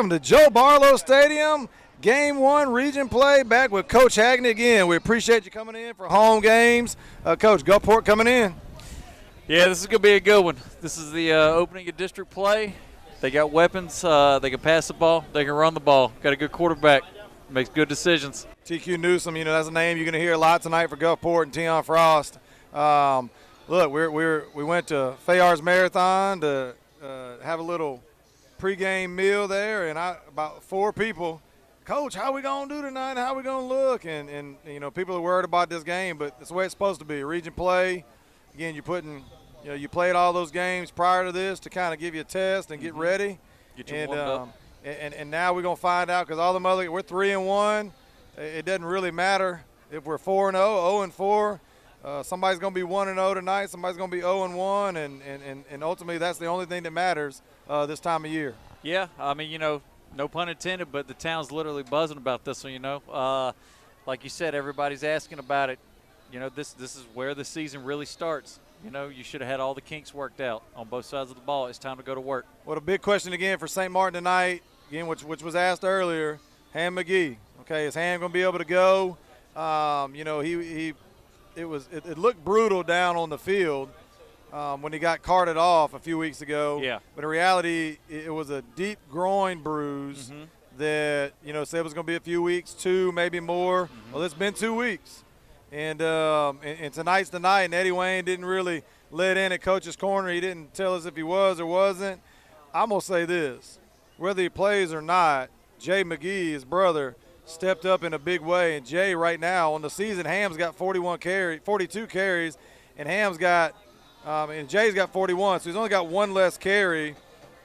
Welcome to Joe Barlow Stadium, Game 1 Region Play, back with Coach Hagney again. We appreciate you coming in for home games. Coach, Gulfport coming in. Yeah, this is going to be a good one. This is the opening of district play. They got weapons. They can pass the ball. They can run the ball. Got a good quarterback. Makes good decisions. TQ Newsom, that's a name you're going to hear a lot tonight for Gulfport and Tion Frost. Look, we went to Fayard's Marathon to have a little pregame meal there, and about 4 people, Coach, how we going to do tonight? How we going to look? And people are worried about this game, but it's the way it's supposed to be. Region play, again, you played all those games prior to this to kind of give you a test and get ready. Get you warmed up. And now we're going to find out, because all the other, we're 3-1. It doesn't really matter if we're 4-0, 0-4. Somebody's going to be 1-0 tonight. Somebody's going to be 0-1, and ultimately that's the only thing that matters this time of year. Yeah, I mean, no pun intended, but the town's literally buzzing about this one. Like you said, everybody's asking about it. This is where the season really starts. You should have had all the kinks worked out on both sides of the ball. It's time to go to work. Well, a big question again for St. Martin tonight, again, which was asked earlier, Ham McGee. Okay, is Ham going to be able to go? It looked brutal down on the field when he got carted off a few weeks ago. Yeah. But in reality, it was a deep groin bruise that, said it was going to be a few weeks, 2, maybe more. Well, it's been 2 weeks. And tonight's the night, and Eddie Wayne didn't really let in at Coach's corner. He didn't tell us if he was or wasn't. I'm going to say this. Whether he plays or not, Jay McGee, his brother, stepped up in a big way. And Jay right now on the season, Ham's got 42 carries, and and Jay's got 41. So he's only got 1 less carry,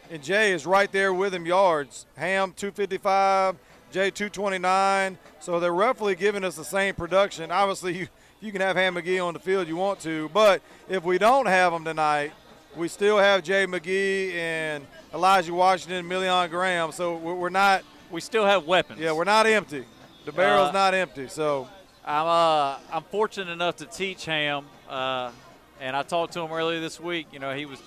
and Jay is right there with him yards. Ham 255, Jay 229. So they're roughly giving us the same production. Obviously, you can have Ham McGee on the field you want to, but if we don't have him tonight, we still have Jay McGee and Elijah Washington and Million Graham. So we're not – we still have weapons. Yeah, we're not empty. The barrel's not empty. So I'm fortunate enough to teach Ham, and I talked to him earlier this week. You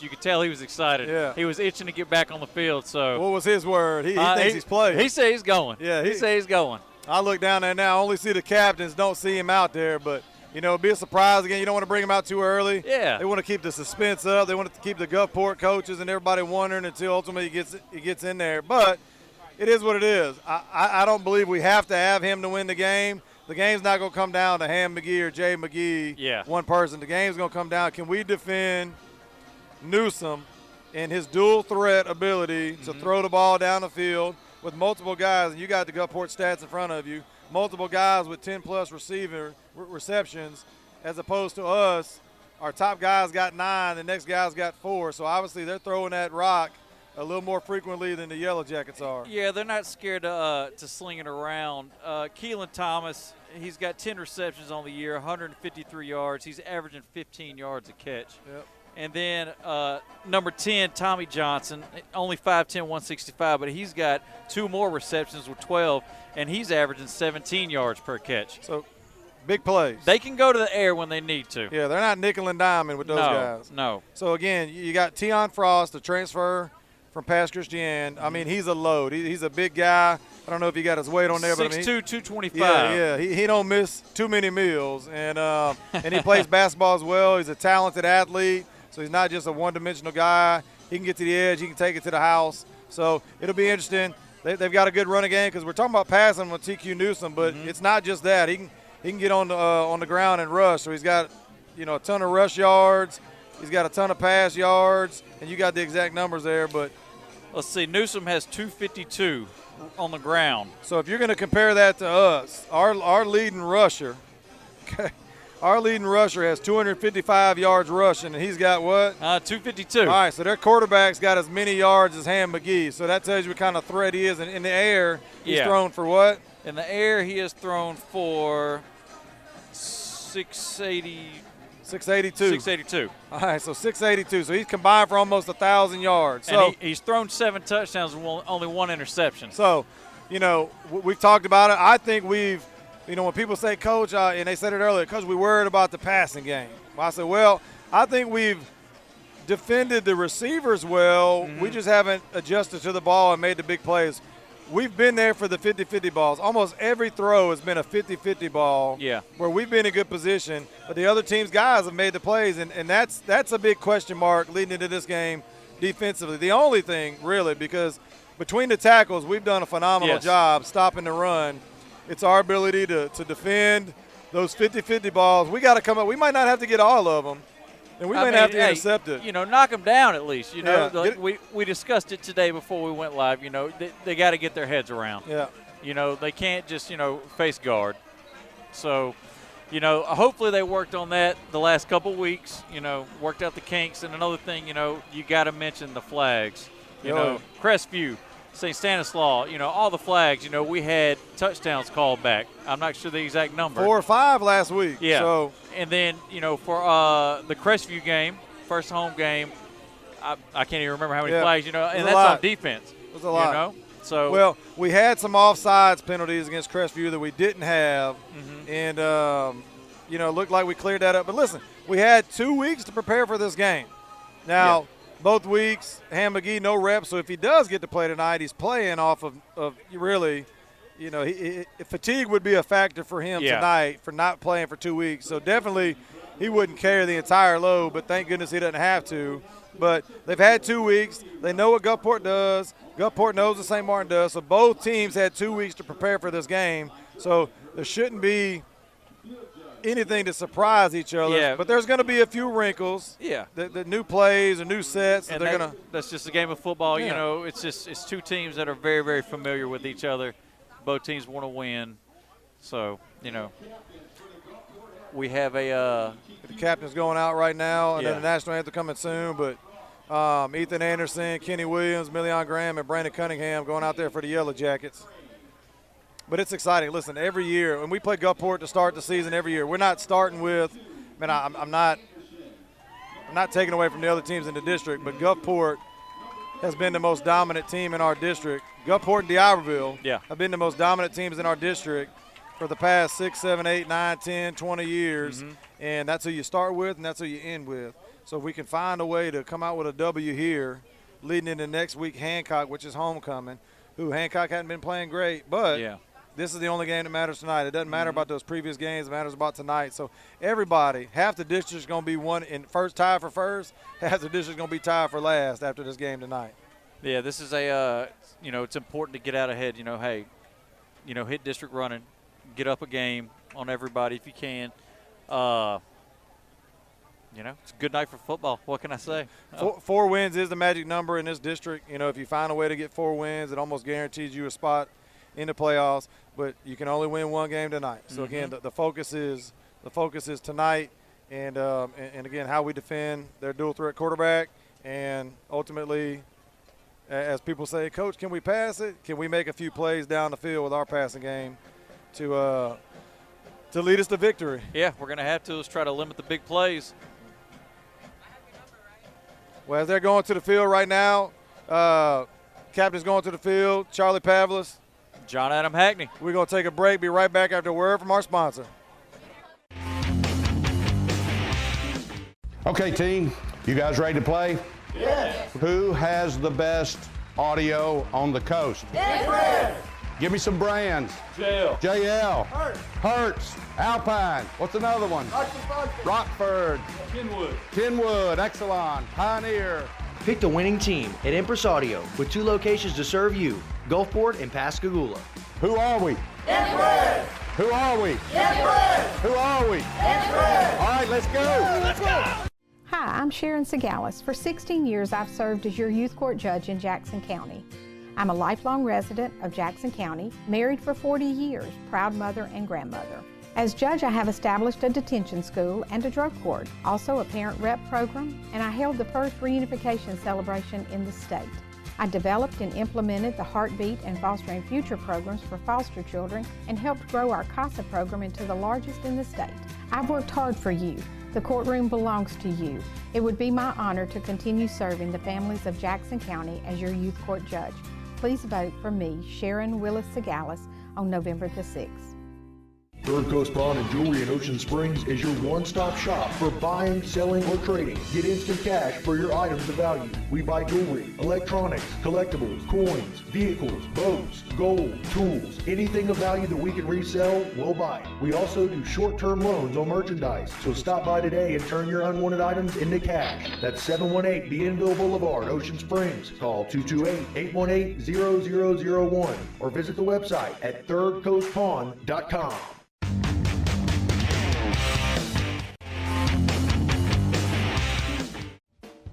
could tell he was excited. Yeah. He was itching to get back on the field. So what was his word? He thinks he's playing. He said he's going. Yeah, he said he's going. I look down there now. I only see the captains. Don't see him out there, but. It'd be a surprise. Again, you don't want to bring him out too early. Yeah. They want to keep the suspense up. They want to keep the Gulfport coaches and everybody wondering until ultimately he gets in there. But it is what it is. I don't believe we have to have him to win the game. The game's not going to come down to Ham McGee or Jay McGee, one person. The game's going to come down, can we defend Newsom and his dual threat ability to throw the ball down the field with multiple guys, and you got the Gulfport stats in front of you, multiple guys with 10-plus receptions, as opposed to us. Our top guys got 9, the next guy's got 4. So obviously they're throwing that rock a little more frequently than the Yellow Jackets are. Yeah, they're not scared to sling it around. Keelan Thomas, he's got 10 receptions on the year, 153 yards. He's averaging 15 yards a catch. Yep. And then number 10, Tommy Johnson, only 5'10", 165, but he's got 2 more receptions with 12, and he's averaging 17 yards per catch. So big plays. They can go to the air when they need to. Yeah, they're not nickel and diming with those guys. No. So, again, you got Tion Frost, the transfer from Pass Christian. I mean, he's a load. He's a big guy. I don't know if he got his weight on there. 6'2", 225. Yeah. He don't miss too many meals. And he plays basketball as well. He's a talented athlete. So he's not just a one-dimensional guy. He can get to the edge. He can take it to the house. So it'll be interesting. They've got a good running game because we're talking about passing with TQ Newsom, but it's not just that. He can get on the ground and rush. So he's got a ton of rush yards. He's got a ton of pass yards, and you got the exact numbers there. But let's see, Newsom has 252 on the ground. So if you're going to compare that to us, our leading rusher, okay. Our leading rusher has 255 yards rushing, and he's got what? 252. All right, so their quarterback's got as many yards as Ham McGee. So that tells you what kind of threat he is. And in the air, he's thrown for what? In the air, he has thrown for 682. 682. All right, so 682. So he's combined for almost 1,000 yards. So and he's thrown 7 touchdowns and only 1 interception. So, we've talked about it. I think we've – when people say, Coach, and they said it earlier, Coach, we worried about the passing game. Well, I said, well, I think we've defended the receivers well. We just haven't adjusted to the ball and made the big plays. we've been there for the 50-50 balls. Almost every throw has been a 50-50 ball. Yeah. Where we've been in good position, but the other team's guys have made the plays, and that's a big question mark leading into this game defensively. The only thing, really, because between the tackles, we've done a phenomenal job stopping the run. It's our ability to defend those 50-50 balls. We got to come up. We might not have to get all of them, and we may not have to intercept it. You know, knock them down at least. You know, like we discussed it today before we went live. You know, they got to get their heads around. Yeah. You know, they can't just, face guard. So, hopefully they worked on that the last couple weeks, worked out the kinks. And another thing, you got to mention the flags. Crestview, St. Stanislaus, all the flags, we had touchdowns called back. I'm not sure the exact number. 4 or 5 last week. Yeah. So. And then, for the Crestview game, first home game, I can't even remember how many flags, and that's on defense. It was a lot. So well, we had some offsides penalties against Crestview that we didn't have, and looked like we cleared that up. But listen, we had 2 weeks to prepare for this game. Now, both weeks, Ham McGee no reps, so if he does get to play tonight, he's playing off of really, fatigue would be a factor for him tonight for not playing for 2 weeks. So definitely, he wouldn't carry the entire load. But thank goodness he doesn't have to. But they've had 2 weeks. They know what Gulfport does. Gulfport knows what St. Martin does. So both teams had 2 weeks to prepare for this game. So there shouldn't be anything to surprise each other. Yeah. But there's going to be a few wrinkles. Yeah. The new plays or new sets. And that's just a game of football. Yeah. It's two teams that are very, very familiar with each other. Both teams want to win. So, we have the captain's going out right now, and then the national anthem coming soon. But Ethan Anderson, Kenny Williams, Million Graham, and Brandon Cunningham going out there for the Yellow Jackets. But it's exciting. Listen, every year, and we play Gulfport to start the season every year. We're not starting with – I'm not taking away from the other teams in the district, but Gulfport has been the most dominant team in our district. Gulfport and D'Iberville have been the most dominant teams in our district for the past 6, 7, 8, 9, 10, 20 years. And that's who you start with and that's who you end with. So if we can find a way to come out with a W here, leading into next week Hancock, which is homecoming, who Hancock hadn't been playing great, but this is the only game that matters tonight. It doesn't matter about those previous games. It matters about tonight. So everybody, half the district's going to be one in first, tie for first. Half the district's going to be tied for last after this game tonight. Yeah, this is it's important to get out ahead. Hit district running, get up a game on everybody if you can. It's a good night for football. What can I say? 4 wins is the magic number in this district. If you find a way to get 4 wins, it almost guarantees you a spot in the playoffs. But you can only win 1 game tonight. So again, the focus is tonight, and again how we defend their dual threat quarterback, and ultimately, as people say, Coach, can we pass it? Can we make a few plays down the field with our passing game to lead us to victory? Yeah, we're going to have to. Let's try to limit the big plays. Well, as they're going to the field right now, captain's going to the field, Charlie Pavlis. John Adam Hackney. We're going to take a break, be right back after a word from our sponsor. Okay, team, you guys ready to play? Yes. Who has the best audio on the coast? Yes. Give me some brands. JL. Hertz. Alpine. What's another one? Rockford. Kenwood. Exelon. Pioneer. Pick the winning team at Empress Audio with 2 locations to serve you, Gulfport and Pascagoula. Who are we? Empress. Who are we? Empress. Who are we? Empress. All right, let's go. Let's go. Hi, I'm Sharon Segalis. For 16 years, I've served as your youth court judge in Jackson County. I'm a lifelong resident of Jackson County, married for 40 years, proud mother and grandmother. As judge, I have established a detention school and a drug court, also a parent rep program, and I held the first reunification celebration in the state. I developed and implemented the Heartbeat and Fostering Future programs for foster children and helped grow our CASA program into the largest in the state. I've worked hard for you. The courtroom belongs to you. It would be my honor to continue serving the families of Jackson County as your youth court judge. Please vote for me, Sharon Willis Segalis, on November the 6th. Third Coast Pawn and Jewelry in Ocean Springs is your one-stop shop for buying, selling, or trading. Get instant cash for your items of value. We buy jewelry, electronics, collectibles, coins, vehicles, boats, gold, tools. Anything of value that we can resell, we'll buy. We also do short-term loans on merchandise. So stop by today and turn your unwanted items into cash. That's 718 Bienville Boulevard, Ocean Springs. Call 228-818-0001 or visit the website at thirdcoastpawn.com.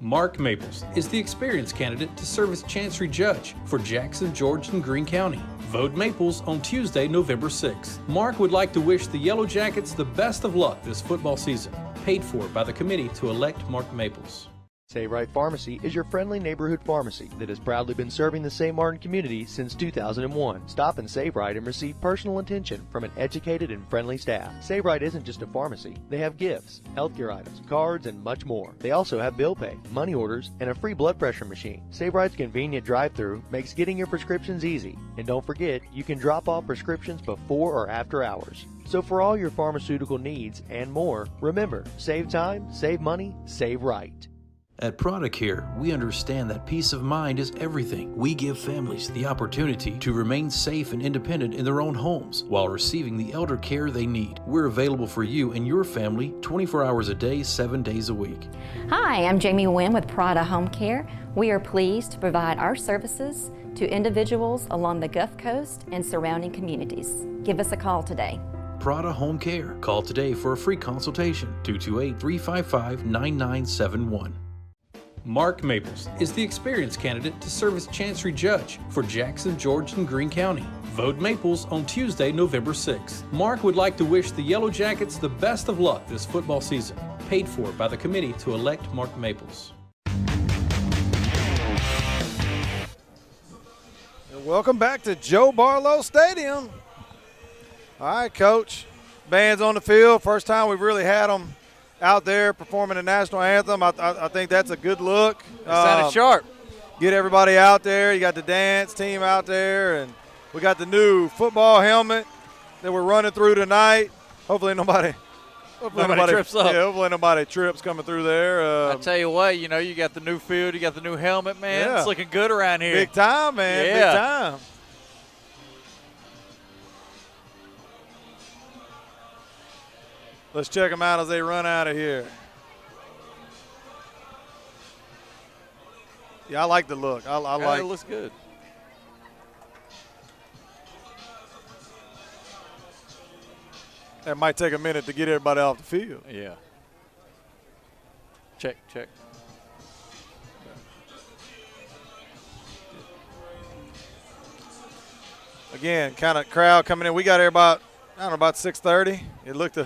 Mark Maples is the experienced candidate to serve as Chancery Judge for Jackson, George, and Greene County. Vote Maples on Tuesday, November 6th. Mark would like to wish the Yellow Jackets the best of luck this football season. Paid for by the committee to elect Mark Maples. Save Right Pharmacy is your friendly neighborhood pharmacy that has proudly been serving the St. Martin community since 2001. Stop and Save Right and receive personal attention from an educated and friendly staff. Save Right isn't just a pharmacy. They have gifts, healthcare items, cards, and much more. They also have bill pay, money orders, and a free blood pressure machine. Save Right's convenient drive-thru makes getting your prescriptions easy. And don't forget, you can drop off prescriptions before or after hours. So for all your pharmaceutical needs and more, remember, save time, save money, save right. At ProdaCare, we understand that peace of mind is everything. We give families the opportunity to remain safe and independent in their own homes while receiving the elder care they need. We're available for you and your family 24 hours a day, 7 days a week. Hi, I'm Jamie Wynn with Prada Home Care. We are pleased to provide our services to individuals along the Gulf Coast and surrounding communities. Give us a call today. Prada Home Care. Call today for a free consultation, 228-355-9971. Mark Maples is the experienced candidate to serve as Chancery Judge for Jackson, George, and Greene County. Vote Maples on Tuesday, November 6th. Mark would like to wish the Yellow Jackets the best of luck this football season. Paid for by the committee to elect Mark Maples. Welcome back to Joe Barlow Stadium. All right, Coach. Band's on the field. First time we've really had them out there performing the national anthem. I think that's a good look. Sounded sharp. Get everybody out there. You got the dance team out there, and we got the new football helmet that we're running through tonight. Hopefully nobody trips up. Yeah, hopefully nobody trips coming through there. I tell you what, you got the new field, you got the new helmet, man. Yeah. It's looking good around here. Big time, man. Yeah. Big time. Let's check them out as they run out of here. Yeah, I like the look. I like. It looks good. That might take a minute to get everybody off the field. Yeah. Check. Again, kind of crowd coming in. We got here about 6:30. It looked. I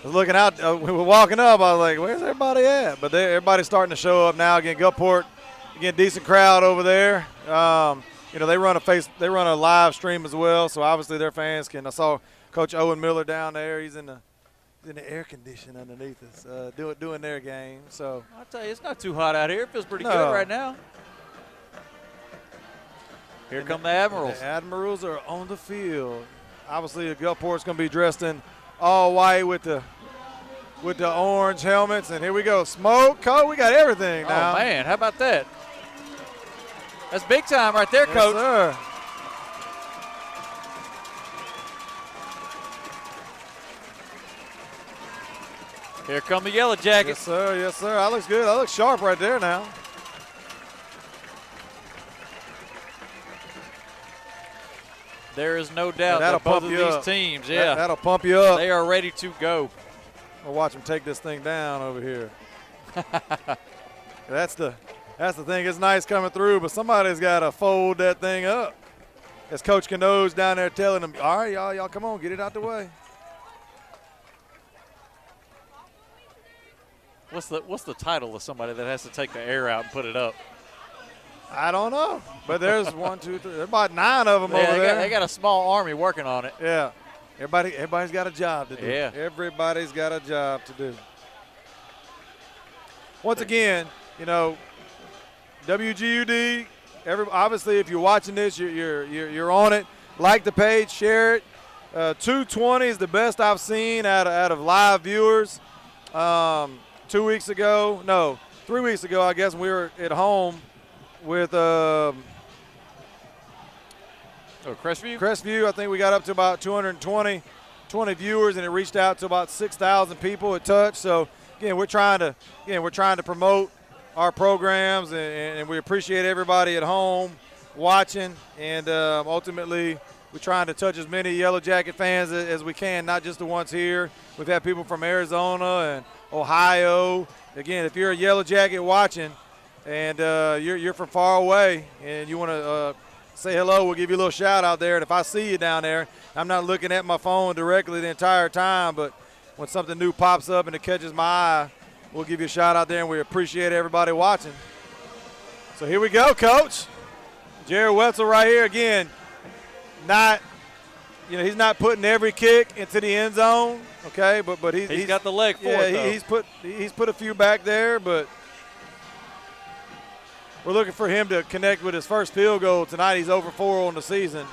was looking out. We were walking up. I was like, "Where's everybody at?" But everybody's starting to show up now. Again, Gulfport, again, decent crowd over there. They run a live stream as well, so obviously their fans can. I saw Coach Owen Miller down there. He's in the air conditioning underneath us, doing their game. So I'll tell you, it's not too hot out here. It feels pretty No. good right now. Here come the Admirals. The Admirals are on the field. Obviously, Gulfport's going to be dressed in all white with the orange helmets, and here we go. Smoke, Coach. We got everything now. Oh man, how about that? That's big time right there, Yes, Coach. sir. Here come the Yellow Jackets. Yes, sir. Yes, sir. That looks good. That looks sharp right there now. There is no doubt that'll that both pump of you these up. teams, That'll pump you up. they are ready to go. We'll watch them take this thing down over here. That's the thing. It's nice coming through, but somebody's got to fold that thing up. As Coach Cano's down there telling them, all right, y'all come on, get it out the way. What's the title of somebody that has to take the air out and put it up? I don't know, but there's 1, 2, 3. There's about 9 of them over there. They got a small army working on it. Yeah. Everybody's got a job to do. Yeah. Everybody's got a job to do. Once again, WGUD. Obviously, if you're watching this, you're on it. Like the page, share it. 220 is the best I've seen out of live viewers. 3 weeks ago, I guess, we were at home with Crestview. I think we got up to about 220 viewers, and it reached out to about 6,000 people it touched. So again, we're trying to promote our programs, and we appreciate everybody at home watching, and ultimately we're trying to touch as many Yellow Jacket fans as we can, not just the ones here. We've had people from Arizona and Ohio. Again, if you're a Yellow Jacket watching and you're from far away and you want to say hello, we'll give you a little shout out there. And if I see you down there, I'm not looking at my phone directly the entire time, but when something new pops up and it catches my eye, we'll give you a shout out there, and we appreciate everybody watching. So here we go, Coach. Jared Wetzel right here again. He's not putting every kick into the end zone, okay, but he's got the leg for it, though. He's put a few back there, but we're looking for him to connect with his first field goal tonight. He's over 4 on the season.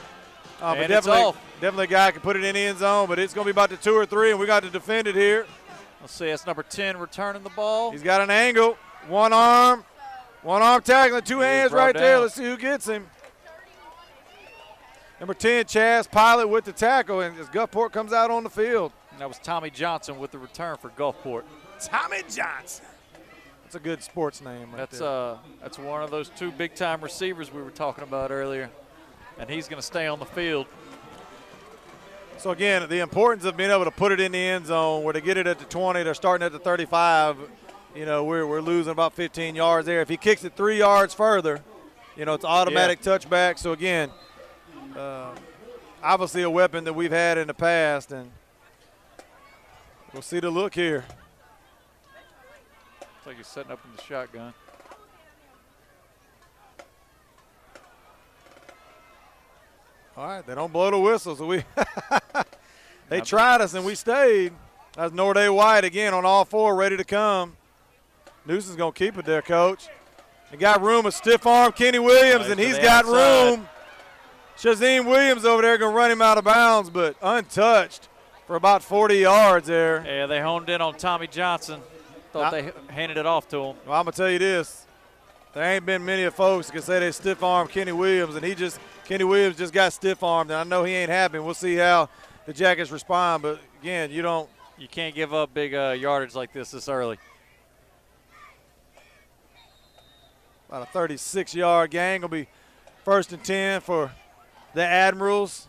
But definitely a guy can put it in the end zone, but it's going to be about the 2 or 3, and we got to defend it here. Let's see, that's number 10 returning the ball. He's got an angle, one arm tackling, 2 hands right there. Let's see who gets him. Number 10, Chaz Pilot with the tackle, and as Gulfport comes out on the field. And that was Tommy Johnson with the return for Gulfport. Tommy Johnson. That's a good sports name right there. That's one of those 2 big-time receivers we were talking about earlier, and he's going to stay on the field. So, again, the importance of being able to put it in the end zone where they get it at the 20, they're starting at the 35. We're losing about 15 yards there. If he kicks it 3 yards further, it's automatic touchback. So, again, obviously a weapon that we've had in the past, and we'll see the look here. Looks like he's setting up in the shotgun. All right, they don't blow the whistle, so they tried us and we stayed. That's Norday White again on all 4, ready to come. Newsom's going to keep it there, Coach. They got room, a stiff arm, Kenny Williams, and he's got room. Shazim Williams over there going to run him out of bounds, but untouched for about 40 yards there. Yeah, they honed in on Tommy Johnson. Thought they handed it off to him. Well, I'm going to tell you this. There ain't been many of folks that can say they stiff-armed Kenny Williams, and Kenny Williams just got stiff-armed, and I know he ain't happy. We'll see how the Jackets respond, but, again, you can't give up big yardage like this early. About a 36-yard gain. Going to be 1st and 10 for the Admirals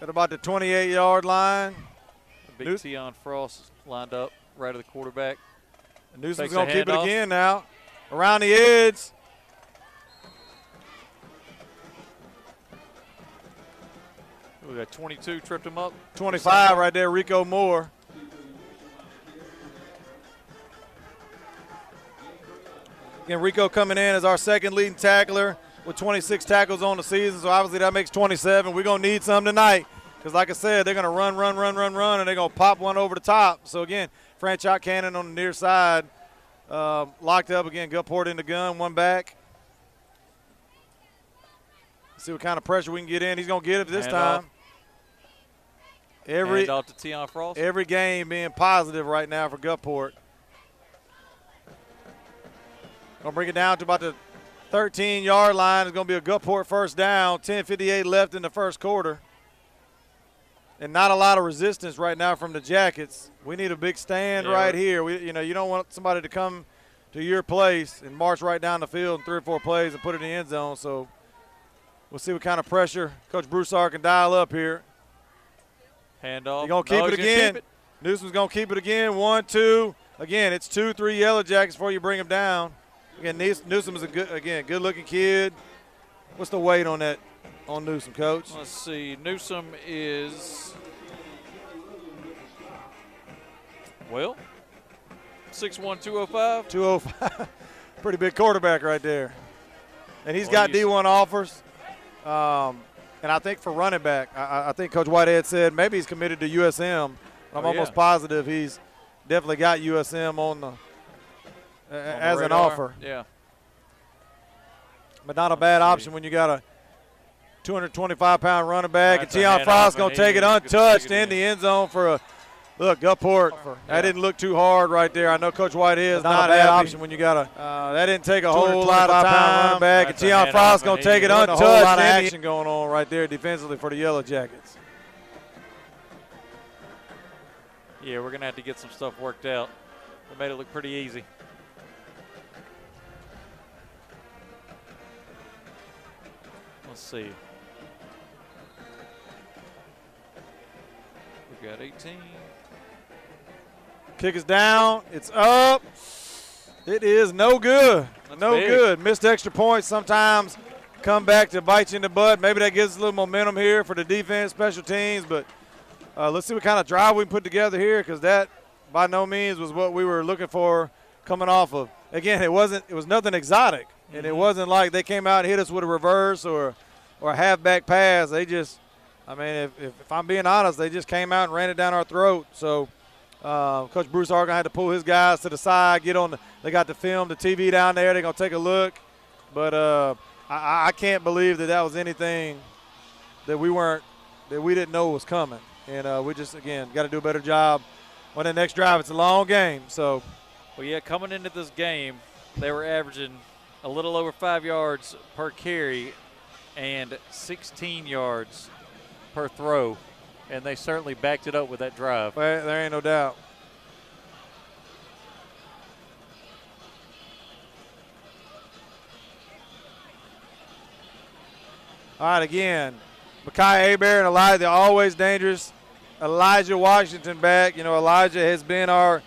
at about the 28-yard line. Big Tion Frost lined up right at the quarterback. Newsom's going to keep it again now. Around the edge. We got 22, tripped him up. 25 right there, Rico Moore. Again, Rico coming in as our second leading tackler with 26 tackles on the season, so obviously that makes 27. We're going to need some tonight because, like I said, they're going to run, and they're going to pop one over the top. So, again, Franchot Cannon on the near side. Locked up again, Gulfport in the gun, one back. See what kind of pressure we can get in. He's going to get it this time. Hand off to Tion Frost. Every game being positive right now for Gulfport. Going to bring it down to about the 13-yard line. It's going to be a Gulfport first down. 10:58 left in the first quarter. And not a lot of resistance right now from the Jackets. We need a big stand right here. You don't want somebody to come to your place and march right down the field in 3 or 4 plays and put it in the end zone. So we'll see what kind of pressure Coach Broussard can dial up here. Handoff. He's going to keep it again. Newsom's going to keep it again. 1, 2. Again, it's 2, 3 Yellow Jackets before you bring them down. Again, Newsom is a good-looking kid. What's the weight on that? On Newsom, Coach? Let's see. Newsom is, 6'1", 205. 205. Pretty big quarterback right there. And he's got D1 offers. And I think for running back, I think Coach Whitehead said maybe he's committed to USM. I'm almost positive he's definitely got USM on the as an offer. Yeah. But not a bad option when you got 225-pound running back. That's and a Keon head Frost off, going and to take he it could untouched stick it in the end zone for a look. Gulfport. That didn't look too hard right there. I know Coach White is Not not a bad happy. option when you got a. That didn't take a whole lot of 225 time running back. And That's a Keon head Frost off, going and to take it he- untouched. a whole lot of and action going on right there defensively for the Yellow Jackets. Yeah, we're going to have to get some stuff worked out. We made it look pretty easy. Let's see. We got 18. Kick is down. It's up. It is no good. That's no big. good. Missed extra points sometimes come back to bite you in the butt. Maybe that gives us a little momentum here for the defense, special teams. But let's see what kind of drive we can put together here, because that by no means was what we were looking for coming off of. Again, it was nothing exotic. And it wasn't like they came out and hit us with a reverse or a halfback pass. They just, I mean, if I'm being honest, they just came out and ran it down our throat. So Coach Bruce Argon had to pull his guys to the side, they got the film, the TV down there. They're going to take a look. But I can't believe that was anything that we didn't know was coming. And we just, again, got to do a better job on the next drive. It's a long game. So, Well, yeah, coming into this game, they were averaging a little over 5 yards per carry and 16 yards per throw, and they certainly backed it up with that drive. well, there ain't no doubt. All right, again, Mekhi Hebert and Elijah, they're always dangerous. Elijah Washington back. You know, Elijah has been our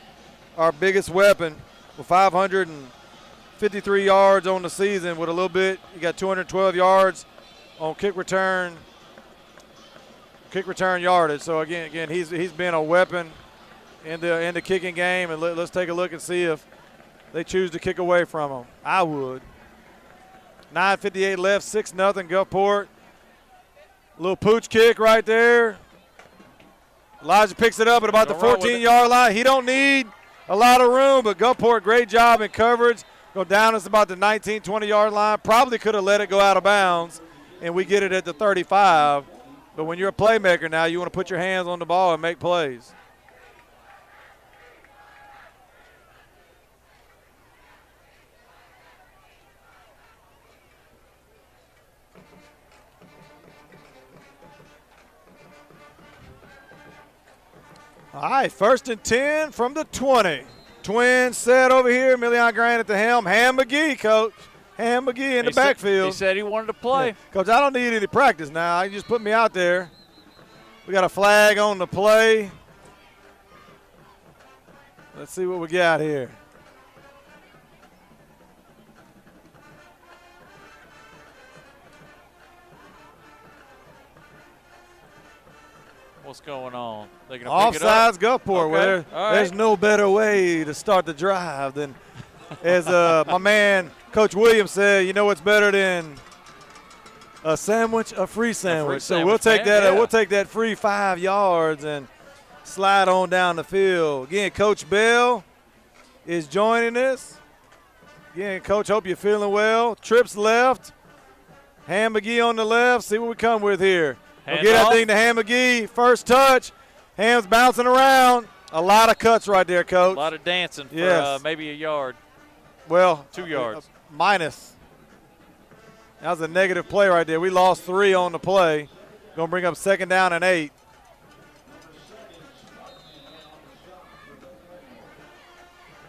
biggest weapon with 553 yards on the season with a little bit. He got 212 yards on kick return yardage. So again, he's been a weapon in the kicking game. And let's take a look and see if they choose to kick away from him. I would. 9:58 left, 6-0 Gulfport. Little pooch kick right there. Elijah picks it up at about the 14-yard line. He don't need a lot of room, but Gulfport, great job in coverage. Go down, it's about the 19, 20-yard line. Probably could have let it go out of bounds, and we get it at the 35. But when you're a playmaker now, you want to put your hands on the ball and make plays. All right, 1st and 10 from the 20. Twins set over here. Million Grant at the helm. Ham McGee, Coach. Ham McGee in the backfield. He said he wanted to play. Yeah. Coach, I don't need any practice now. You just put me out there. We got a flag on the play. Let's see what we got here. What's going on? They're gonna pick it Offsides up? Gulfport. Okay. Well, there's no better way to start the drive than, as my man Coach Williams said, you know what's better than a sandwich? A free sandwich. So we'll take that. Yeah. We'll take that free 5 yards and slide on down the field. Again, Coach Bell is joining us. Again, Coach, hope you're feeling well. Trips left. Ham McGee on the left. See what we come with here. We'll get that thing to Ham McGee. First touch. Ham's bouncing around. A lot of cuts right there, Coach. A lot of dancing for Yes. maybe a yard. Well, 2 yards. Minus. That was a negative play right there. We lost 3 on the play. Going to bring up 2nd down and 8.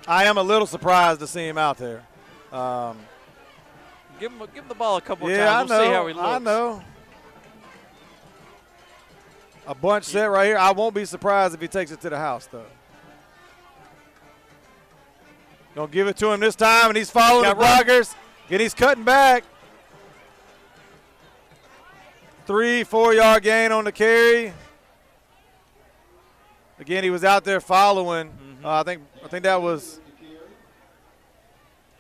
I am a little surprised to see him out there. Give him the ball a couple of Yeah, times. We'll see how he looks. I know. A bunch set right here. I won't be surprised if he takes it to the house, though. Gonna give it to him this time, and he's following the blockers. And he's cutting back. 3-4 yard gain on the carry. Again, he was out there following. I think that was.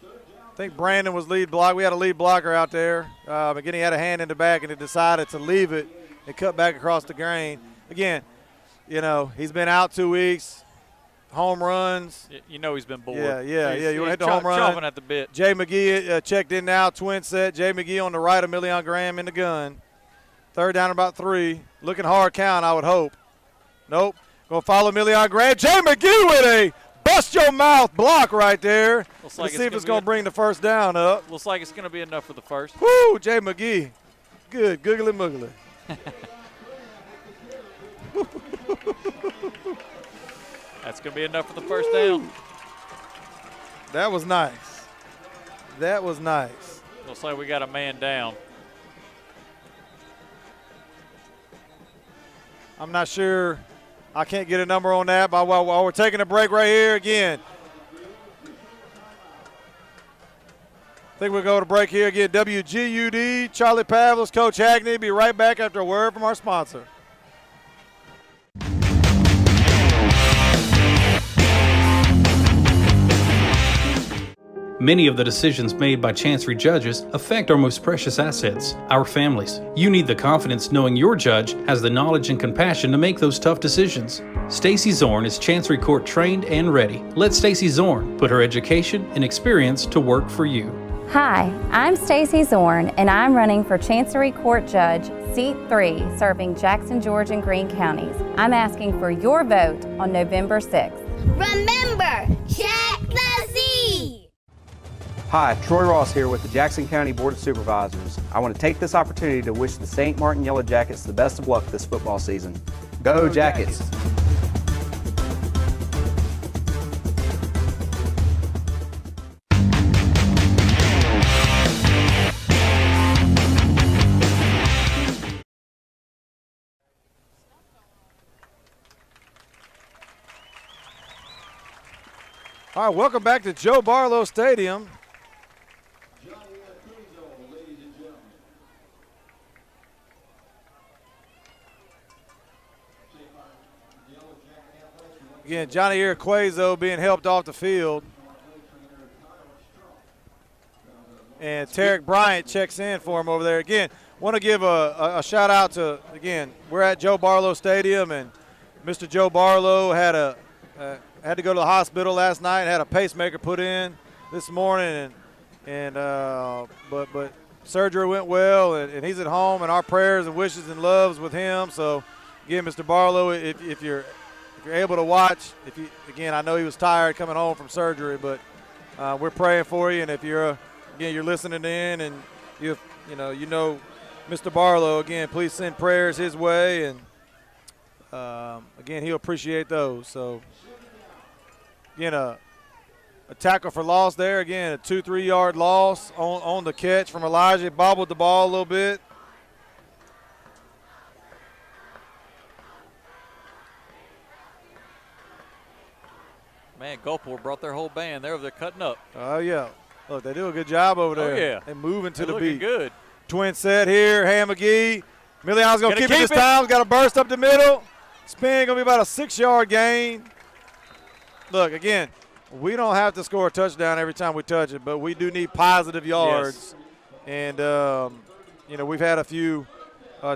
I think Brandon was lead block. We had a lead blocker out there. Again, he had a hand in the back, and he decided to leave it and cut back across the grain. Again, you know, he's been out 2 weeks. Home runs. You know he's been bored. Yeah. You want to hit the he's home run. chomping at the bit. Jay McGee checked in now, twin set. Jay McGee on the right, Emilion Graham in the gun. Third down, about 3. Looking hard count, I would hope. Nope. Going to follow Million Grant. Jay McGee with a bust-your-mouth block right there. Looks Let's like see if it's going to bring the first down up. Looks like it's going to be enough for the first. Woo, Jay McGee. Good, googly moogly. That's going to be enough for the first down. That was nice. That was nice. Looks like we got a man down. I'm not sure. I can't get a number on that, but while we're taking a break right here again. I think we'll go to break here again. WGUD, Charlie Pavlis, Coach Hackney. Be right back after a word from our sponsor. Many of the decisions made by Chancery judges affect our most precious assets, our families. You need the confidence knowing your judge has the knowledge and compassion to make those tough decisions. Stacey Zorn is Chancery Court trained and ready. Let Stacey Zorn put her education and experience to work for you. Hi, I'm Stacey Zorn, and I'm running for Chancery Court Judge, Seat 3, serving Jackson, George, and Greene counties. I'm asking for your vote on November 6th. Remember, check the Z! Hi, Troy Ross here with the Jackson County Board of Supervisors. I want to take this opportunity to wish the St. Martin Yellow Jackets the best of luck this football season. Go Jackets! All right, welcome back to Joe Barlow Stadium. Again, Johnny Iroquois being helped off the field. And Tarek Bryant checks in for him over there. Again, want to give a shout out to, again, we're at Joe Barlow Stadium, and Mr. Joe Barlow had to go to the hospital last night and had a pacemaker put in this morning, but surgery went well, and he's at home, and our prayers and wishes and loves with him. So, again, Mr. Barlow, if you're able to watch, again, I know he was tired coming home from surgery, but we're praying for you. And if you're listening in, and you know Mr. Barlow, again, please send prayers his way, and again, he'll appreciate those. So, again, a tackle for loss there. Again, a 2-3 yard loss on the catch from Elijah. Bobbled the ball a little bit. Man, Gulfport brought their whole band. They're over there cutting up. Oh, yeah. Look, they do a good job over there. Oh, yeah. They're moving to They're the beat. good. Twin set here. Ham McGee. Million's going to keep it this time. Got a burst up the middle. Spin going to be about a 6-yard gain. Look, again, we don't have to score a touchdown every time we touch it, but we do need positive yards. Yes. And, we've had a few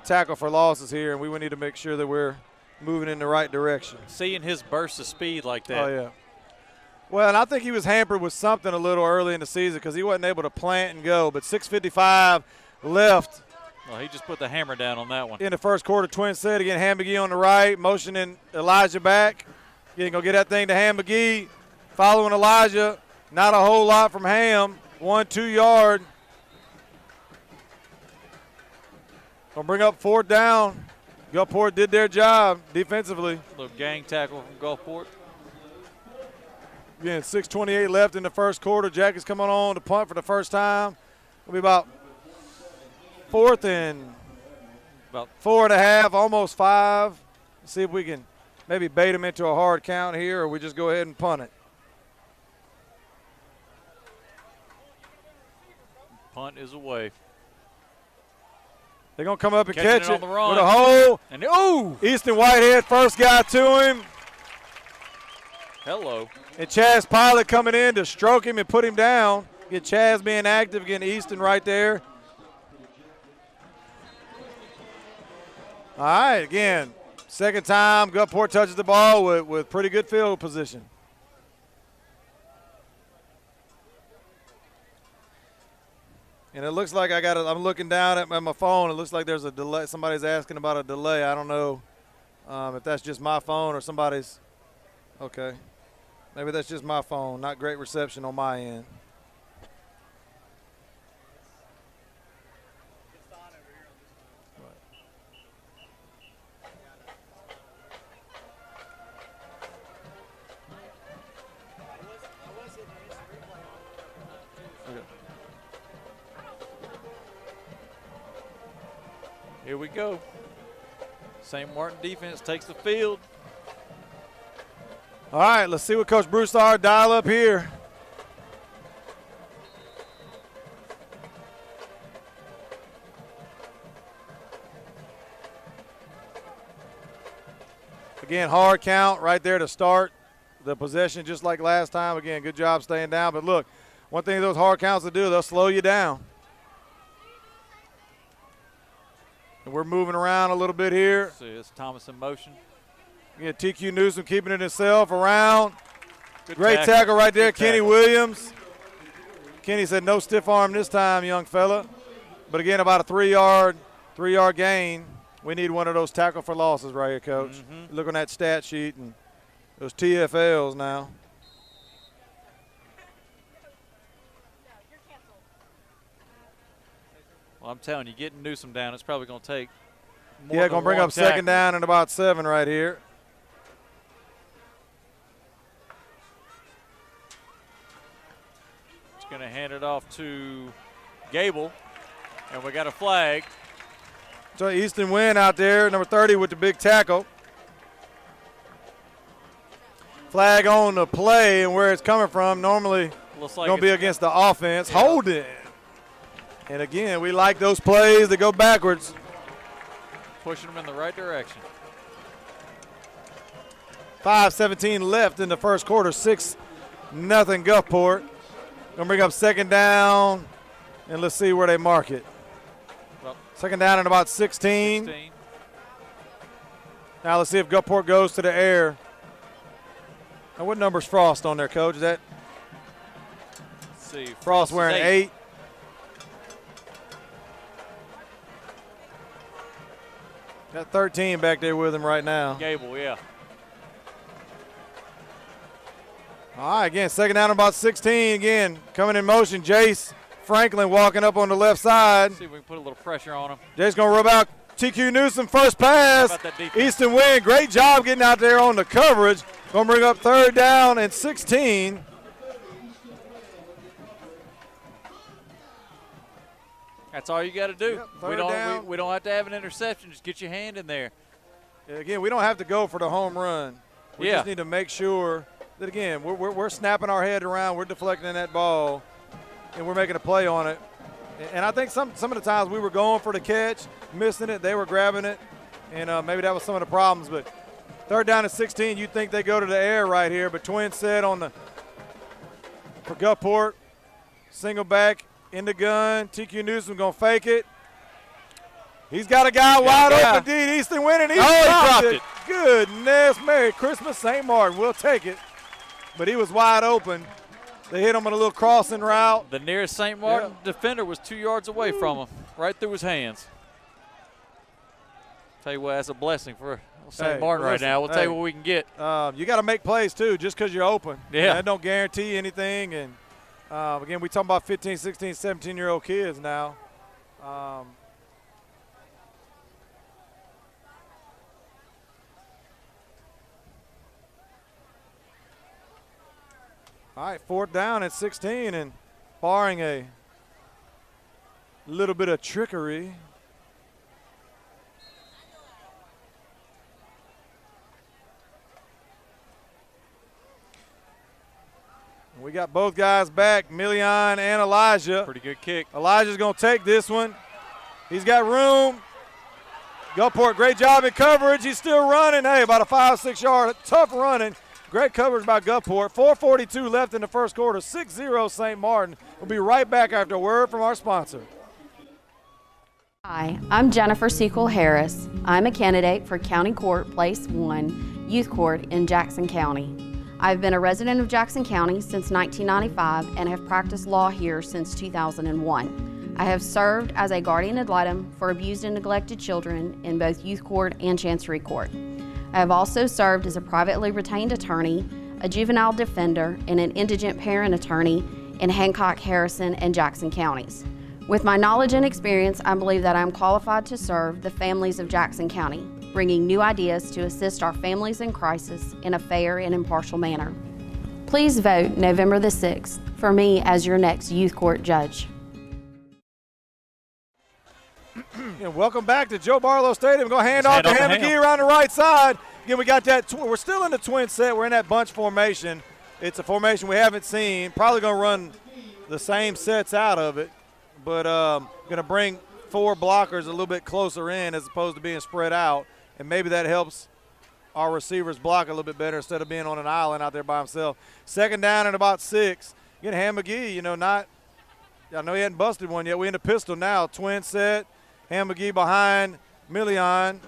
tackle for losses here, and we need to make sure that we're moving in the right direction. Seeing his burst of speed like that. Oh, yeah. Well, and I think he was hampered with something a little early in the season because he wasn't able to plant and go. But 6:55 left. Well, he just put the hammer down on that one. In the first quarter, Twin set. Again, Ham McGee on the right, motioning Elijah back. Again, go get that thing to Ham McGee. Following Elijah. Not a whole lot from Ham. 1-2 yard. Gonna bring up 4th down. Gulfport did their job defensively. Little gang tackle from Gulfport. Again, 6:28 left in the first quarter. Jackets coming on to punt for the first time. It'll be about 4th and about 4.5, almost 5. See if we can maybe bait them into a hard count here, or we just go ahead and punt it. Punt is away. They're going to come up and catch it with a hole. And Easton Whitehead, first guy to him. Hello. And Chaz Pilot coming in to stroke him and put him down. Get Chaz being active, getting Easton right there. All right, again, second time Gulfport touches the ball with pretty good field position. And it looks like I'm looking down at my phone. It looks like there's a delay. Somebody's asking about a delay. I don't know if that's just my phone or somebody's. Okay. Maybe that's just my phone. Not great reception on my end. Here we go. St. Martin defense takes the field. All right, let's see what Coach Broussard dial up here. Again, hard count right there to start the possession just like last time. Again, good job staying down. But look, one thing those hard counts will do, they'll slow you down. And we're moving around a little bit here. See, it's Thomas in motion. Again, TQ Newsom keeping it himself around. Good Great tackle right there, Good Kenny tackle. Williams. Kenny said no stiff arm this time, young fella. But again, about a three-yard gain. We need one of those tackle for losses right here, Coach. Look on that stat sheet and those TFLs now. Well, I'm telling you, getting Newsom down, it's probably going to take more Yeah, than going to bring one up second tackle. down and about 7 right here. It's going to hand it off to Gable, and we got a flag. So Easton Wynn out there, number 30 with the big tackle. Flag on the play and where it's coming from. Normally Looks like going to be it's- against the offense. Hold it. And again, we like those plays that go backwards. Pushing them in the right direction. 5:17 left in the first quarter. 6-0 Gulfport. Gonna bring up second down, and let's see where they mark it. Well, second down and about 16. Now let's see if Gulfport goes to the air. Now what number's Frost on there, Coach? Is that Let's see. Frost is wearing 8? Got 13 back there with him right now. Gable, yeah. All right, again, second down and about 16. Again, coming in motion, Jace Franklin walking up on the left side. See if we can put a little pressure on him. Jace going to rub out TQ Newsom, first pass. How about that defense? Easton Wynn, great job getting out there on the coverage. Going to bring up third down and 16. That's all you got to do. third down. We don't have to have an interception. Just get your hand in there. Again, we don't have to go for the home run. We just need to make sure that, again, we're snapping our head around, we're deflecting that ball, and we're making a play on it. And I think some of the times we were going for the catch, missing it, they were grabbing it, and maybe that was some of the problems. But third down and 16, you'd think they go to the air right here, but Twin said for Gulfport, single back in the gun. TQ Newsom going to fake it. He's got a guy wide open, indeed. Easton winning. He dropped it. Goodness, Merry Christmas, St. Martin. We'll take it. But he was wide open. They hit him on a little crossing route. The nearest St. Martin defender was 2 yards away from him, right through his hands. Tell you what, that's a blessing for St. Martin right now. We'll tell you what we can get. You got to make plays, too, just because you're open. Yeah. That don't guarantee anything. And, again, we talking about 15, 16, 17-year-old kids now. All right, fourth down at 16, and barring a little bit of trickery. We got both guys back, Million and Elijah. Pretty good kick. Elijah's going to take this one. He's got room. Gulfport, great job in coverage. He's still running. Hey, about a 5-6 yard, tough running. Great coverage by Gulfport. 4:42 left in the first quarter. 6-0 St. Martin. We'll be right back after a word from our sponsor. Hi, I'm Jennifer Sequel Harris. I'm a candidate for County Court Place 1 Youth Court in Jackson County. I've been a resident of Jackson County since 1995 and have practiced law here since 2001. I have served as a guardian ad litem for abused and neglected children in both youth court and chancery court. I have also served as a privately retained attorney, a juvenile defender, and an indigent parent attorney in Hancock, Harrison, and Jackson counties. With my knowledge and experience, I believe that I am qualified to serve the families of Jackson County, bringing new ideas to assist our families in crisis in a fair and impartial manner. Please vote November the 6th for me as your next youth court judge. And welcome back to Joe Barlow Stadium. Go hand off to Ham McGee around the right side. Again, we got that. We're still in the twin set. We're in that bunch formation. It's a formation we haven't seen. Probably going to run the same sets out of it, but going to bring 4 blockers a little bit closer in as opposed to being spread out, and maybe that helps our receivers block a little bit better instead of being on an island out there by himself. Second down and about 6. Again, Ham McGee, I know he hadn't busted one yet. We in the pistol now. Twin set. Ham McGee behind Million.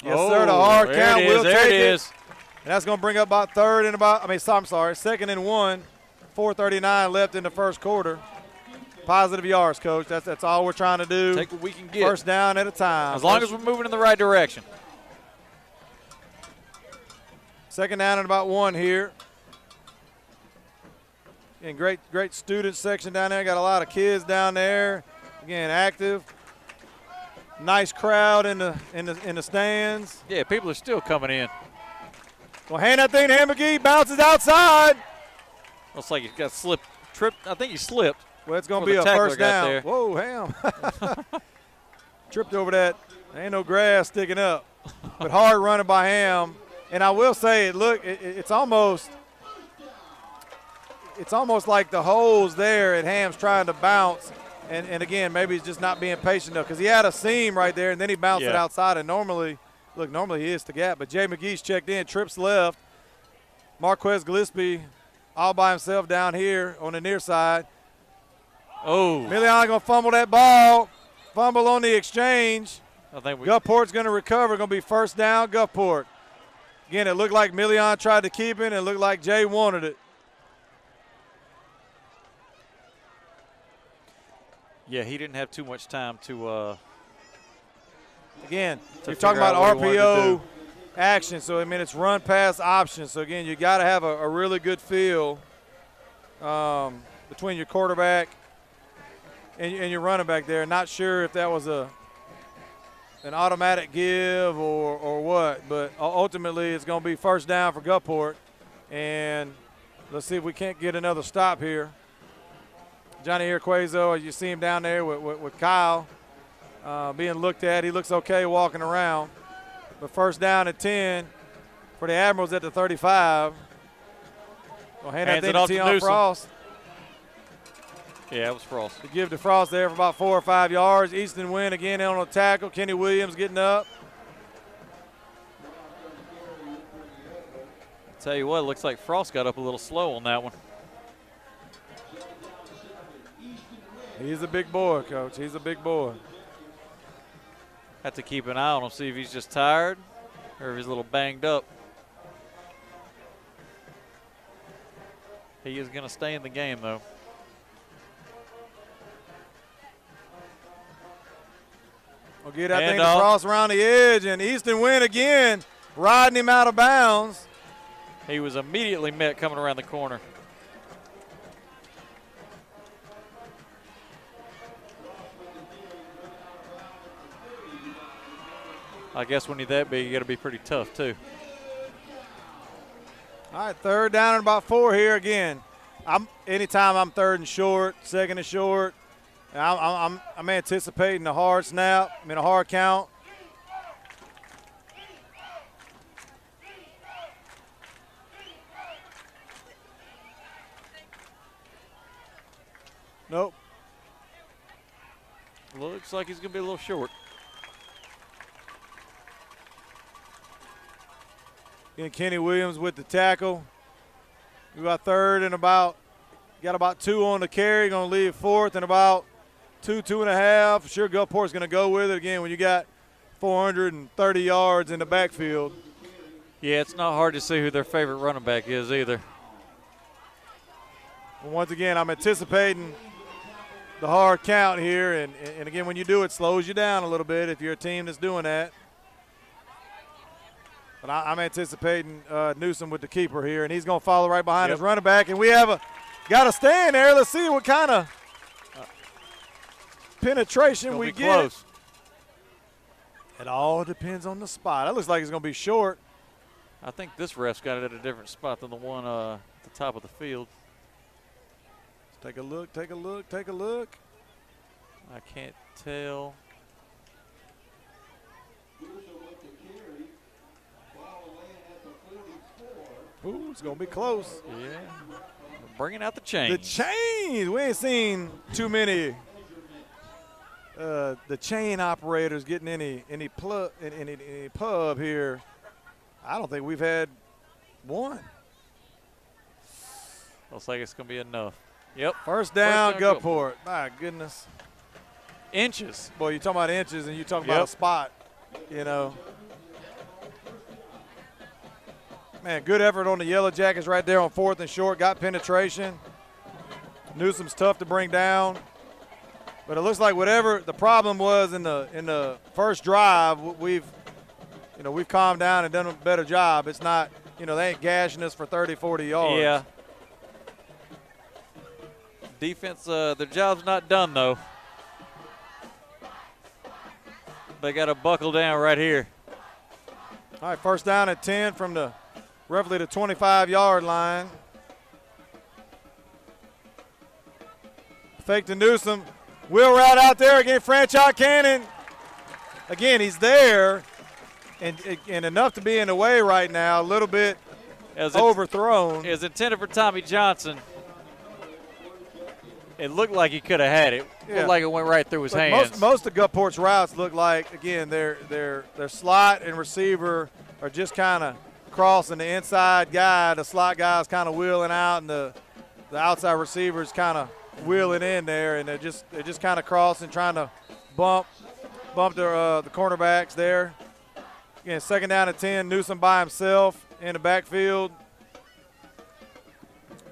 Yes, sir. The hard count will take it. And that's going to bring up about second and 1. 4:39 left in the first quarter. Positive yards, Coach. That's all we're trying to do. Take what we can get. First down at a time. As long as we're moving in the right direction. Second down and about 1 here. And great student section down there. Got a lot of kids down there. Again, active. Nice crowd in the stands. Yeah, people are still coming in. Well, hand that thing to Ham McGee. Bounces outside. Looks like he got tripped. I think he slipped. Well, it's going to be a first down. There. Whoa, Ham. Tripped over that. There ain't no grass sticking up. But hard running by Ham. And I will say, it's almost like the holes there at Ham's trying to bounce. And again, maybe he's just not being patient enough because he had a seam right there, and then he bounced it outside. And normally he hits the gap. But Jay McGee's checked in, trips left. Marquez Gillespie all by himself down here on the near side. Oh. Million going to fumble that ball. Fumble on the exchange. I think Gulfport's going to recover. Going to be first down, Gulfport. Again, it looked like Million tried to keep it, and it looked like Jay wanted it. Yeah, he didn't have too much time to again, you're talking about RPO action, so it's run pass option. So again, you got to have a really good feel between your quarterback and your running back there. Not sure if that was an automatic give or what, but ultimately it's going to be first down for Gulfport. And let's see if we can't get another stop here. Johnny Irquezo, you see him down there with Kyle being looked at. He looks okay walking around. But first down at 10 for the Admirals at the 35. We'll hand that thing to Tion Frost. Yeah, it was Frost. To give to Frost there for about 4 or 5 yards. Easton Wynn again on a tackle. Kenny Williams getting up. Tell you what, it looks like Frost got up a little slow on that one. He's a big boy, Coach. He's a big boy. Have to keep an eye on him, see if he's just tired or if he's a little banged up. He is going to stay in the game, though. We'll get that thing to Frost around the edge, and Easton Wynn again riding him out of bounds. He was immediately met coming around the corner. I guess when you're that big, you got to be pretty tough, too. All right, third down and about 4 here again. Anytime I'm third and short, second and short, I'm anticipating a hard snap, a hard count. Nope. Looks like he's going to be a little short. Again, Kenny Williams with the tackle. We got third and got about 2 on the carry. Going to leave fourth and about 2.5. Sure, Gulfport's going to go with it again when you got 430 yards in the backfield. Yeah, it's not hard to see who their favorite running back is either. Once again, I'm anticipating the hard count here. And again, when you do it, slows you down a little bit if you're a team that's doing that. But I'm anticipating Newsom with the keeper here, and he's going to follow right behind his running back. And we have got a stand there. Let's see what kind of penetration we get. Close. It all depends on the spot. That looks like it's going to be short. I think this ref's got it at a different spot than the one at the top of the field. Let's take a look, take a look, take a look. I can't tell. Ooh, it's going to be close. Yeah. We're bringing out the chains. The chains. We ain't seen too many the chain operators getting any pub here. I don't think we've had one. Looks like it's going to be enough. Yep. First down, Gulfport. My goodness. Inches. Boy, you're talking about inches and you're talking about a spot, you know. Man, good effort on the Yellow Jackets right there on 4th and short. Got penetration. Newsom's tough to bring down. But it looks like whatever the problem was in the first drive, we've calmed down and done a better job. It's not, they ain't gashing us for 30, 40 yards. Yeah. Defense, their job's not done, though. They got to buckle down right here. All right, first down at 10 from roughly the 25-yard line. Fake to Newsom. Wheel route out there again. Franchise Cannon. Again, he's there and enough to be in the way right now. A little bit overthrown. It was intended for Tommy Johnson. It looked like he could have had it. Yeah. Looked like it went right through his hands. Most of Gulfport's routes look like, again, their slot and receiver are just kind of crossing the inside guy. The slot guy is kind of wheeling out, and the outside receiver is kind of wheeling in there, and they're just kind of crossing, trying to bump the cornerbacks there. Again, second down at 10. Newsom by himself in the backfield.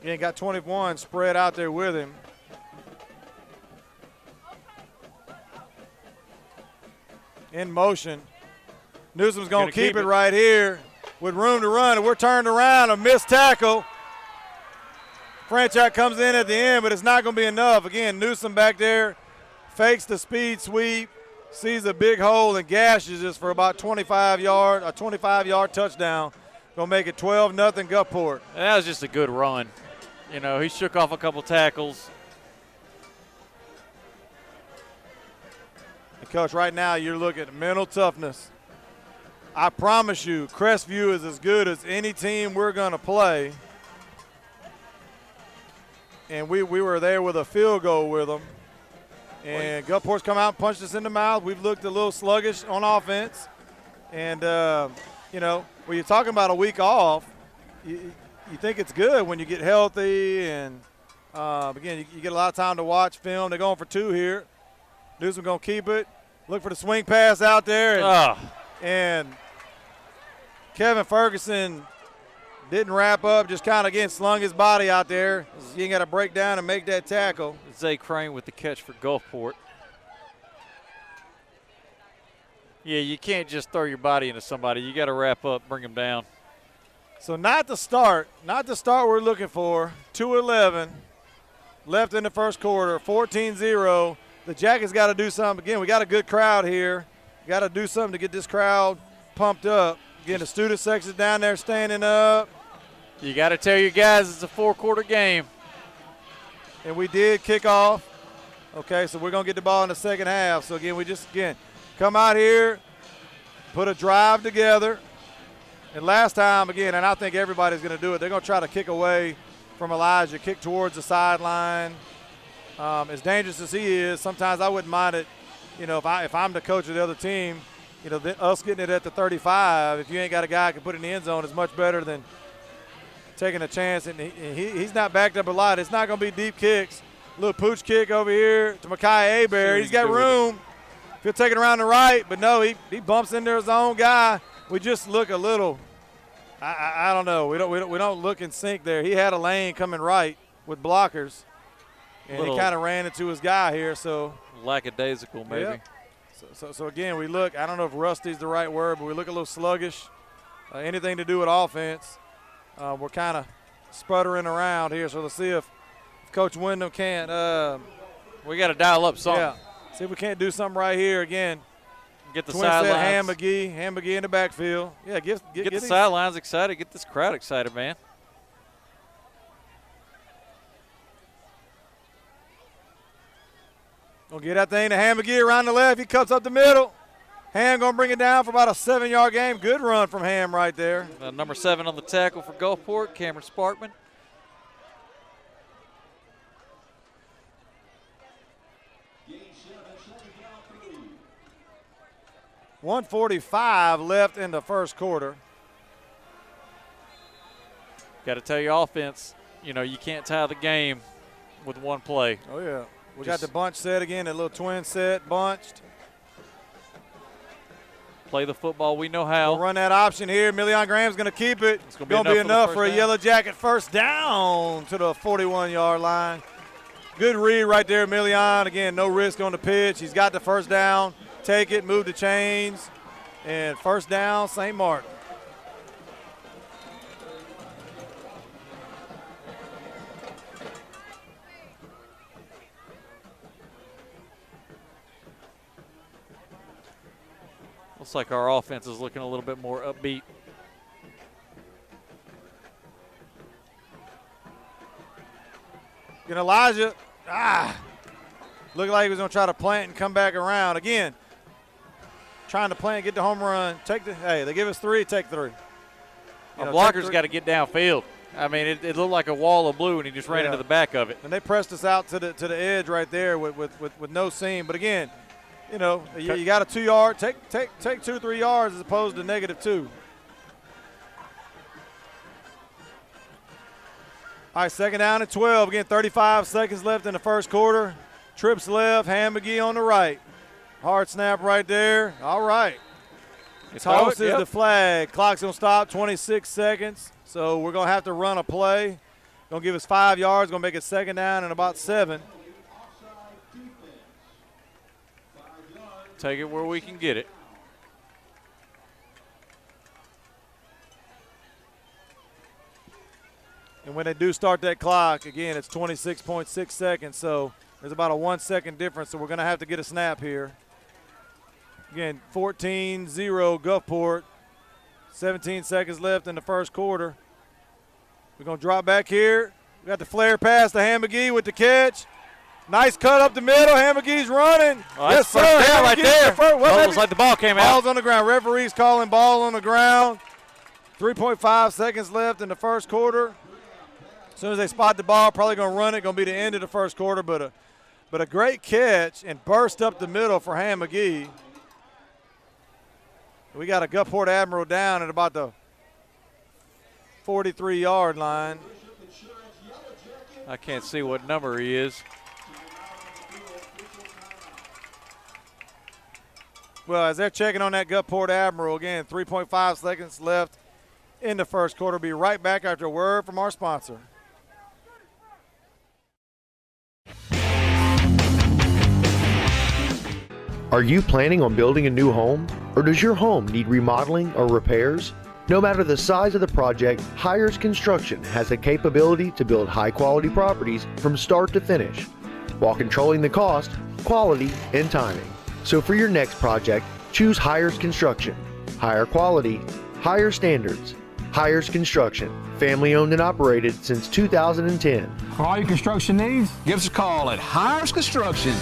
Again, got 21 spread out there with him. In motion. Newsom's going to keep it right here with room to run, and we're turned around. A missed tackle. Franchise comes in at the end, but it's not going to be enough. Again, Newsom back there fakes the speed sweep, sees a big hole, and gashes us for about 25-yard touchdown. Going to make it 12-0 Gulfport. That was just a good run. He shook off a couple tackles. And Coach, right now you're looking at mental toughness. I promise you, Crestview is as good as any team we're going to play. And we were there with a field goal with them. And Gulfport's come out and punched us in the mouth. We've looked a little sluggish on offense. And, when you're talking about a week off, you think it's good when you get healthy. And, again, you get a lot of time to watch film. They're going for 2 here. Newsom going to keep it. Look for the swing pass out there. And Kevin Ferguson didn't wrap up, just kind of, again, slung his body out there. You got to break down and make that tackle. Zay Crane with the catch for Gulfport. Yeah, you can't just throw your body into somebody. You got to wrap up, bring them down. So not the start we're looking for. 2:11 left in the first quarter, 14-0. The Jackets got to do something. Again, we got a good crowd here. Got to do something to get this crowd pumped up. Again, the student section's down there standing up. You got to tell your guys it's a 4-quarter game. And we did kick off. Okay, so we're going to get the ball in the second half. So, again, we just come out here, put a drive together. And last time, again, and I think everybody's going to do it, they're going to try to kick away from Elijah, kick towards the sideline. As dangerous as he is, sometimes I wouldn't mind it. If I'm the coach of the other team, us getting it at the 35, if you ain't got a guy who can put it in the end zone, is much better than taking a chance. And he's not backed up a lot. It's not going to be deep kicks. A little pooch kick over here to Mekhi Hebert. He's got room. He'll take it around the right, but no, he bumps into his own guy. We just look a little, I don't know. We don't look in sync there. He had a lane coming right with blockers. And he kind of ran into his guy here. So lackadaisical, maybe. Yep. So again, we look, I don't know if rusty's the right word, but we look a little sluggish. Anything to do with offense, we're kind of sputtering around here. So let's see if Coach Wyndham can't. We got to dial up something. Yeah. See if we can't do something right here again. Get the Twin set sidelines. Ham McGee in the backfield. Yeah, get the sidelines excited. Get this crowd excited, man. Gonna get that thing to Ham McGee around the left. He cuts up the middle. Ham gonna bring it down for about a 7-yard game. Good run from Ham right there. Number 7 on the tackle for Gulfport, Cameron Sparkman. .145 left in the first quarter. Got to tell your offense, you can't tie the game with one play. Oh, yeah. We got the bunch set again, that little twin set, bunched. Play the football we know how. We'll run that option here. Million Graham's going to keep it. It's going to be enough for a Yellow Jacket first down to the 41-yard line. Good read right there, Million. Again, no risk on the pitch. He's got the first down. Take it, move the chains, and first down, St. Martin. Looks like our offense is looking a little bit more upbeat. And Elijah, looked like he was going to try to plant and come back around. Again, trying to plant, get the home run. They give us 3, take 3. Our blocker's got to get downfield. I mean, it looked like a wall of blue, and he just ran into the back of it. And they pressed us out to the edge right there with no seam. But again, you got a 2-yard. Take 2-3 yards as opposed to -2. All right, second down and 12. Again, 35 seconds left in the first quarter. Trips left, Ham McGee on the right. Hard snap right there. All right. Tosses the flag. Clock's going to stop, 26 seconds. So we're going to have to run a play. Going to give us 5 yards. Going to make it second down and about 7. Take it where we can get it. And when they do start that clock, again, it's 26.6 seconds. So there's about a 1 second difference. So we're going to have to get a snap here. Again, 14-0 Gulfport. 17 seconds left in the first quarter. We're going to drop back here. We got the flare pass to Ham McGee with the catch. Nice cut up the middle. Ham McGee's running. Oh, yes, sir. Down right there. Looks like the ball came out. Ball's on the ground. Referee's calling ball on the ground. 3.5 seconds left in the first quarter. As soon as they spot the ball, probably going to run it. Going to be the end of the first quarter, but a great catch and burst up the middle for Ham McGee. We got a Gulfport Admiral down at about the 43-yard line. I can't see what number he is. Well, as they're checking on that Gulfport Admiral, again, 3.5 seconds left in the first quarter. Be right back after a word from our sponsor. Are you planning on building a new home? Or does your home need remodeling or repairs? No matter the size of the project, Hires Construction has the capability to build high-quality properties from start to finish, while controlling the cost, quality, and timing. So for your next project, choose Hires Construction. Higher quality, higher standards. Hires Construction, family owned and operated since 2010. For all your construction needs, give us a call at Hires Construction.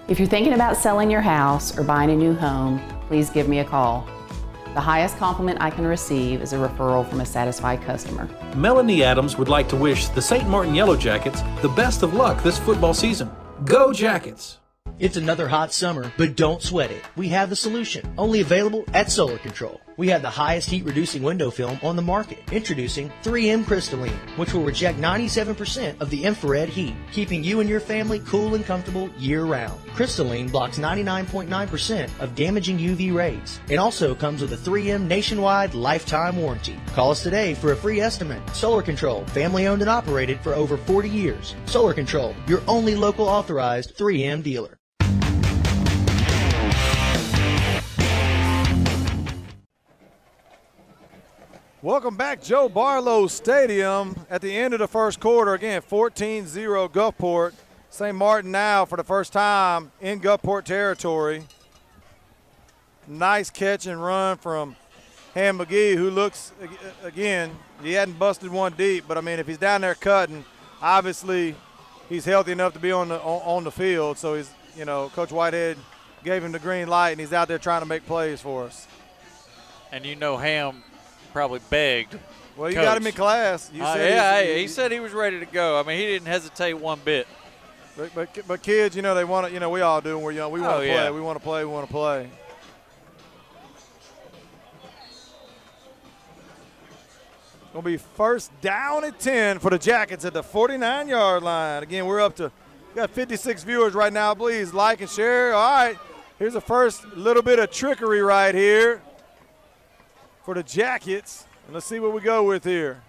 If you're thinking about selling your house or buying a new home, please give me a call. The highest compliment I can receive is a referral from a satisfied customer. Melanie Adams would like to wish the St. Martin Yellow Jackets the best of luck this football season. Go Jackets! It's another hot summer, but don't sweat it. We have the solution, only available at Solar Control. We have the highest heat-reducing window film on the market. Introducing 3M Crystalline, which will reject 97% of the infrared heat, keeping you and your family cool and comfortable year-round. Crystalline blocks 99.9% of damaging UV rays. It also comes with a 3M nationwide lifetime warranty. Call us today for a free estimate. Solar Control, family-owned and operated for over 40 years. Solar Control, your only local authorized 3M dealer. Welcome back, Joe Barlow Stadium. At the end of the first quarter, again, 14-0 Gulfport. St. Martin now for the first time in Gulfport territory. Nice catch and run from Ham McGee, who looks, again, he hadn't busted one deep, but, I mean, if he's down there cutting, obviously he's healthy enough to be on the field. So he's, you know, Coach Whitehead gave him the green light, and he's out there trying to make plays for us. And you know Ham probably begged. Well, you got him in class. You said he said he was ready to go. I mean, he didn't hesitate one bit. But kids, you know, they want to, you know, we all do when we're young. We want to play. Yeah. We want to play. We want to play. Going to be first down at 10 for the Jackets at the 49-yard line. Again, we're up to, got 56 viewers right now. Please like and share. All right, here's the first little bit of trickery right here for the Jackets. And let's see what we go with here.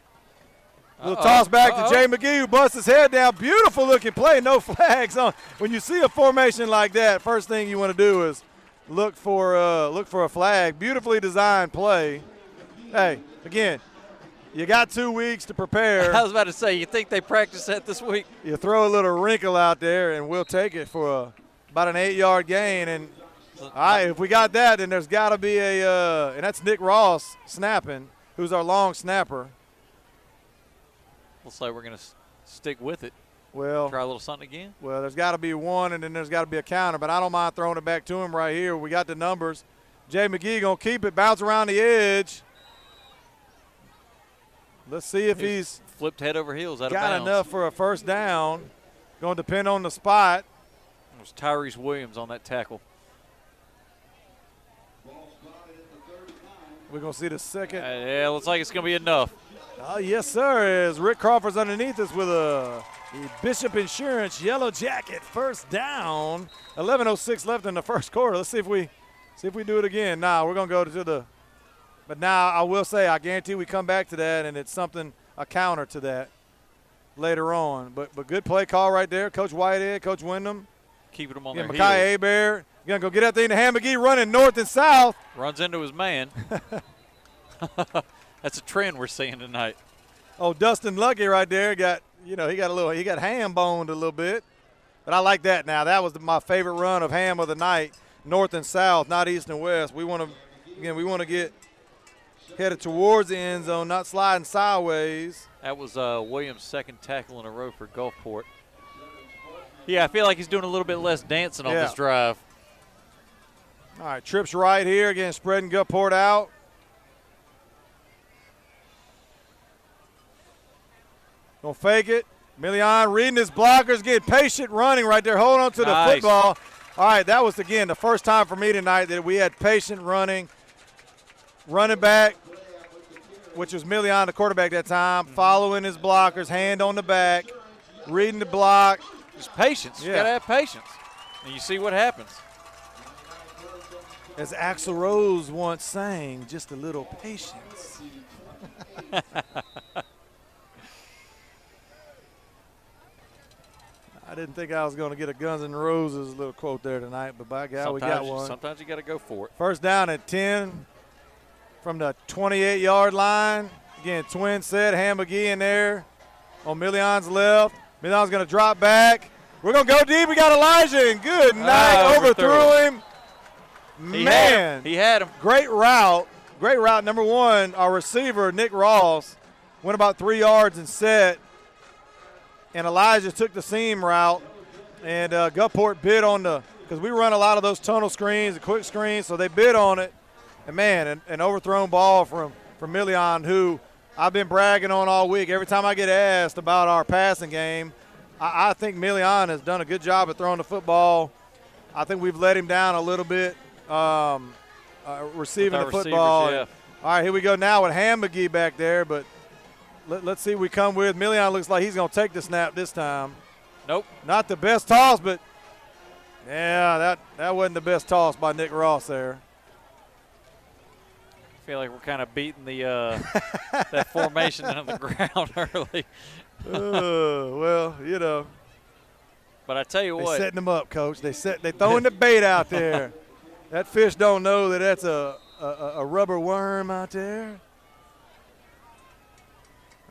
A little toss back to Jay McGee, who busts his head down. Beautiful looking play, no flags on. When you see a formation like that, first thing you want to do is look for a flag. Beautifully designed play. Hey, again, you got 2 weeks to prepare. I was about to say, you think they practiced that this week? You throw a little wrinkle out there, and we'll take it for about an 8-yard gain. And all right, if we got that, then there's got to be and that's Nick Ross snapping, who's our long snapper. Looks like we're going to stick with it. Well, try a little something again. Well, there's got to be one, and then there's got to be a counter. But I don't mind throwing it back to him right here. We got the numbers. Jay McGee going to keep it, bounce around the edge. Let's see if he's flipped head over heels out of got bounds. enough for a first down. Going to depend on the spot. It was Tyrese Williams on that tackle. We're going to see the second. Yeah, looks like it's going to be enough. Oh, yes, sir. As Rick Crawford's underneath us with the Bishop Insurance Yellow Jacket first down. 11:06 left in the first quarter. Let's see if we do it again. Nah, we're going to go to the – but now I will say I guarantee we come back to that, and it's something – a counter to that later on. But good play call right there. Coach Whitehead, Coach Wyndham. Keeping them on their heels. Mekhi Hebert. Going to go get that thing to Ham McGee running north and south. Runs into his man. That's a trend we're seeing tonight. Oh, Dustin Luckey right there he got ham boned a little bit. But I like that now. That was my favorite run of ham of the night, north and south, not east and west. We want to get headed towards the end zone, not sliding sideways. That was Williams' second tackle in a row for Gulfport. Yeah, I feel like he's doing a little bit less dancing on this drive. All right, trips right here. Again, spreading Gulfport out. Gonna fake it. Million reading his blockers, getting patient running right there. Hold on to the football. All right, that was, again, the first time for me tonight that we had patient running. Running back, which was Million, the quarterback that time, following his blockers, hand on the back, reading the block. Just patience. Yeah. You got to have patience. And you see what happens. As Axl Rose once sang, just a little patience. I didn't think I was going to get a Guns N' Roses little quote there tonight, but by God, we got one. Sometimes you got to go for it. First down at 10 from the 28-yard line. Again, twin set, Ham McGee in there on Million's left. Million's going to drop back. We're going to go deep. We got Elijah, and good night. Overthrew him. Man. He had him. Great route. Great route. Number one, our receiver, Nick Ross, went about 3 yards and set. And Elijah took the seam route. And Gulfport bid on because we run a lot of those tunnel screens, the quick screens, so they bid on it. And, man, an overthrown ball from Million, who I've been bragging on all week. Every time I get asked about our passing game, I think Million has done a good job at throwing the football. I think we've let him down a little bit receiving the football. All right, here we go now with Ham McGee back there, but let's see what we come with. Million looks like he's going to take the snap this time. Nope. Not the best toss, but, yeah, that wasn't the best toss by Nick Ross there. I feel like we're kind of beating the that formation on the ground early. Well, you know. But I tell you what. They're setting them up, Coach. They throwing the bait out there. That fish don't know that that's a rubber worm out there.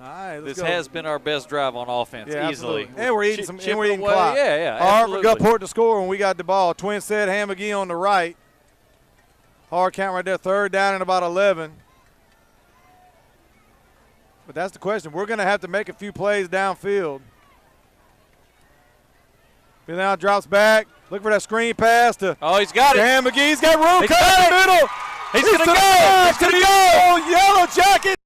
All right, let's this go. has been our best drive on offense, yeah, easily. Absolutely. And we're eating some. Chip And we're eating away. clock. Yeah, Hard for absolutely. Gulfport to score when we got the ball. Twin said Ham McGee on the right. Hard count right there. 3rd down and about 11. But that's the question. We're going to have to make a few plays downfield. Now drops back. Look for that screen pass to. Oh, he's got it. Ham McGee. He's got room. He's Cut got in the it. middle. He's going to go. He's He's going to go. go. Yellow Jacket.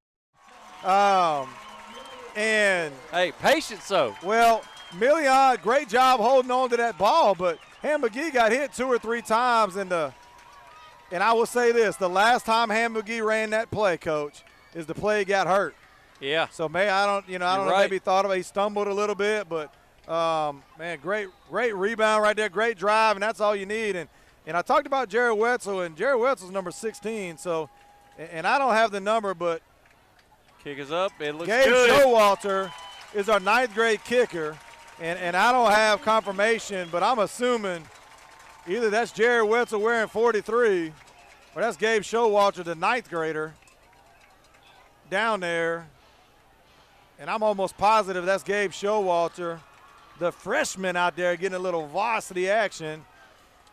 And hey, patience though. Well, Million, great job holding on to that ball, but Ham McGee got hit 2 or 3 times, and I will say this: the last time Ham McGee ran that play, Coach, is the play he got hurt. Yeah. So I don't know. Right. Maybe he thought of it. He stumbled a little bit, but man, great rebound right there, great drive, and that's all you need. And I talked about Jared Wetzel, and Jared Wetzel's number 16. So, and I don't have the number, but. Kick is up. It looks Gabe good. Showalter is our 9th grade kicker, and I don't have confirmation, but I'm assuming either that's Jared Wetzel wearing 43 or that's Gabe Showalter, the 9th grader, down there. And I'm almost positive that's Gabe Showalter, the freshman out there getting a little varsity action.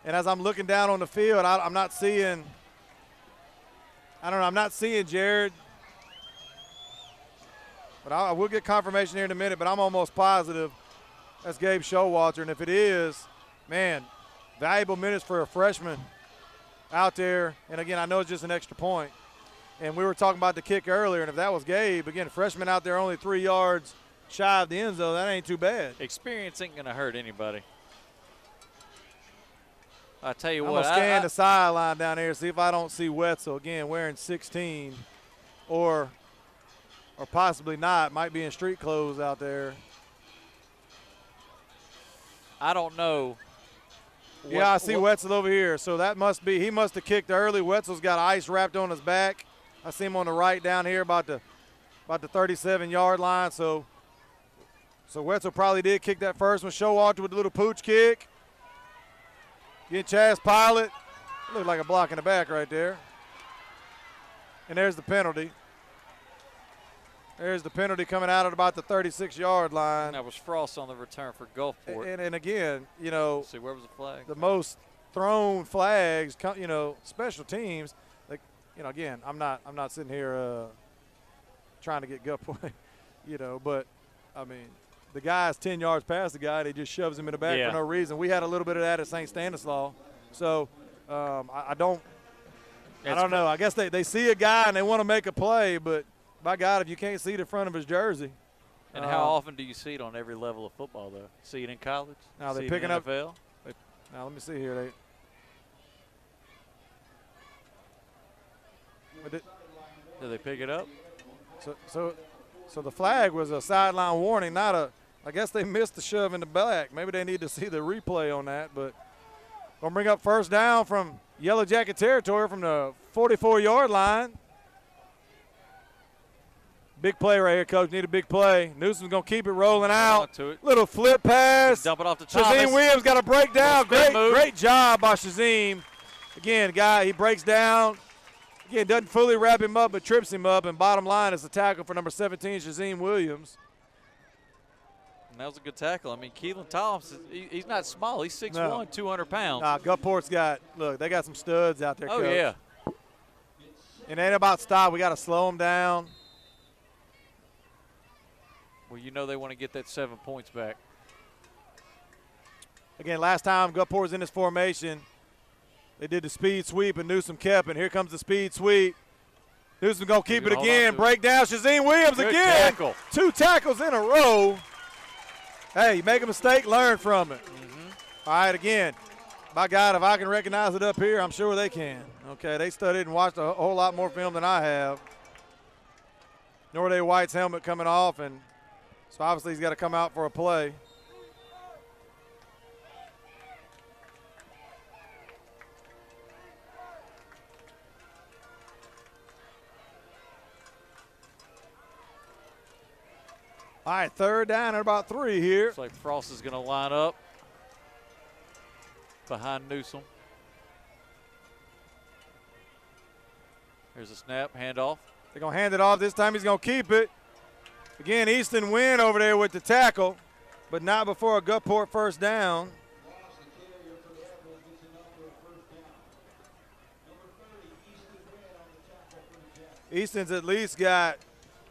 And as I'm looking down on the field, I'm not seeing Jared. But I will get confirmation here in a minute, but I'm almost positive that's Gabe Showalter. And if it is, man, valuable minutes for a freshman out there. And, again, I know it's just an extra point. And we were talking about the kick earlier, and if that was Gabe, again, freshman out there only 3 yards shy of the end zone, that ain't too bad. Experience ain't going to hurt anybody. I tell you I'm what. going to scan the sideline down here, see if I don't see Wetzel, again, wearing 16 or possibly not. Might be in street clothes out there. I don't know. Yeah, I see Wetzel over here. So that must be – he must have kicked early. Wetzel's got ice wrapped on his back. I see him on the right down here about the 37-yard line. So Wetzel probably did kick that first one. Showalter with a little pooch kick. Get Chaz Pilot. Looked like a block in the back right there. And there's the penalty. There's the penalty coming out at about the 36-yard line. And that was Frost on the return for Gulfport. And again, let's see, where was the flag? The most thrown flags, special teams. Like, again, I'm not sitting here trying to get Gulfport, but I mean, the guy's 10 yards past the guy, and he just shoves him in the back for no reason. We had a little bit of that at St. Stanislaus, so I don't know. I guess they see a guy and they want to make a play, but. By God, if you can't see the front of his jersey. And how often do you see it on every level of football, though? See it in college? Now they're picking up. Now let me see here. Did they pick it up? So the flag was a sideline warning, not a. I guess they missed the shove in the back. Maybe they need to see the replay on that. But gonna bring up 1st down from Yellow Jacket territory from the 44-yard line. Big play right here, Coach. Need a big play. Newsom's going to keep it rolling out. Little flip pass. Dump it off to Thomas. Shazim Williams got a breakdown. Great job by Shazim. Again, he breaks down. Again, doesn't fully wrap him up, but trips him up. And bottom line is the tackle for number 17, Shazim Williams. And that was a good tackle. I mean, Keelan Thomas, he's not small. He's 6'1", 200 pounds. Gulfport's they got some studs out there, Coach. Oh, yeah. And it ain't about stop. We got to slow them down. Well, they want to get that 7 points back. Again, last time Gulfport was in this formation, they did the speed sweep and Newsom kept it. Here comes the speed sweep. Newsom's going to keep it again. Break down. Shazim Williams Good again. Tackle. 2 tackles in a row. Hey, you make a mistake, learn from it. All right, again, by God, if I can recognize it up here, I'm sure they can. Okay, they studied and watched a whole lot more film than I have. Norday White's helmet coming off, and so obviously he's got to come out for a play. All right, third down at about 3 here. Looks like Frost is going to line up behind Newsome. Here's a snap, handoff. They're going to hand it off. This time he's going to keep it. Again, Easton Wynn over there with the tackle, but not before a Gulfport first down. Easton's at least got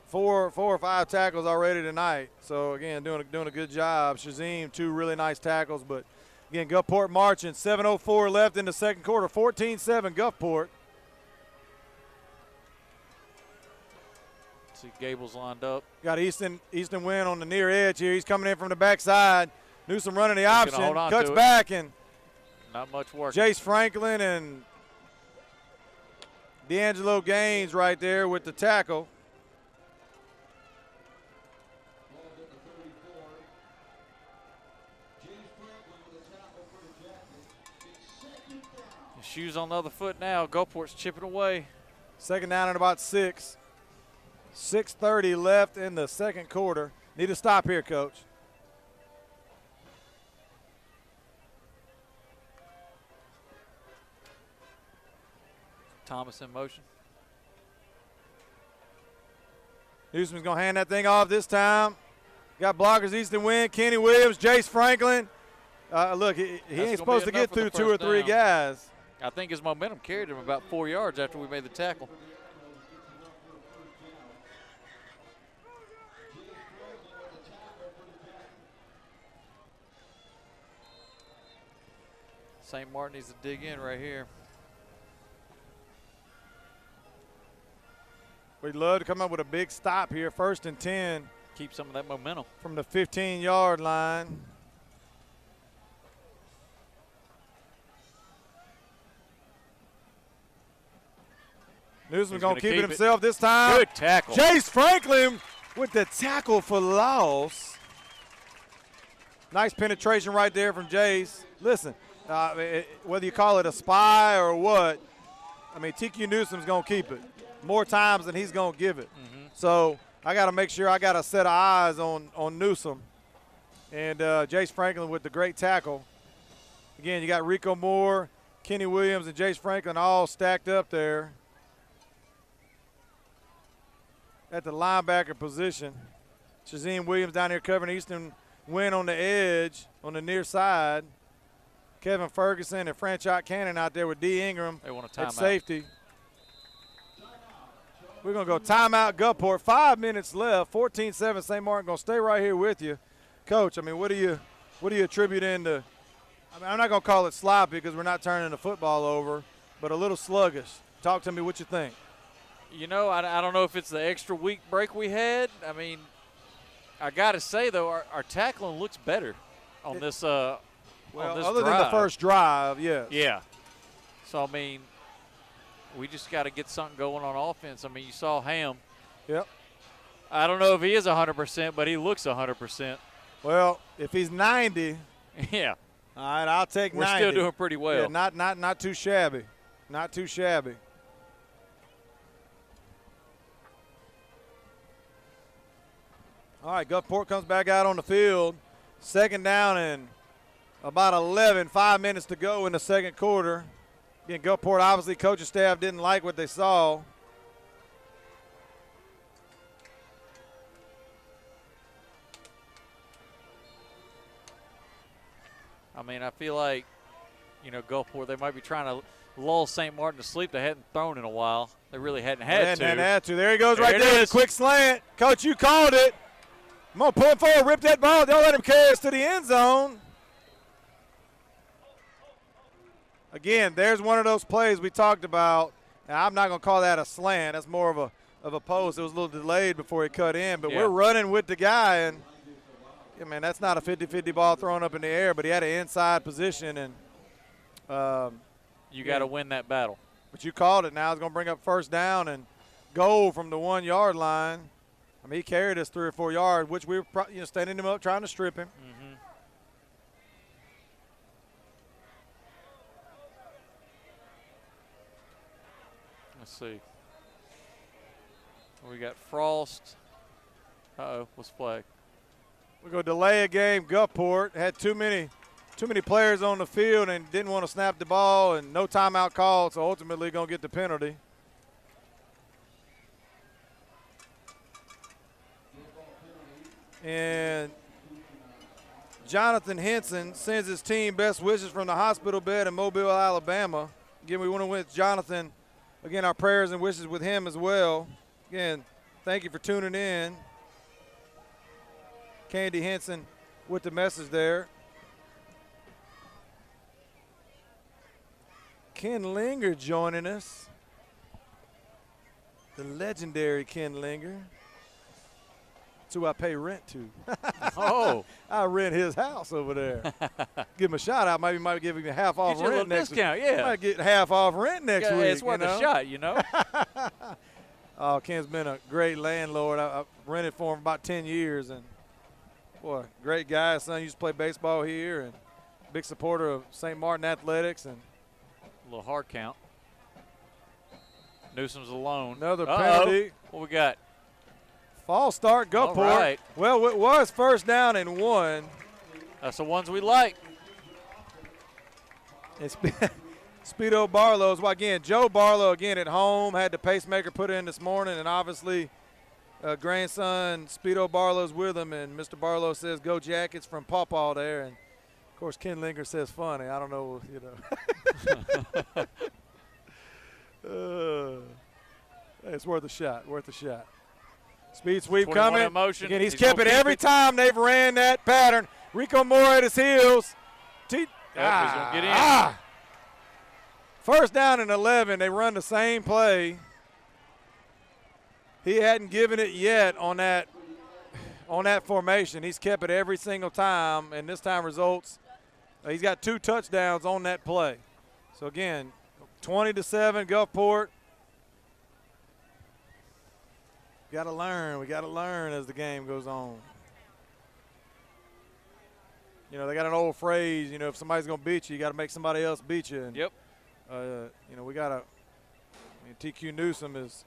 four or five tackles already tonight. So, again, doing a good job. Shazim, 2 really nice tackles. But, again, Gulfport marching. 7:04 left in the second quarter. 14-7 Gulfport. See Gables lined up. Got Easton Wynn on the near edge here. He's coming in from the backside. Newsome running the option. Cuts back, and not much work. Jace Franklin and D'Angelo Gaines right there with the tackle. Shoes on the other foot now. Gulfport's chipping away. Second down at about 6. 6:30 left in the second quarter. Need to stop here, Coach. Thomas in motion. Newsome's going to hand that thing off this time. Got blockers, Easton Wynn, Kenny Williams, Jace Franklin. Look, he ain't supposed to get through 2 or 3 guys. I think his momentum carried him about 4 yards after we made the tackle. St. Martin needs to dig in right here. We'd love to come up with a big stop here, 1st and 10. Keep some of that momentum. From the 15-yard line. Newsome's going to keep it himself this time. Good tackle. Jace Franklin with the tackle for loss. Nice penetration right there from Jace. Listen, whether you call it a spy or what, I mean, TQ Newsome's going to keep it more times than he's going to give it. So I got to make sure I got a set of eyes on Newsome. And Jace Franklin with the great tackle. Again, you got Rico Moore, Kenny Williams, and Jace Franklin all stacked up there at the linebacker position. Shazim Williams down here covering Easton Wynn on the edge, on the near side. Kevin Ferguson and Franchot Cannon out there with D. Ingram at safety. We're going to go timeout Gulfport. 5 minutes left, 14-7 St. Martin. Going to stay right here with you. Coach, I mean, what do you attribute into – I mean, I'm not going to call it sloppy because we're not turning the football over, but a little sluggish. Talk to me what you think. You know, I don't know if it's the extra week break we had. I mean, I got to say, though, our tackling looks better on this well, on this other drive. than the first drive, yes. Yeah. So, I mean, we just got to get something going on offense. I mean, you saw Ham. Yep. I don't know if he is 100%, but he looks 100%. Well, if he's 90. Yeah. All right, I'll take 90. We're still doing pretty well. Yeah, not too shabby. Not too shabby. All right, Gulfport comes back out on the field. Second down and about 11, 5 minutes to go in the second quarter. Again, Gulfport, obviously, coaching staff didn't like what they saw. I mean, I feel like, you know, Gulfport, they might be trying to lull St. Martin to sleep. They hadn't thrown in a while. They really hadn't had to. There he goes right there. The quick slant. Coach, you called it. I'm going to pull it forward, rip that ball. Don't let him carry us to the end zone. Again, there's one of those plays we talked about. Now, I'm not going to call that a slant. That's more of a post. It was a little delayed before he cut in. But we're running with the guy. And, yeah, man, that's not a 50-50 ball thrown up in the air. But he had an inside position. And you got to win that battle. But you called it now. It's going to bring up first down and goal from the 1 yard line. I mean, he carried us 3 or 4 yards, which we were standing him up, trying to strip him. Mm-hmm. Let's see. We got Frost. What's flag? We're going to delay a game. Gulfport had too many players on the field and didn't want to snap the ball, and no timeout called, so ultimately going to get the penalty. And Jonathan Henson sends his team best wishes from the hospital bed in Mobile, Alabama. Again, we want to wish Jonathan, again, our prayers and wishes with him as well. Again, thank you for tuning in. Candy Henson with the message there. Ken Linger joining us. The legendary Ken Linger. That's who I pay rent to. Oh. I rent his house over there. Give him a shout out. Maybe might give him a half off rent next week. Discount, yeah. Might get half off rent next week. It's worth a shot, you know. Oh, Ken's been a great landlord. I've rented for him about 10 years. And, boy, great guy. His son used to play baseball here and big supporter of St. Martin Athletics. And a little hard count. Newsom's alone. Another penalty. What we got? False start, Gulfport. All right. Well, it was first down and 1. That's the ones we like. It's Speedo Barlow's. Well, again, Joe Barlow, again, at home, had the pacemaker put in this morning, and obviously grandson Speedo Barlow's with him, and Mr. Barlow says, "Go Jackets" from Pawpaw there, and, of course, Ken Linger says funny. I don't know, it's worth a shot, Speed sweep coming. Again, he's kept it every time they've ran that pattern. Rico Moore at his heels. He's going to get in. First down and 11. They run the same play. He hadn't given it yet on that formation. He's kept it every single time, and this time results. He's got 2 touchdowns on that play. So, again, 20-7, Gulfport. We got to learn as the game goes on. You know, they got an old phrase, if somebody's going to beat you, you got to make somebody else beat you. And, yep. We got to TQ Newsome is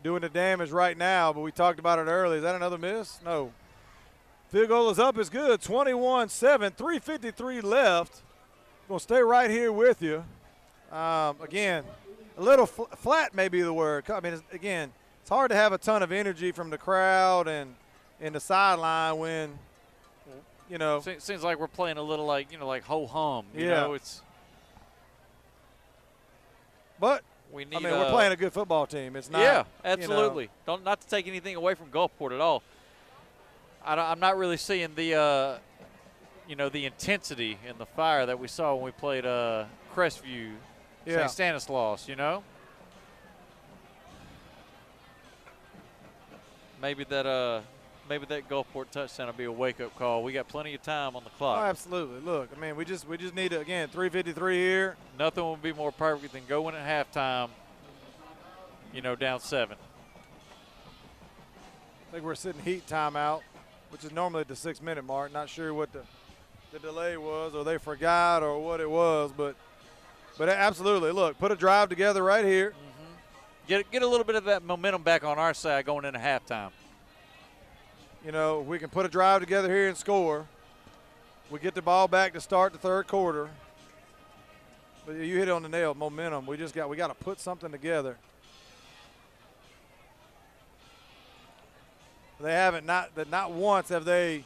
doing the damage right now, but we talked about it earlier. Is that another miss? No. Field goal is up. It's good. 21-7, 3:53 left. Going to stay right here with you. Again, a little flat may be the word. I mean, it's hard to have a ton of energy from the crowd and in the sideline when, Seems like we're playing a little like ho-hum. But we need. We're playing a good football team. It's not. Yeah, absolutely. Not to take anything away from Gulfport at all. I'm not really seeing the intensity and the fire that we saw when we played Crestview, St. Stanislaus. Maybe that Gulfport touchdown will be a wake-up call. We got plenty of time on the clock. Oh, absolutely. Look, we just need to, again, 3:53 here. Nothing would be more perfect than going at halftime, down 7. I think we're sitting heat timeout, which is normally at the 6-minute mark. Not sure what the delay was, or they forgot, or what it was, but absolutely. Look, put a drive together right here. Mm-hmm. Get a little bit of that momentum back on our side going into halftime. We can put a drive together here and score. We get the ball back to start the third quarter. But you hit it on the nail, momentum. We got to put something together. They haven't not once have they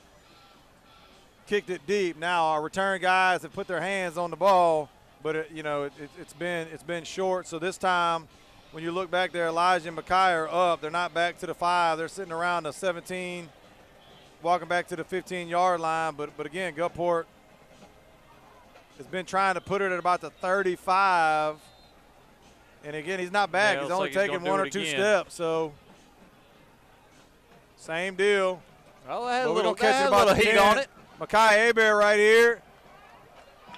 kicked it deep. Now our return guys have put their hands on the ball, but it's been short. So this time, when you look back there, Elijah and Mackay are up. They're not back to the 5. They're sitting around the 17. Walking back to the 15-yard line, but again, Gulfport has been trying to put it at about the 35, and again, he's not back. He's only taking 1 or 2 steps, so same deal. Well, I had a little heat on it. Mackay Hebert right here.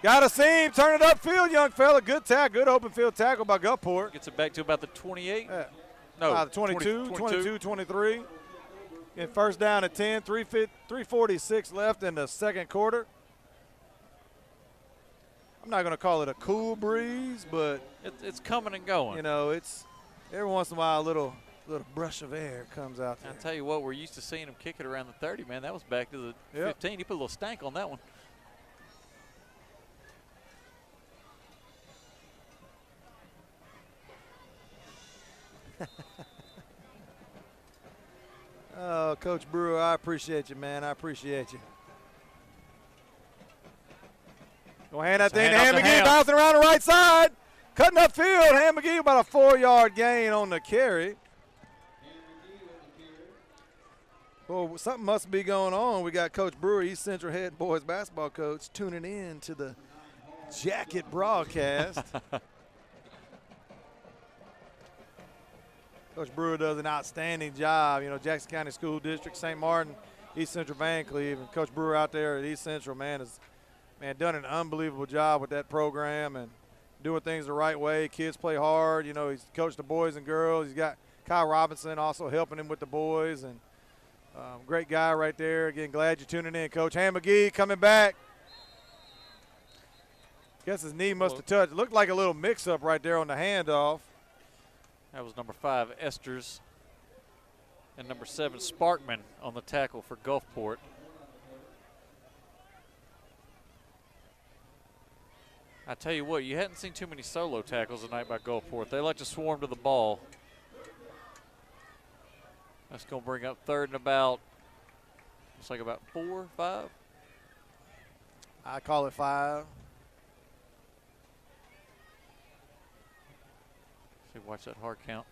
Got a seam, turn it upfield, young fella. Good tackle, good open field tackle by Gulfport. Gets it back to about the 28. No, 22, 23. Get first down at 10, 3:46 left in the second quarter. I'm not going to call it a cool breeze, but it's coming and going. You know, it's every once in a while a little brush of air comes out there. I'll tell you what, we're used to seeing him kick it around the 30, man. That was back to the 15. He put a little stank on that one. Oh, Coach Brewer, I appreciate you, man. I appreciate you. Go hand that thing to Ham McGee, bouncing around the right side. Cutting upfield. Ham McGee about a 4-yard gain on the carry. Well, something must be going on. We got Coach Brewer, East Central head boys basketball coach, tuning in to the Jacket broadcast. Coach Brewer does an outstanding job. You know, Jackson County School District, St. Martin, East Central Van Cleve, and Coach Brewer out there at East Central, man, has done an unbelievable job with that program and doing things the right way. Kids play hard. You know, he's coached the boys and girls. He's got Kyle Robinson also helping him with the boys, and great guy right there. Again, glad you're tuning in, Coach. Ham McGee coming back. Guess his knee must have touched. It looked like a little mix-up right there on the handoff. That was number 5, Esters, and number 7, Sparkman on the tackle for Gulfport. I tell you what, you hadn't seen too many solo tackles tonight by Gulfport. They like to swarm to the ball. That's going to bring up third and about, looks like about 4, 5. I call it 5. Watch that hard count.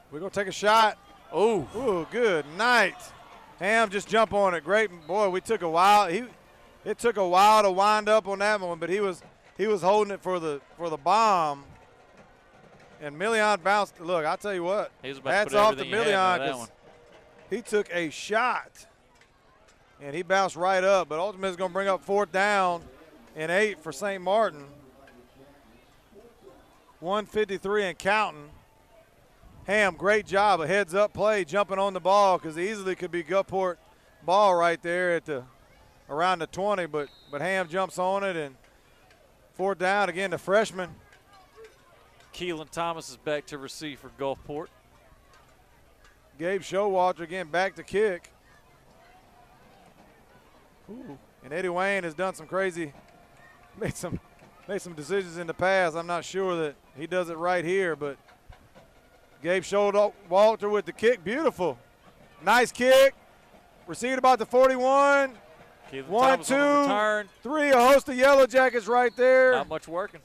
We're going to take a shot. Ooh, good night. Ham just jump on it. Great. Boy, we took a while. It took a while to wind up on that one, but he was holding it for the bomb. And Million bounced. Look, I'll tell you what. Hats off to Million because he took a shot. And he bounced right up, but ultimately it's going to bring up 4th down and 8 for St. Martin. 1:53 and counting. Ham, great job. A heads-up play, jumping on the ball because easily could be Gulfport ball right there at around the 20, but Ham jumps on it, and 4th down, again, the freshman. Keelan Thomas is back to receive for Gulfport. Gabe Showalter, again, back to kick. Ooh. And Eddie Wayne has done some crazy, made some decisions in the past. I'm not sure that he does it right here, but Gabe Showalter with the kick. Beautiful. Nice kick. Received about the 41. 1, 2, 3. A host of Yellow Jackets right there. Not much working.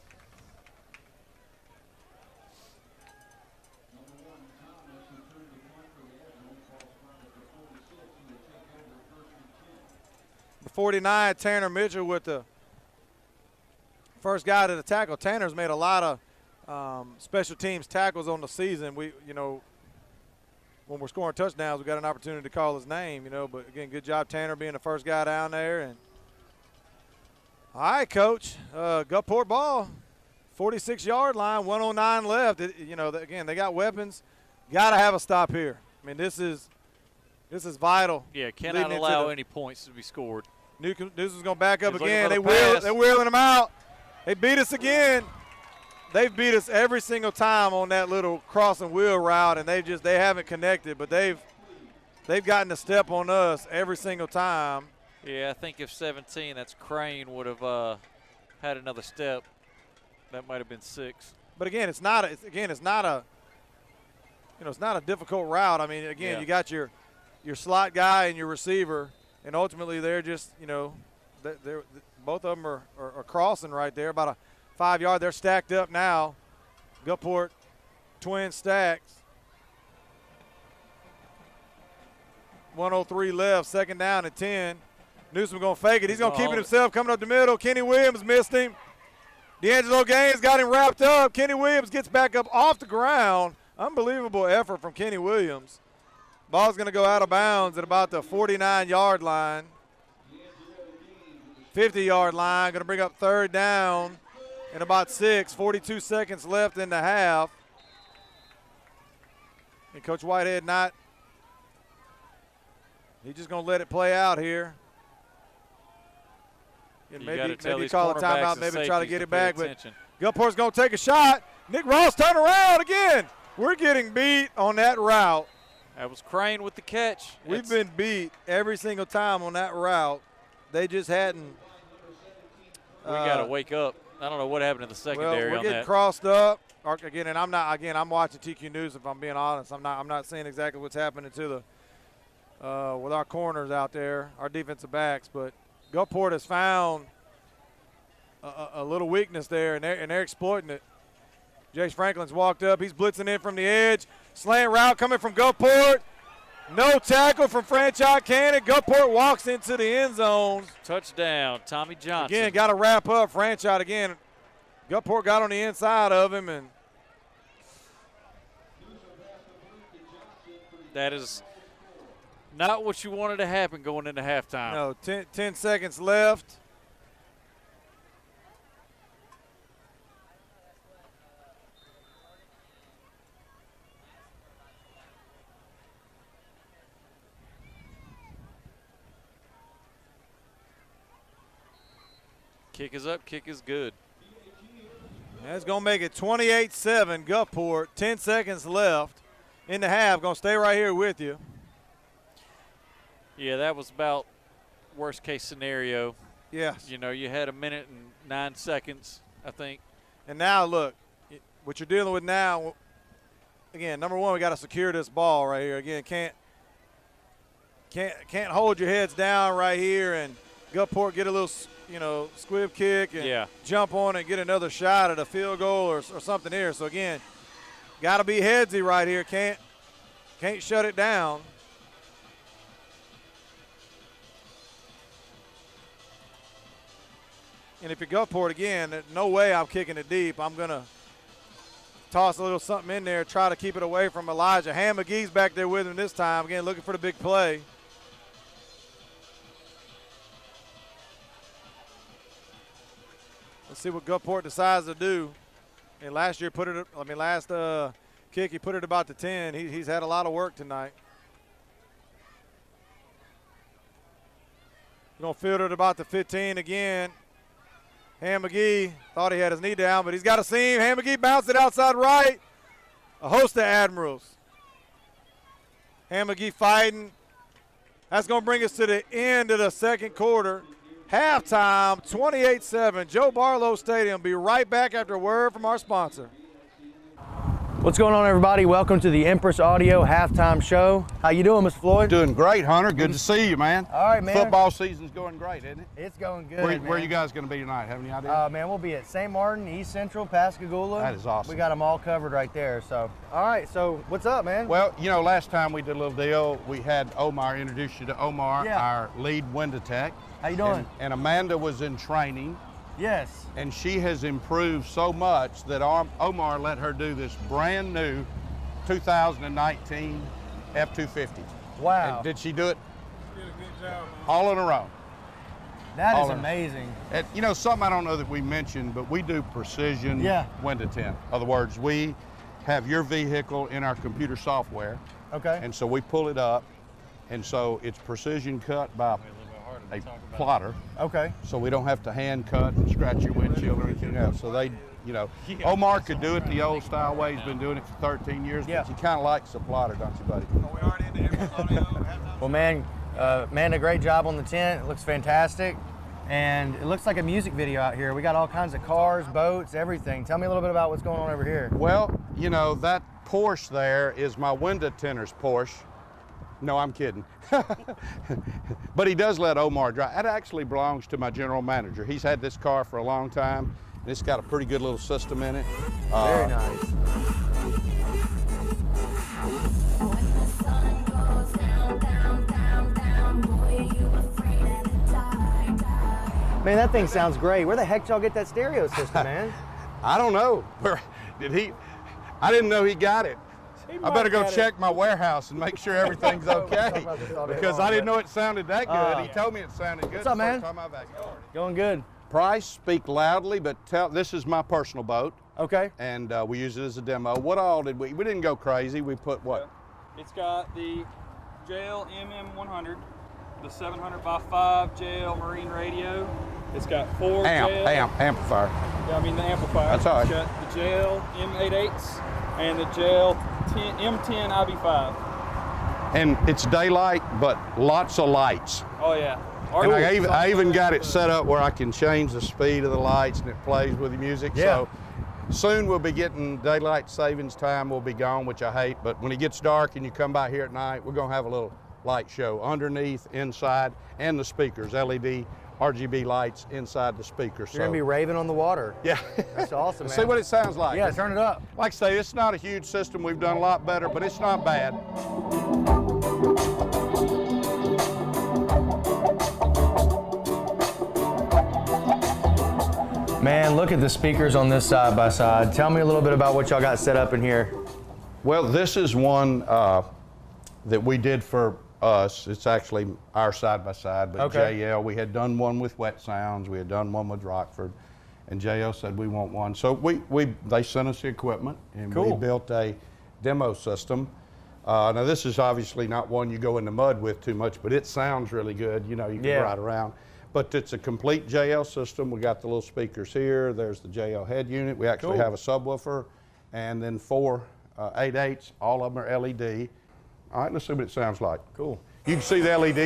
The 49, Tanner Mitchell with the first guy to the tackle. Tanner's made a lot of special teams tackles on the season. We, you know, when we're scoring touchdowns, we got an opportunity to call his name, you know. But again, good job, Tanner, being the first guy down there. And all right, Coach, Gulfport ball, 46-yard line, 109 left. You know, again, they got weapons. Got to have a stop here. I mean, this is vital. Yeah, cannot allow any points to be scored. Newsom's going to back up again. They're wheeling him out. They beat us again. They've beat us every single time on that little cross and wheel route, and they haven't connected, but they've gotten a step on us every single time. Yeah, I think if 17, that's Crane, would have had another step, that might have been 6. But again, it's not a difficult route. I mean, again, you got your slot guy and your receiver, and ultimately they're just, you know, they're both of them are crossing right there, about a 5-yard. They're stacked up now. Gulfport twin stacks. 1:03 left, 2nd down and 10. Newsom going to fake it. He's going to keep it himself, coming up the middle. Kenny Williams missed him. D'Angelo Gaines got him wrapped up. Kenny Williams gets back up off the ground. Unbelievable effort from Kenny Williams. Ball's going to go out of bounds at about the 49-yard line. 50-yard line. Going to bring up 3rd down in about 6. 42 seconds left in the half. And Coach Whitehead he's just going to let it play out here. And maybe call a timeout, maybe try to get it back. But Gulfport's going to take a shot. Nick Ross turn around again. We're getting beat on that route. That was Crane with the catch. We've been beat every single time on that route. They just hadn't. We got to wake up. I don't know what happened in the secondary. Well, we're getting crossed up again, and I'm watching TQ News. If I'm being honest, I'm not seeing exactly what's happening to with our corners out there, our defensive backs. But Gulfport has found a little weakness there, and they're exploiting it. Jace Franklin's walked up. He's blitzing in from the edge. Slant route coming from Gulfport. No tackle from Franchise Cannon. Gulfport walks into the end zone. Touchdown, Tommy Johnson. Again, got to wrap up. Franchise again. Gulfport got on the inside of him. And that is not what you wanted to happen going into halftime. No, 10 seconds left. Kick is up, kick is good. That's going to make it 28-7 Gulfport. 10 seconds left in the half. Going to stay right here with you. Yeah, that was about worst case scenario. Yes. You know, you had 1 minute and 9 seconds, I think. And now, look, what you're dealing with now, again, number one, we got to secure this ball right here. Again, can't hold your heads down right here and Gulfport get a little, squib kick and jump on and get another shot at a field goal or something here. So, again, got to be headsy right here. Can't shut it down. And if you're Gulfport, again, no way I'm kicking it deep. I'm going to toss a little something in there, try to keep it away from Elijah. Ham McGee's back there with him this time. Again, looking for the big play. Let's see what Gulfport decides to do. And last year last kick, he put it about the 10. He's had a lot of work tonight. He's going to field it about the 15 again. Ham McGee thought he had his knee down, but he's got a seam. Ham McGee bounced it outside right. A host of Admirals. Ham McGee fighting. That's going to bring us to the end of the second quarter. Halftime, 28-7. Joe Barlow Stadium. Be right back after a word from our sponsor. What's going on, everybody? Welcome to the Empress Audio halftime show. How you doing, Mr. Floyd? Doing great, Hunter. Good to see you, man. All right, man. Football season's going great, isn't it? It's going good, Where are you guys going to be tonight? Have any idea? Man, we'll be at St. Martin, East Central, Pascagoula. That is awesome. We got them all covered right there. So, all right. So, what's up, man? Well, last time we did a little deal, we had Omar introduce you to Omar, our lead window tech. How you doing? And Amanda was in training. Yes. And she has improved so much that Omar let her do this brand new 2019 F-250. Wow. And did she do it? She did a good job. All in a row. That is amazing. And, something I don't know that we mentioned, but we do precision window tint. In other words, we have your vehicle in our computer software. Okay. And so we pull it up, and so it's precision cut by a plotter. Okay. So we don't have to hand cut and scratch your windshield or anything else. So they, Omar could do it the old style way. He's been doing it for 13 years, but he kind of likes the plotter, don't you, buddy? We already into audio. Well, man, a great job on the tent. It looks fantastic. And it looks like a music video out here. We got all kinds of cars, boats, everything. Tell me a little bit about what's going on over here. Well, that Porsche there is my window tinter's Porsche. No, I'm kidding. But he does let Omar drive. That actually belongs to my general manager. He's had this car for a long time, and it's got a pretty good little system in it. Very nice. Man, that thing sounds great. Where the heck did y'all get that stereo system, man? I don't know. I didn't know he got it. I better go check my warehouse and make sure everything's okay because I didn't know it sounded that good. He told me it sounded good. What's up, man? Going good. Price, speak loudly, but this is my personal boat. Okay. And we use it as a demo. What all did we didn't go crazy. We put what? It's got the JL MM100, the 700 by 5 JL Marine radio. It's got 4 amplifier. Yeah, I mean the amplifier. That's all right. It's got the JL M88s and the JL M10 IB5. And it's daylight, but lots of lights. Oh yeah. And I even got it set up where I can change the speed of the lights and it plays with the music. Yeah. So soon we'll be getting daylight savings time will be gone, which I hate. But when it gets dark and you come by here at night, we're gonna have a little light show underneath, inside, and the speakers, LED, RGB lights inside the speakers. You're gonna be raving on the water. Yeah. That's awesome, man. See what it sounds like. Yeah, turn it up. Like I say, it's not a huge system. We've done a lot better, but it's not bad. Man, look at the speakers on this side by side. Tell me a little bit about what y'all got set up in here. Well, this is one that we did for us. It's actually our side by side, but Okay. JL, we had done one with Wet Sounds, we had done one with Rockford, and JL said we want one. So they sent us the equipment, and we Cool. built a demo system. Now this is obviously not one you go in the mud with too much, but it sounds really good. You know, you can ride around. But it's a complete JL system. We got the little speakers here. There's the JL head unit. We actually have a subwoofer, and then 4 8/8s. All of them are LED. All right, let's see what it sounds like. Cool. You can see the LED.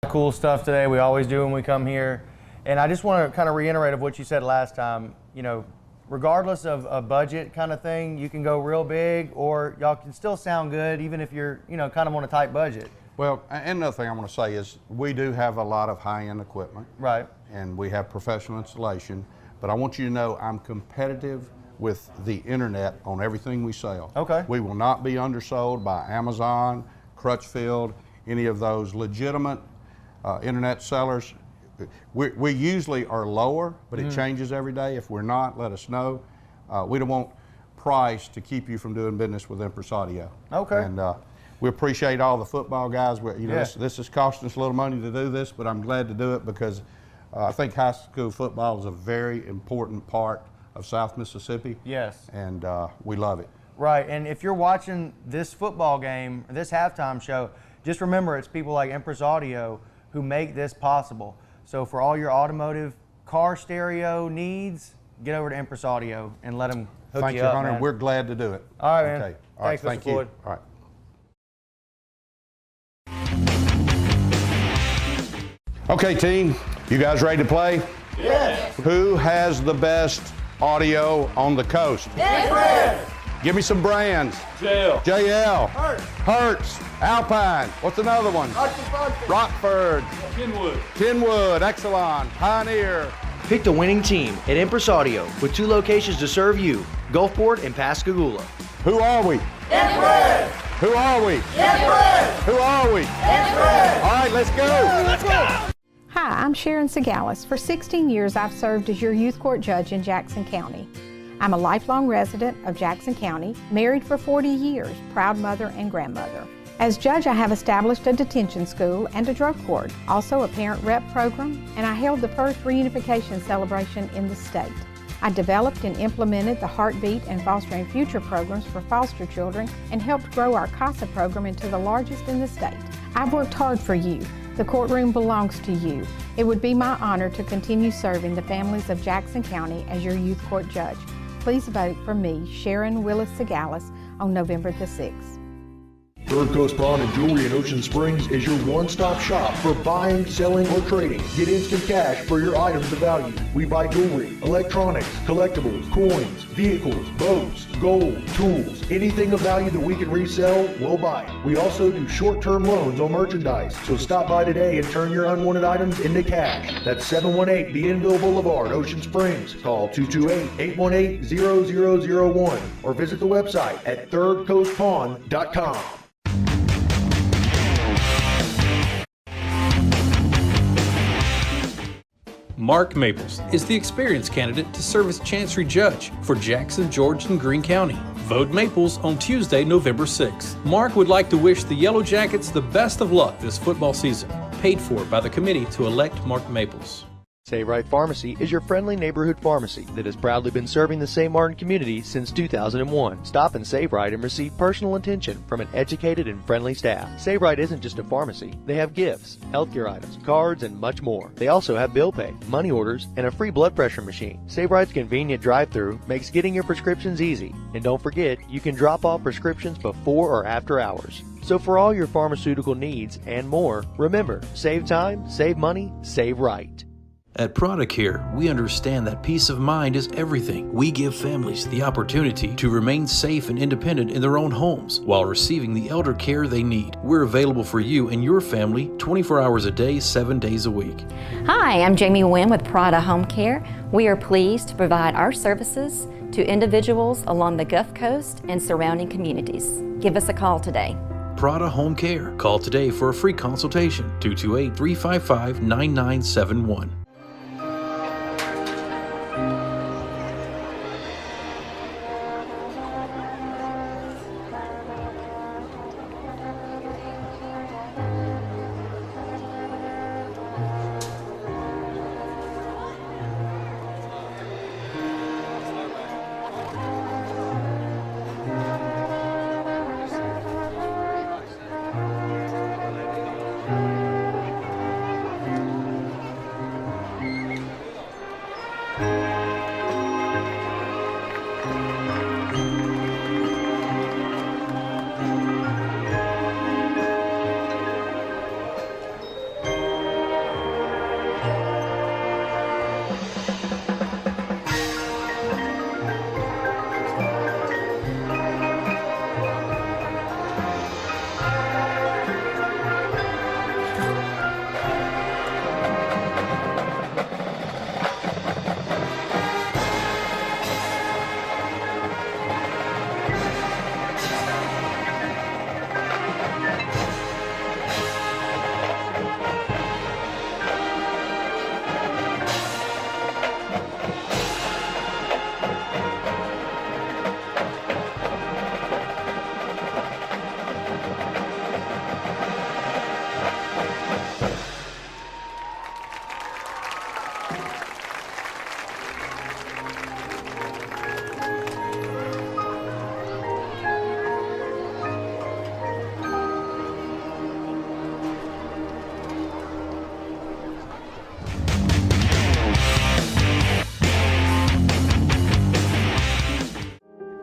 Cool stuff today. We always do when we come here. And I just want to kind of reiterate of what you said last time. You know, regardless of a budget kind of thing, you can go real big or y'all can still sound good even if you're, you know, kind of on a tight budget. Well, and another thing I want to say is we do have a lot of high-end equipment. Right. And we have professional installation. But I want you to know I'm competitive with the internet on everything we sell. Okay. We will not be undersold by Amazon, Crutchfield, any of those legitimate internet sellers. We usually are lower, but it changes every day. If we're not, let us know. We don't want price to keep you from doing business with Empress Audio. Okay. And we appreciate all the football guys. This is costing us a little money to do this, but I'm glad to do it because I think high school football is a very important part of South Mississippi. Yes. And we love it. Right, and if you're watching this football game, this halftime show, just remember it's people like Empress Audio who make this possible. So for all your automotive car stereo needs, get over to Empress Audio and let them hook Thank you you, up, Hunter. man. We're glad to do it. All right, man. Okay. All right. Thanks, Mr. Thank you. Floyd. All right. Okay, team, you guys ready to play? Yes. Who has the best audio on the coast? Empress. Give me some brands. JL. Hertz. Alpine. What's another one? Rockford. Kenwood. Exelon. Pioneer. Pick the winning team at Empress Audio with 2 locations to serve you, Gulfport and Pascagoula. Who are we? Empress. Who are we? Empress. Who are we? Empress. All right, let's go. Let's go. Hi, I'm Sharon Segalis. For 16 years, I've served as your youth court judge in Jackson County. I'm a lifelong resident of Jackson County, married for 40 years, proud mother and grandmother. As judge, I have established a detention school and a drug court, also a parent rep program, and I held the first reunification celebration in the state. I developed and implemented the Heartbeat and Fostering Future programs for foster children and helped grow our CASA program into the largest in the state. I've worked hard for you. The courtroom belongs to you. It would be my honor to continue serving the families of Jackson County as your youth court judge. Please vote for me, Sharon Willis Segalis, on November the 6th. Third Coast Pawn and Jewelry in Ocean Springs is your one-stop shop for buying, selling, or trading. Get instant cash for your items of value. We buy jewelry, electronics, collectibles, coins, vehicles, boats, gold, tools, anything of value that we can resell, we'll buy. We also do short-term loans on merchandise. So stop by today and turn your unwanted items into cash. That's 718 Bienville Boulevard, Ocean Springs. Call 228-818-0001 or visit the website at thirdcoastpawn.com. Mark Maples is the experienced candidate to serve as Chancery Judge for Jackson, George, and Greene County. Vote Maples on Tuesday, November 6th. Mark would like to wish the Yellow Jackets the best of luck this football season. Paid for by the committee to elect Mark Maples. Save Right Pharmacy is your friendly neighborhood pharmacy that has proudly been serving the St. Martin community since 2001. Stop and Save Right and receive personal attention from an educated and friendly staff. Save Right isn't just a pharmacy. They have gifts, healthcare items, cards, and much more. They also have bill pay, money orders, and a free blood pressure machine. Save Right's convenient drive-thru makes getting your prescriptions easy. And don't forget, you can drop off prescriptions before or after hours. So for all your pharmaceutical needs and more, remember, save time, save money, save right. At ProdaCare, we understand that peace of mind is everything. We give families the opportunity to remain safe and independent in their own homes while receiving the elder care they need. We're available for you and your family 24 hours a day, 7 days a week. Hi, I'm Jamie Nguyen with Prada Home Care. We are pleased to provide our services to individuals along the Gulf Coast and surrounding communities. Give us a call today. Prada Home Care. Call today for a free consultation, 228-355-9971.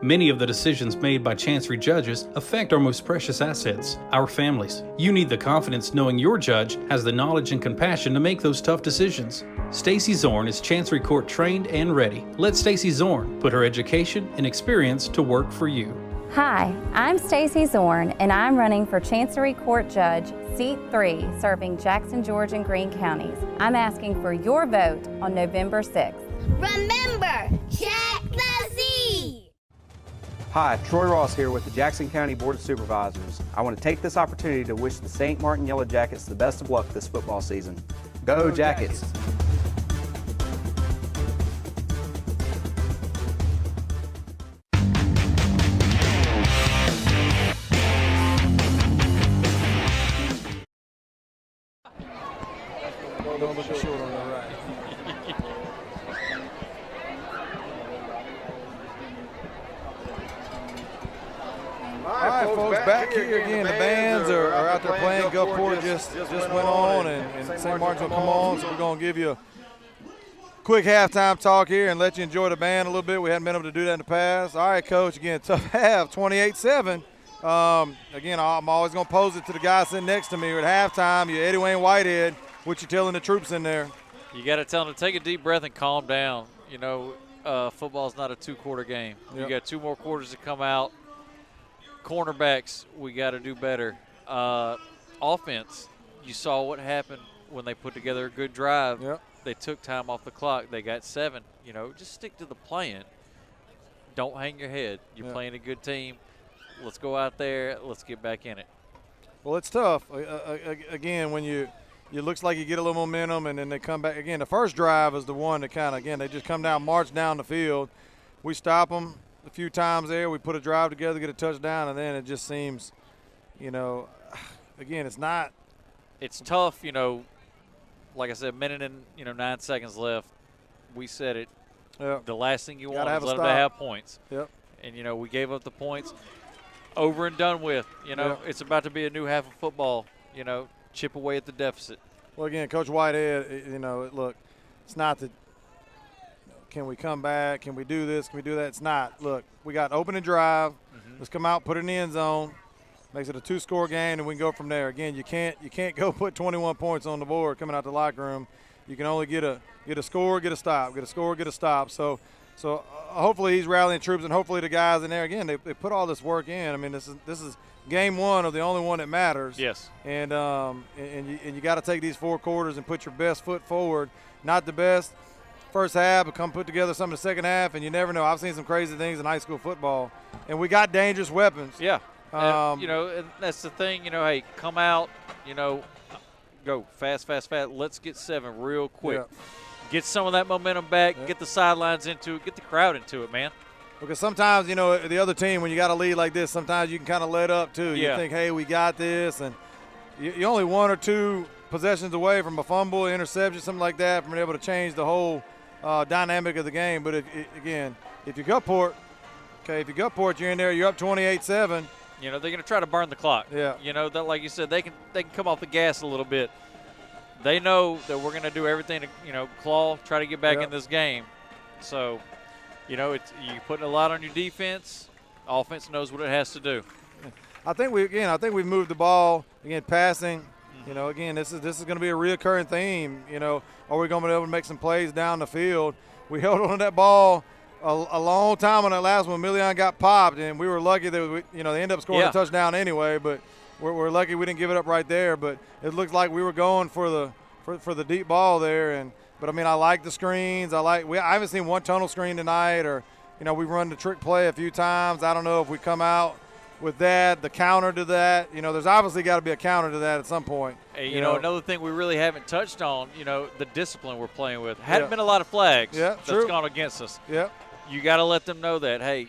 Many of the decisions made by Chancery judges affect our most precious assets, our families. You need the confidence knowing your judge has the knowledge and compassion to make those tough decisions. Stacey Zorn is Chancery Court trained and ready. Let Stacey Zorn put her education and experience to work for you. Hi, I'm Stacey Zorn, and I'm running for Chancery Court Judge, Seat 3, serving Jackson, George, and Greene counties. I'm asking for your vote on November 6th. Remember, check the Z! Hi, Troy Ross here with the Jackson County Board of Supervisors. I want to take this opportunity to wish the St. Martin Yellow Jackets the best of luck this football season. Go Jackets! Don't look short on the right. All right, folks, back here again. The bands are out there playing. Gulfport just went on, and St. Martin's going to come on, so we're going to give you a quick halftime talk here and let you enjoy the band a little bit. We haven't been able to do that in the past. All right, Coach, again, tough half, 28-7. Again, I'm always going to pose it to the guy sitting next to me at halftime. You're Eddie Wayne Whitehead. What you telling the troops in there? You got to tell them to take a deep breath and calm down. You know, football's not a 2-quarter game. Yep. You got 2 more quarters to come out. Cornerbacks, we got to do better. Offense, you saw what happened when they put together a good drive. Yep. They took time off the clock. They got 7. You know, just stick to the plan. Don't hang your head. You're Yep. playing a good team. Let's go out there. Let's get back in it. Well, it's tough. Again, when it looks like you get a little momentum and then they come back. Again, the first drive is the one that kind of, again, they just come down, march down the field. We stop them a few times there. We put a drive together, get a touchdown, and then it just seems, you know, again, it's not. It's tough, you know, like I said, a minute and, 9 seconds left. We said it. Yep. The last thing you Gotta want have is a let them to stop. have points. Yep. And, you know, we gave up the points. Over and done with. You know, Yep. it's about to be a new half of football. You know, chip away at the deficit. Well, again, Coach Whitehead, you know, look, it's not that, can we come back? Can we do this? Can we do that? It's not. Look, we got opening drive. Let's come out, put it in the end zone. Makes it a 2-score game, and we can go from there. Again, you can't go put 21 points on the board coming out the locker room. You can only get a score, get a stop, get a score, get a stop. So hopefully he's rallying troops, and hopefully the guys in there, again, they put all this work in. I mean, this is game one of the only one that matters. Yes. And you got to take these 4 quarters and put your best foot forward. Not the best first half, but come put together something in the second half, and you never know. I've seen some crazy things in high school football, and we got dangerous weapons. Yeah. You know, and that's the thing. You know, hey, come out. You know, go fast. Let's get 7 real quick. Yeah. Get some of that momentum back. Get the sidelines into it. Get the crowd into it, man. Because sometimes, you know, the other team, when you got a lead like this, sometimes you can kind of let up too. Yeah. You think, hey, we got this, and you're only 1 or 2 possessions away from a fumble, interception, something like that, from being able to change the whole dynamic of the game. But if you Gulfport, you're in there, you're up 28-7. You know, they're going to try to burn the clock. Yeah. You know, that, like you said, they can come off the gas a little bit. They know that we're going to do everything to, you know, try to get back in this game. So, you know, you're putting a lot on your defense. Offense knows what it has to do. I think we've moved the ball, again, passing. You know, again, this is going to be a reoccurring theme. You know, are we going to be able to make some plays down the field? We held on to that ball a long time on that last one. Million got popped, and we were lucky that they ended up scoring a touchdown anyway. But we're lucky we didn't give it up right there. But it looked like we were going for the deep ball there. But I mean, I like the screens. I haven't seen one tunnel screen tonight, or we run the trick play a few times. I don't know if we come out with that, the counter to that. You know, there's obviously got to be a counter to that at some point. Hey, you know, another thing we really haven't touched on, the discipline we're playing with. Hadn't been a lot of flags that's gone against us. Yeah. You got to let them know that, hey,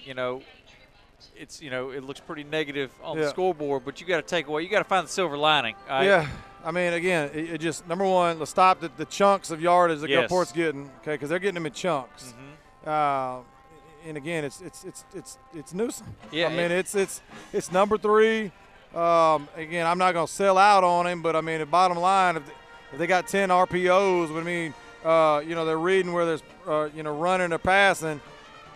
it's it looks pretty negative on the scoreboard, but you got to take away. You got to find the silver lining. Right? Yeah. I mean, again, it just, number one, let's stop the chunks of yardage that Gulfport's getting, okay, because they're getting them in chunks. And again, it's nuisance. Yeah, I mean, it's number 3. Again, I'm not going to sell out on him, but I mean, the bottom line, if they got 10 RPOs, I mean, they're reading where there's, running or passing.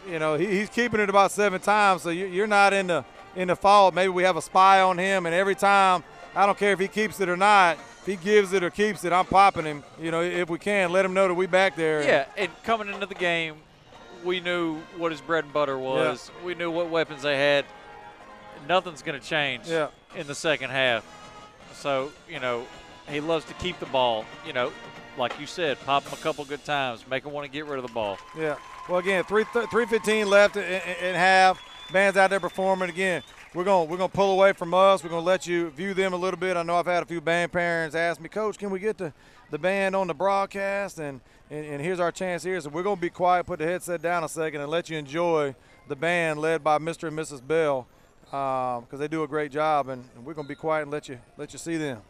He's keeping it about 7 times, so you're not in the fault. Maybe we have a spy on him, and every time, I don't care if he keeps it or not, if he gives it or keeps it, I'm popping him. If we can, let him know that we back there. Yeah, and coming into the game, we knew what his bread and butter was. Yeah. We knew what weapons they had. Nothing's going to change in the second half. So, he loves to keep the ball. Like you said, pop him a couple good times, make him want to get rid of the ball. Yeah. Well, again, 3:15 left in half. Band's out there performing. Again, we're gonna pull away from us. We're gonna let you view them a little bit. I know I've had a few band parents ask me, Coach, can we get the band on the broadcast? And here's our chance here. So we're gonna be quiet, put the headset down a second, and let you enjoy the band led by Mr. and Mrs. Bell, because they do a great job. And we're gonna be quiet and let you see them.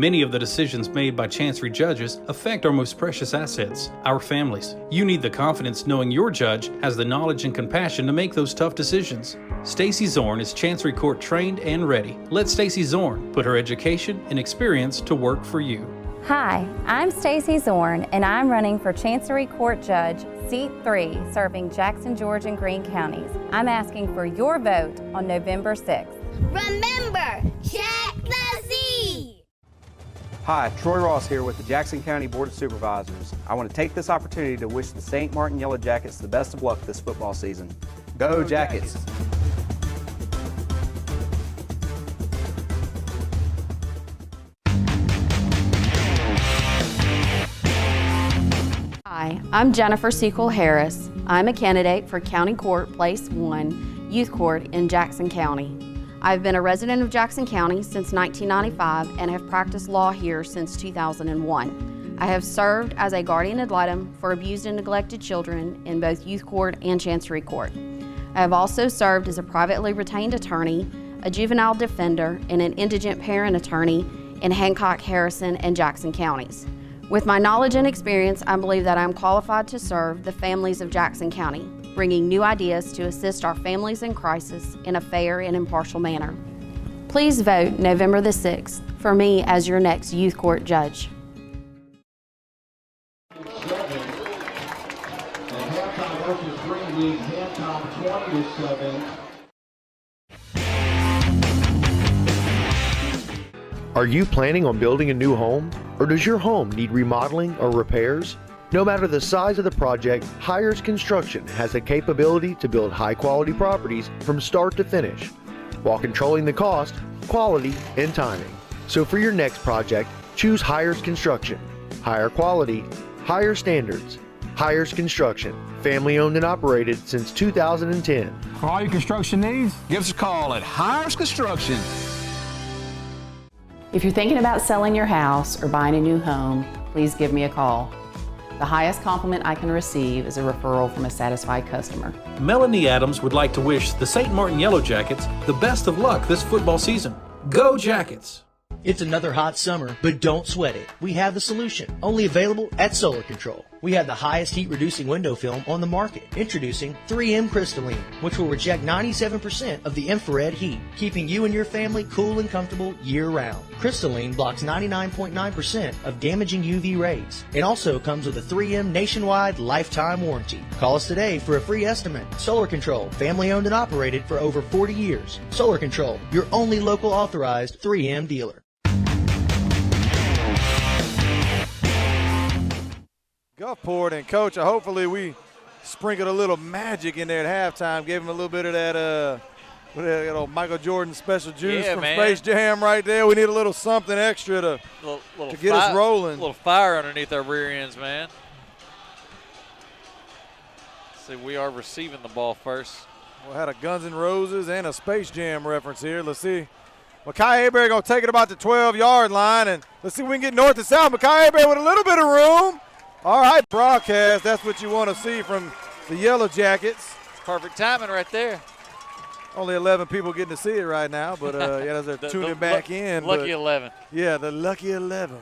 Many of the decisions made by Chancery judges affect our most precious assets, our families. You need the confidence knowing your judge has the knowledge and compassion to make those tough decisions. Stacy Zorn is Chancery Court trained and ready. Let Stacy Zorn put her education and experience to work for you. Hi, I'm Stacy Zorn, and I'm running for Chancery Court Judge, Seat 3, serving Jackson, George, and Greene counties. I'm asking for your vote on November 6th. Remember, check the Z. Hi, Troy Ross here with the Jackson County Board of Supervisors. I want to take this opportunity to wish the St. Martin Yellow Jackets the best of luck this football season. Go Jackets! Hi, I'm Jennifer Sequel Harris. I'm a candidate for County Court Place 1 Youth Court in Jackson County. I've been a resident of Jackson County since 1995 and have practiced law here since 2001. I have served as a guardian ad litem for abused and neglected children in both youth court and chancery court. I have also served as a privately retained attorney, a juvenile defender, and an indigent parent attorney in Hancock, Harrison, and Jackson counties. With my knowledge and experience, I believe that I am qualified to serve the families of Jackson County, bringing new ideas to assist our families in crisis in a fair and impartial manner. Please vote November the 6th for me as your next youth court judge. Are you planning on building a new home? Or does your home need remodeling or repairs? No matter the size of the project, Hires Construction has the capability to build high-quality properties from start to finish, while controlling the cost, quality, and timing. So for your next project, choose Hires Construction. Higher quality, higher standards. Hires Construction, family-owned and operated since 2010. For all your construction needs, give us a call at Hires Construction. If you're thinking about selling your house or buying a new home, please give me a call. The highest compliment I can receive is a referral from a satisfied customer. Melanie Adams would like to wish the St. Martin Yellow Jackets the best of luck this football season. Go Jackets! It's another hot summer, but don't sweat it. We have the solution, only available at Solar Control. We have the highest heat-reducing window film on the market. Introducing 3M Crystalline, which will reject 97% of the infrared heat, keeping you and your family cool and comfortable year-round. Crystalline blocks 99.9% of damaging UV rays. It also comes with a 3M nationwide lifetime warranty. Call us today for a free estimate. Solar Control, family-owned and operated for over 40 years. Solar Control, your only local authorized 3M dealer. Gulfport and Coach, hopefully we sprinkled a little magic in there at halftime, gave him a little bit of that old Michael Jordan special juice from Space Jam right there. We need a little something extra to get us rolling. A little fire underneath our rear ends, man. See, we are receiving the ball first. We had a Guns N' Roses and a Space Jam reference here. Let's see. Makai Aberry going to take it about the 12-yard line, and let's see if we can get north and south. Makai Aberry with a little bit of room. All right, broadcast. That's what you want to see from the Yellow Jackets. Perfect timing right there. Only 11 people getting to see it right now, but yeah, they're tuning back in. Lucky 11. Yeah, the lucky 11.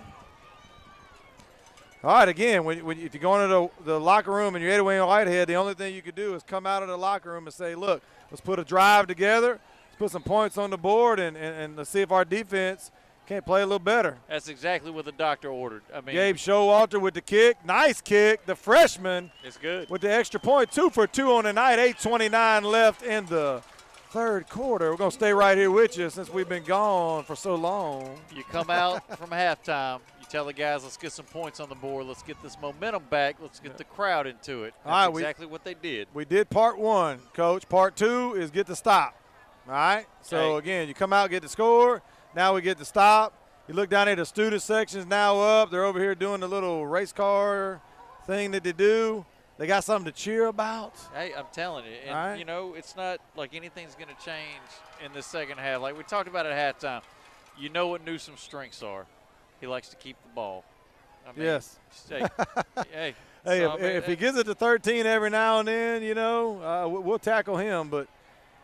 All right, again, if you go into the locker room and you're Eddie Wayne Whitehead, the only thing you can do is come out of the locker room and say, look, let's put a drive together, let's put some points on the board, and let's see if our defense can't play a little better. That's exactly what the doctor ordered. I mean, Gabe Showalter with the kick. Nice kick. The freshman. It's good. With the extra point. 2 for 2 on the night. 8:29 left in the third quarter. We're going to stay right here with you since we've been gone for so long. You come out from halftime. You tell the guys, let's get some points on the board. Let's get this momentum back. Let's get the crowd into it. That's exactly what they did. We did part one, Coach. Part two is get the stop. All right? So, again, you come out, get the score. Now we get the stop. You look down at the student section's now up. They're over here doing the little race car thing that they do. They got something to cheer about. Hey, I'm telling you. And, you know, it's not like anything's going to change in the second half. Like we talked about at halftime, you know what Newsom's strengths are. He likes to keep the ball. I mean, yes. Hey, if he gets it to 13 every now and then, you know, we'll tackle him. But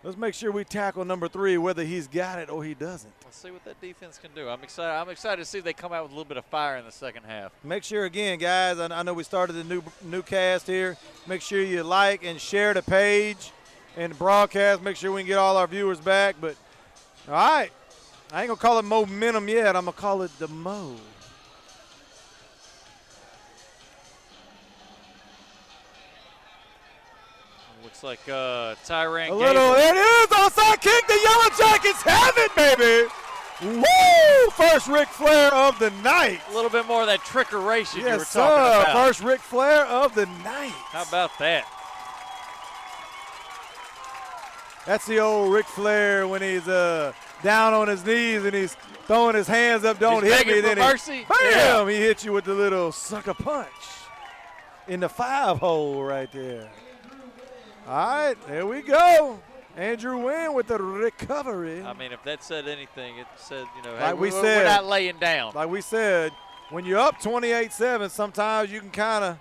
Let's make sure we tackle number 3, whether he's got it or he doesn't. Let's see what that defense can do. I'm excited to see if they come out with a little bit of fire in the second half. Make sure, again, guys, I know we started the new cast here. Make sure you like and share the page and the broadcast. Make sure we can get all our viewers back. But, all right, I ain't going to call it momentum yet. I'm going to call it the Mo. Looks like Tyran A little, it is onside kick. The Yellow Jackets have it, baby. Woo! First Ric Flair of the night. A little bit more of that trickeration you were Yes, talking sir. about. First Ric Flair of the night. How about that? That's the old Ric Flair when he's down on his knees and he's throwing his hands up, don't He's hit me. begging for Then mercy. Bam! He hits you with the little sucker punch in the 5-hole right there. All right, there we go. Andrew Wynn with the recovery. I mean, if that said anything, it said, you know, Like hey, we we're said, not laying down. Like we said, when you're up 28-7, sometimes you can kind of,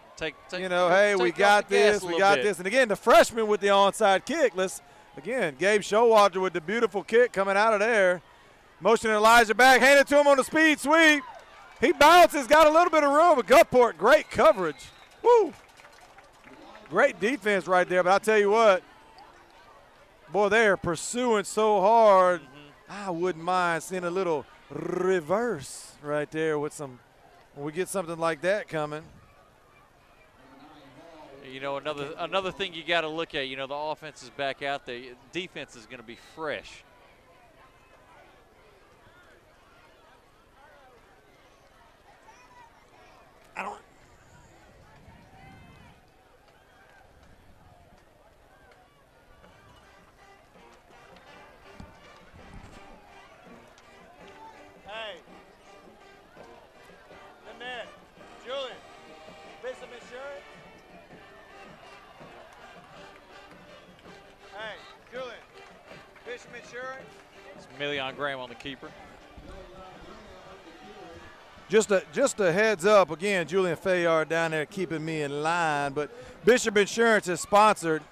you know, hey, we got this, we got this. And again, the freshman with the onside kick. Again, Gabe Showalter with the beautiful kick coming out of there. Motioning Elijah back, hand it to him on the speed sweep. He bounces, got a little bit of room, but Gulfport, great coverage. Woo! Great defense right there, but I'll tell you what, boy, they're pursuing so hard. I wouldn't mind seeing a little reverse right there with some, when we get something like that coming. You know, another thing you got to look at, you know, the offense is back out there. Defense is going to be fresh. Hey, Lynette, Julian, Bishop Insurance. Hey, Julian, Bishop Insurance. It's Million Graham on the keeper. Just a heads up, again, Julian Fayard down there keeping me in line, but Bishop Insurance is sponsored.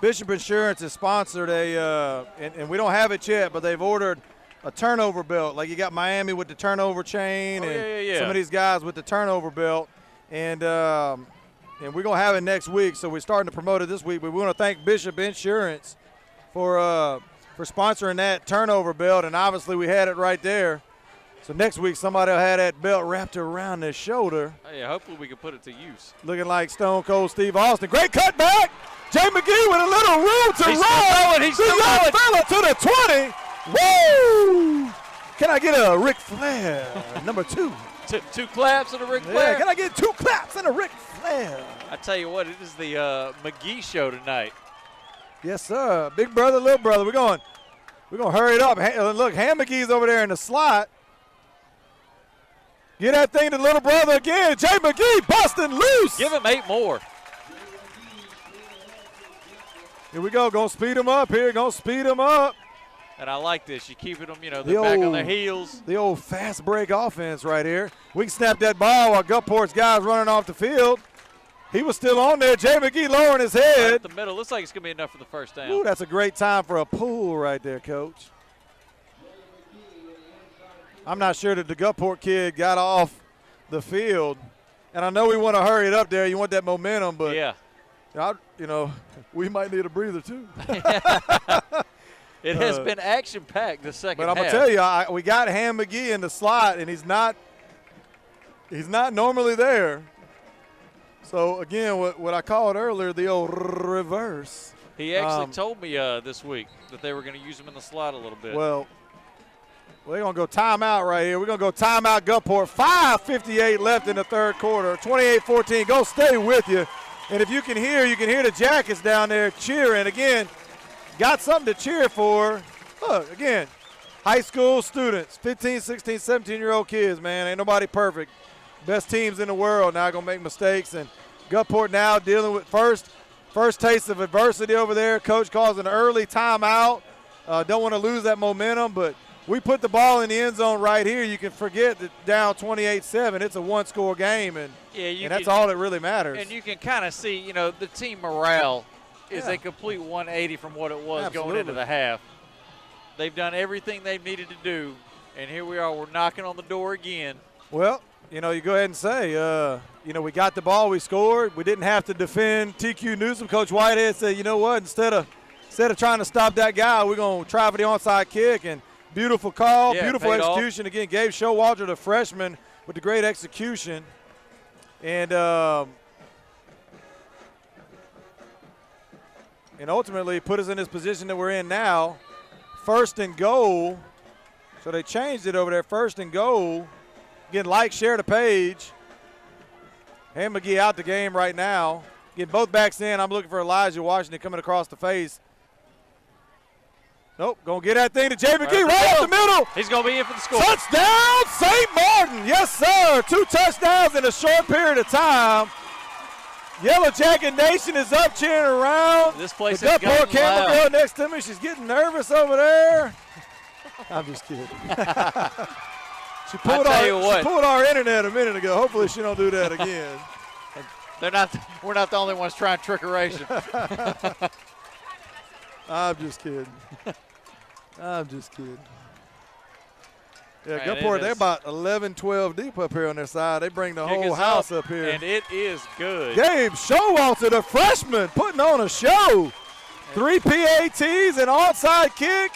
Bishop Insurance is sponsored and we don't have it yet, but they've ordered a turnover belt. Like you got Miami with the turnover chain and some of these guys with the turnover belt. And we're going to have it next week, so we're starting to promote it this week. But we want to thank Bishop Insurance for sponsoring that turnover belt, and obviously we had it right there. So next week somebody will have that belt wrapped around their shoulder. Hey, hopefully we can put it to use. Looking like Stone Cold Steve Austin. Great cutback. Jay McGee with a little room to run. He's still going. Fella to the 20. Woo! Can I get a Ric Flair, number 2? Two claps and a Ric Flair. Yeah, can I get 2 claps and a Ric Flair? I tell you what, it is the McGee show tonight. Yes, sir. Big brother, little brother. We're going to hurry it up. Look, Ham McGee's over there in the slot. Get that thing to little brother again. Jay McGee busting loose. Give him 8 more. Here we go. Going to speed him up here. Going to speed him up. And I like this. You keeping them, you know, they're back on their heels. The old fast break offense right here. We can snap that ball while Gulfport's guys running off the field. He was still on there. Jay McGee lowering his head. Right up the middle. Looks like it's going to be enough for the first down. Ooh, that's a great time for a pull right there, Coach. I'm not sure that the Gulfport kid got off the field. And I know we want to hurry it up there. You want that momentum, but yeah, we might need a breather too. It has been action-packed the second half. But I'm going to tell you, we got Ham McGee in the slot, and he's not normally there. So, again, what I called earlier, the old reverse. He actually told me this week that they were going to use him in the slot a little bit. Well, we're going to go timeout right here. We're going to go timeout Gulfport. 5:58 left in the third quarter. 28-14. Go stay with you. And if you can hear the Jackets down there cheering. Again, got something to cheer for. Look, again, high school students, 15, 16, 17-year-old kids, man. Ain't nobody perfect. Best teams in the world now going to make mistakes. And Gulfport now dealing with first taste of adversity over there. Coach calls an early timeout. Don't want to lose that momentum, but we put the ball in the end zone right here. You can forget that down 28-7. It's a one-score game, and that's all that really matters. And you can kind of see, the team morale is a complete 180 from what it was Absolutely. going into the half. They've done everything they've needed to do, and here we are. We're knocking on the door again. Well, you go ahead and say, we got the ball, we scored. We didn't have to defend TQ Newsom. Coach Whitehead said, you know what, instead of trying to stop that guy, we're going to try for the onside kick. And beautiful call, beautiful execution. Again, Gabe Showalter, the freshman, with the great execution. And ultimately put us in this position that we're in now. 1st and goal. So they changed it over there, 1st and goal. Again, share the page. Ham McGee out the game right now. Get both backs in. I'm looking for Elijah Washington coming across the face. Nope, going to get that thing to Jay McGee right up the middle. He's going to be in for the score. Touchdown, St. Martin. Yes, sir. 2 touchdowns in a short period of time. Yellow Jacket Nation is up cheering around. This place the has poor gotten camera loud. girl next to me, she's getting nervous over there. I'm just kidding. She pulled our internet a minute ago. Hopefully she don't do that again. We're not the only ones trying trickeration. I'm just kidding. I'm just kidding. Yeah, Man, Gulfport, they're about 11, 12 deep up here on their side. They bring the whole house up here. And it is good. Gabe Showalter, the freshman, putting on a show. 3 PATs, an onside kick.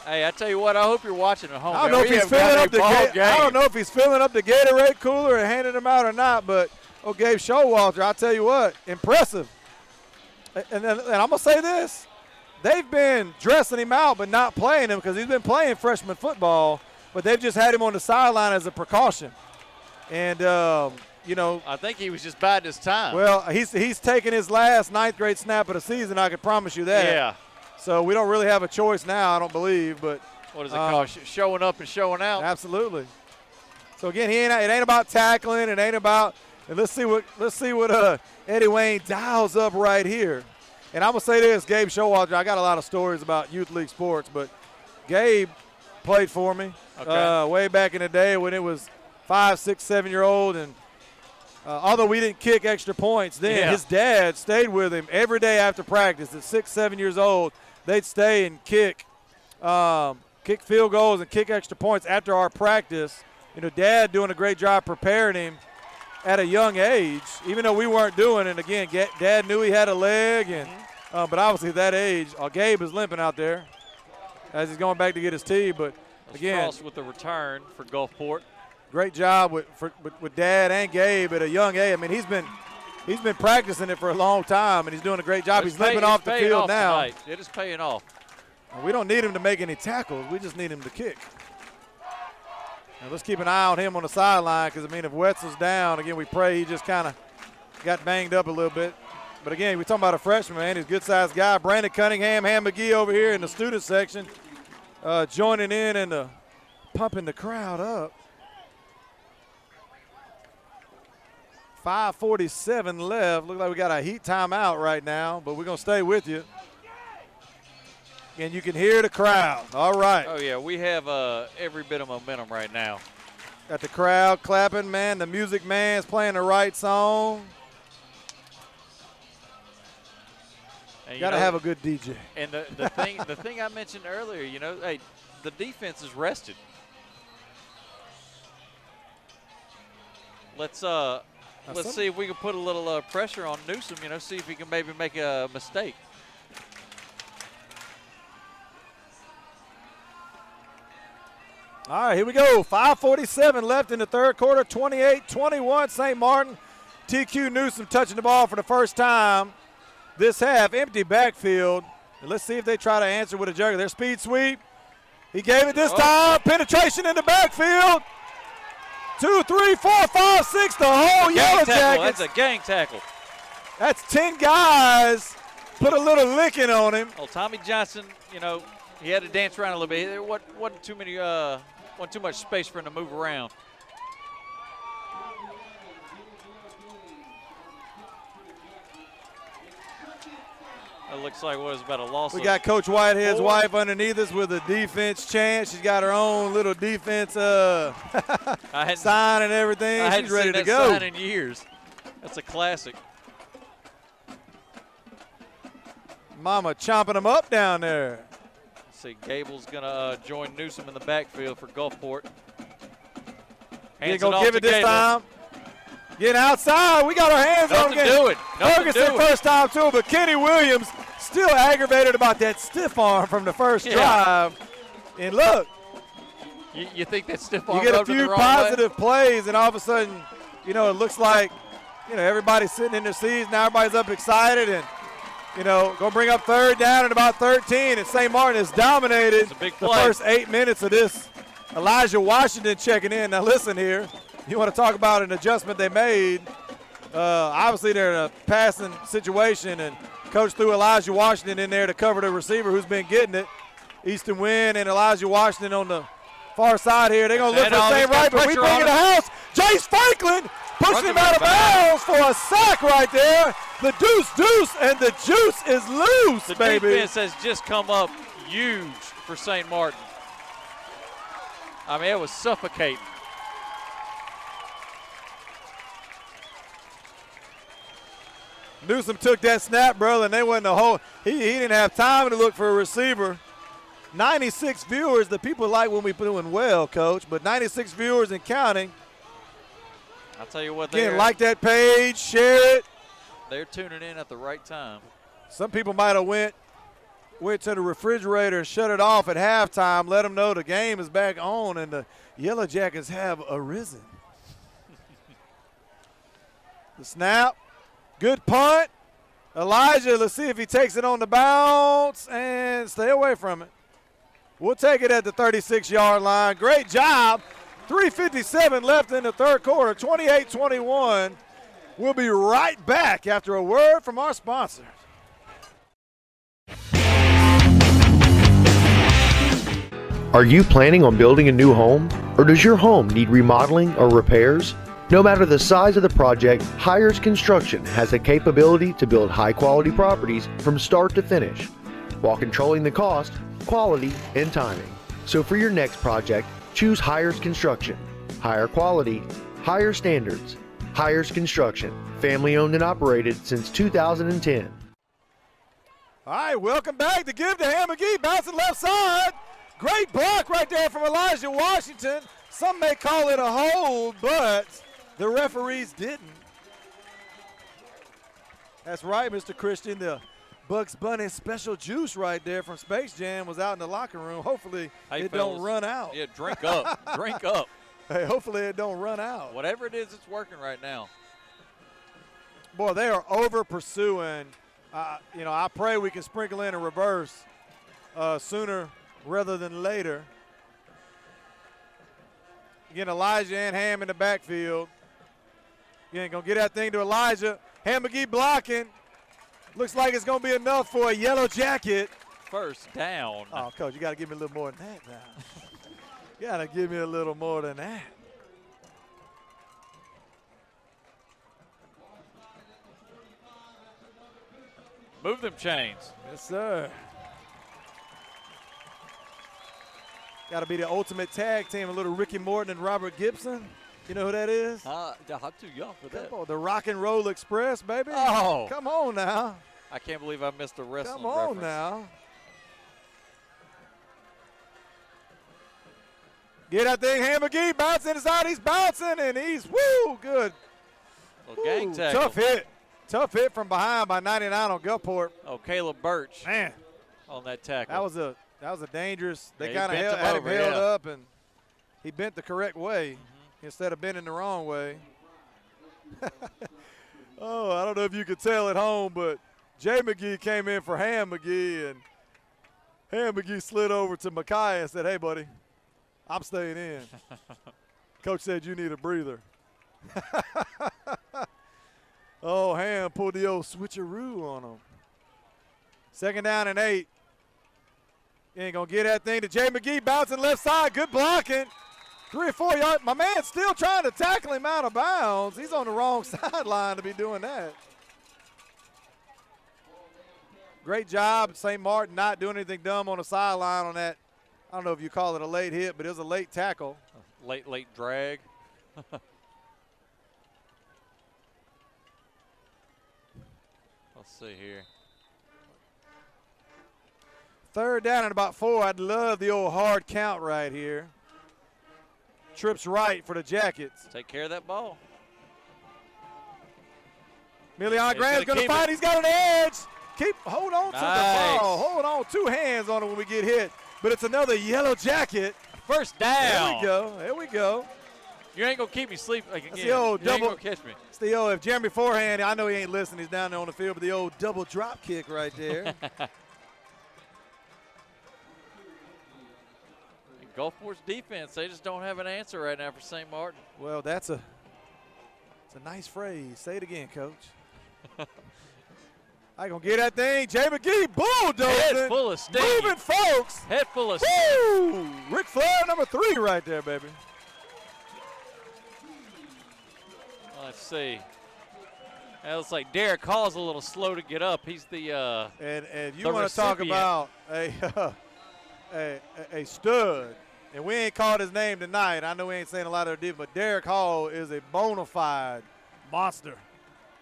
Hey, I tell you what, I hope you're watching at home. I don't know if he's filling up the Gatorade cooler and handing them out or not, but Gabe Showalter, I'll tell you what, impressive. And I'm going to say this. They've been dressing him out but not playing him because he's been playing freshman football, but they've just had him on the sideline as a precaution. And, I think he was just biding his time. Well, he's taking his last 9th grade snap of the season, I can promise you that. Yeah. So we don't really have a choice now, I don't believe. But what is it called? Showing up and showing out. Absolutely. So again, it ain't about tackling. It ain't about. And let's see what Eddie Wayne dials up right here. And I'm gonna say this, Gabe Showalter. I got a lot of stories about youth league sports, but Gabe played for me way back in the day when it was 5, 6, 7-year-old, and although we didn't kick extra points then, his dad stayed with him every day after practice. At 6, 7 years old, they'd stay and kick field goals and kick extra points after our practice. Dad doing a great job preparing him at a young age, even though we weren't doing it. And again, Dad knew he had a leg, and but obviously at that age, Gabe is limping out there as he's going back to get his tee. But again, Cross with the return for Gulfport. Great job with Dad and Gabe at a young age. I mean, he's been practicing it for a long time, and he's doing a great job. He's limping off the field now. Tonight. It is paying off. We don't need him to make any tackles. We just need him to kick. Now let's keep an eye on him on the sideline because, if Wetzel's down, again, we pray he just kind of got banged up a little bit. But, again, we're talking about a freshman, man. He's a good-sized guy. Brandon Cunningham, Ham McGee over here in the student section joining in and pumping the crowd up. 5:47 left. Look like we got a heat timeout right now, but we're going to stay with you. And you can hear the crowd. All right. Oh, yeah, we have every bit of momentum right now. Got the crowd clapping, man. The music man's playing the right song. Got to have a good DJ. And the thing I mentioned earlier, hey, the defense is rested. Let's see if we can put a little pressure on Newsom, see if he can maybe make a mistake. All right, here we go. 5:47 left in the third quarter, 28-21 St. Martin. TQ Newsom touching the ball for the first time this half. Empty backfield. And let's see if they try to answer with a jerk. Their speed sweep. He gave it this time. Penetration in the backfield. 2, 3, 4, 5, 6. The whole Yellow Jackets. That's a gang tackle. That's 10 guys. Put a little licking on him. Well, Tommy Johnson, he had to dance around a little bit. There wasn't too much space for him to move around. It looks like it was about a loss. We got Coach Whitehead's wife underneath us with a defense chant. She's got her own little defense sign and everything. She's ready to go. Sign in years. That's a classic. Mama chomping them up down there. Let's see, Gable's going to join Newsom in the backfield for Gulfport. Ain't going to give it this time. Getting outside. We got our hands on it. Do it. Ferguson first time too, but Kenny Williams still aggravated about that stiff arm from the first drive. And look. You think that stiff arm You get a rubbed him few the wrong positive way? plays, and all of a sudden, it looks like, everybody's sitting in their seats. Now everybody's up excited and, going to bring up third down at about 13. And St. Martin has dominated the first 8 minutes of this. Elijah Washington checking in. Now listen here. You want to talk about an adjustment they made. Obviously, they're in a passing situation, and Coach threw Elijah Washington in there to cover the receiver who's been getting it. Easton Wynn and Elijah Washington on the far side here. They're going to look for St. Right, but we bring in the house. Jace Franklin pushed him out of bounds for a sack right there. The deuce, and the juice is loose, baby. The defense has just come up huge for St. Martin. I mean, it was suffocating. Newsom took that snap, brother, and they went the whole. He didn't have time to look for a receiver. 96 viewers. The people like when we doing well, Coach, but 96 viewers and counting. I'll tell you what. Again, like that page, share it. They're tuning in at the right time. Some people might have went to the refrigerator and shut it off at halftime. Let them know the game is back on and the Yellow Jackets have arisen. The snap. Good punt. Elijah, let's see if he takes it on the bounce and stay away from it. We'll take it at the 36-yard line. Great job. 3:57 left in the third quarter, 28-21. We'll be right back after a word from our sponsors. Are you planning on building a new home? Or does your home need remodeling or repairs? No matter the size of the project, Hires Construction has the capability to build high-quality properties from start to finish, while controlling the cost, quality, and timing. So for your next project, choose Hires Construction. Higher quality, higher standards. Hires Construction, family-owned and operated since 2010. All right, welcome back to Give to Ham McGee, bouncing left side. Great block right there from Elijah Washington. Some may call it a hold, but the referees didn't. That's right, Mr. Christian. The Bugs Bunny special juice right there from Space Jam was out in the locker room. Hopefully it don't run out. Yeah, drink up. Drink up. Hey, hopefully it don't run out. Whatever it is, it's working right now. Boy, they are over pursuing. I pray we can sprinkle in a reverse sooner rather than later. Again, Elijah and Ham in the backfield. Again, going to get that thing to Elijah. Ham McGee blocking. Looks like it's going to be enough for a Yellow Jacket. First down. Oh, Coach, you got to give me a little more than that now. You got to give me a little more than that. Move them chains. Yes, sir. Got to be the ultimate tag team, a little Ricky Morton and Robert Gibson. You know who that is? I'm too young for that. Come on, the Rock and Roll Express, baby. Oh. Come on now. I can't believe I missed the wrestling Come on reference. now. Get that thing, Ham McGee, bouncing inside. He's bouncing, and he's, good. Well, gang tackle. Tough hit. Tough hit from behind by 99 on Gulfport. Oh, Caleb Birch. Man. On that tackle. That was a dangerous. They Yeah, kind of had him held up, and he bent the correct way instead of bending the wrong way. Oh, I don't know if you could tell at home, but Jay McGee came in for Ham McGee, and Ham McGee slid over to Mackay and said, "Hey, buddy, I'm staying in." Coach said you need a breather. Oh, Ham pulled the old switcheroo on him. 2nd down and 8. You ain't going to get that thing to Jay McGee, bouncing left side. Good blocking. 3 or 4 yards. My man's still trying to tackle him out of bounds. He's on the wrong sideline to be doing that. Great job, St. Martin, not doing anything dumb on the sideline on that. I don't know if you call it a late hit, but it was a late tackle. Late drag. Let's see here. Third down and about 4. I'd love the old hard count right here. Trips right for the Jackets. Take care of that ball. Milian Graham's going to fight. He's got an edge. Hold on to the ball. Hold on. 2 hands on it when we get hit. But it's another Yellow Jacket. First down. There we go. There we go. You ain't going to keep me sleeping again. That's the old you ain't double. gonna catch me. It's the old, if Jeremy Forehand, I know he ain't listening. He's down there on the field, but the old double drop kick right there. Gulfport's defense, they just don't have an answer right now for St. Martin. Well, it's a nice phrase. Say it again, Coach. I gonna get that thing. Jay McGee bulldozing. Head full of steam. Moving, folks. Head full of steam. Ric Flair number 3 right there, baby. Let's see. It looks like Derek Hall's a little slow to get up. He's the and you want to talk about a stud. And we ain't called his name tonight. I know we ain't saying a lot of it, but Derek Hall is a bona fide monster.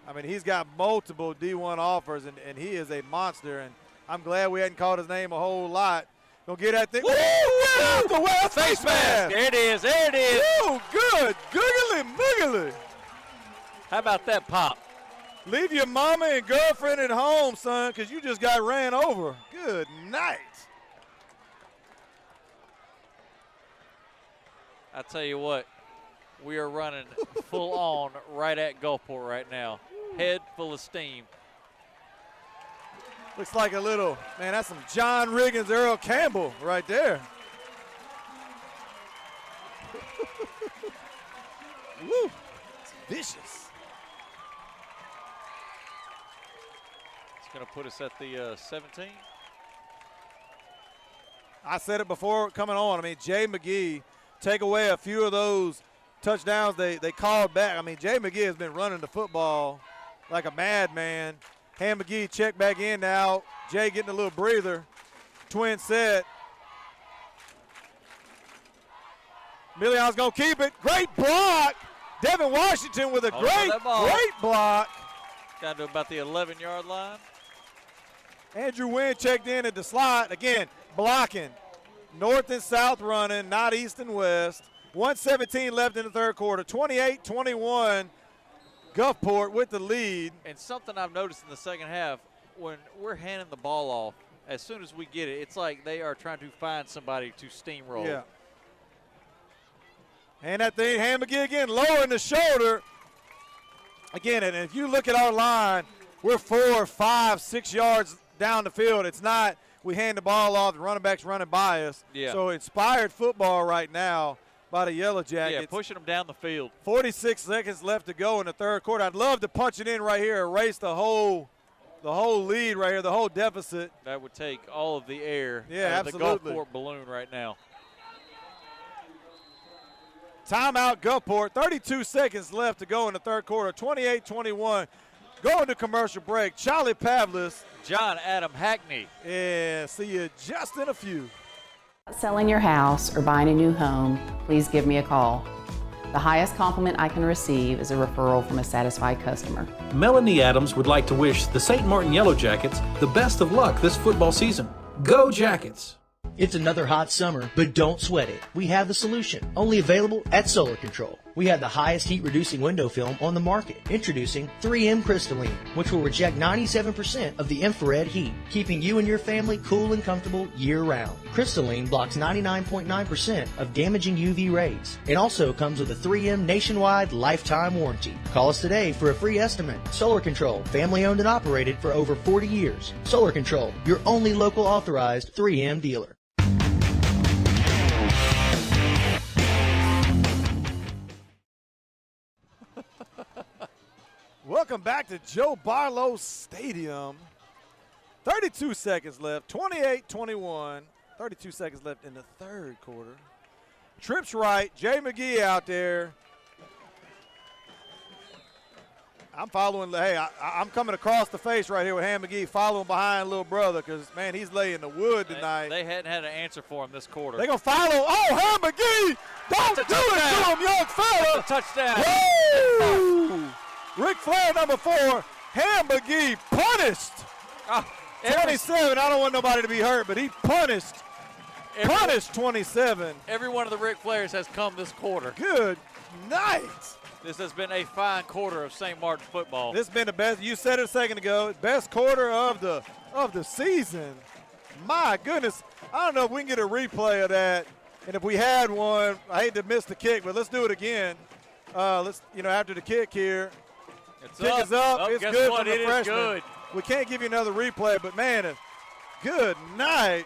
I mean, he's got multiple D1 offers, and he is a monster. And I'm glad we hadn't called his name a whole lot. Gonna get that thing. Woo! The West face mask. There it is. There it is. Woo! Good. Googly moogly. How about that pop? Leave your mama and girlfriend at home, son, because you just got ran over. Good night. I tell you what, we are running full on right at Gulfport right now. Head full of steam. Looks like a little, man, that's some John Riggins, Earl Campbell right there. Woo, it's vicious. It's going to put us at the 17. I said it before coming on. I mean, Jay McGee, take away a few of those touchdowns they called back. I mean, Jay McGee has been running the football like a madman. Ham McGee check back in now. Jay getting a little breather. Twin set. Milian's going to keep it. Great block. Devin Washington with a great block. Down to about the 11-yard line. Andrew Wynn checked in at the slot. Again, blocking. North and south running, not east and west. 1:17 left in the third quarter. 28-21. Gulfport with the lead. And something I've noticed in the second half, when we're handing the ball off, as soon as we get it, it's like they are trying to find somebody to steamroll. Yeah. And that thing, Ham McGee again, lowering the shoulder. Again, and if you look at our line, we're 4, 5, 6 yards down the field. It's not we hand the ball off, the running back's running by us. Yeah. So inspired football right now by the Yellow Jackets. Yeah, pushing them down the field. 46 seconds left to go in the third quarter. I'd love to punch it in right here, erase the whole lead right here, the whole deficit. That would take all of the air out of the Gulfport balloon right now. Timeout Gulfport, 32 seconds left to go in the third quarter, 28-21. Going to commercial break. Charlie Pavlis. John Adam Hackney. Yeah, see you just in a few. Selling your house or buying a new home, please give me a call. The highest compliment I can receive is a referral from a satisfied customer. Melanie Adams would like to wish the St. Martin Yellow Jackets the best of luck this football season. Go Jackets! It's another hot summer, but don't sweat it. We have the solution, only available at Solar Control. We have the highest heat-reducing window film on the market. Introducing 3M Crystalline, which will reject 97% of the infrared heat, keeping you and your family cool and comfortable year-round. Crystalline blocks 99.9% of damaging UV rays. It also comes with a 3M nationwide lifetime warranty. Call us today for a free estimate. Solar Control, family-owned and operated for over 40 years. Solar Control, your only local authorized 3M dealer. Welcome back to Joe Barlow Stadium. 32 seconds left, 28-21. 32 seconds left in the third quarter. Trips right, Jay McGee out there. I'm following, hey, I'm coming across the face right here with Ham McGee, following behind little brother because, man, he's laying the wood tonight. They hadn't had an answer for him this quarter. They're going to follow. Oh, Ham McGee, don't do it to him, young fella. Touchdown. Woo! Ric Flair, number 4, Ham McGee punished. 27, I don't want nobody to be hurt, but he punished 27. Every one of the Ric Flairs has come this quarter. Good night. This has been a fine quarter of St. Martin football. This has been the best. You said it a second ago. Best quarter of the season. My goodness. I don't know if we can get a replay of that. And if we had one, I hate to miss the kick, but let's do it again. Let's, after the kick here. Kick is up. It's good for the freshman. Good. We can't give you another replay, but man, good night.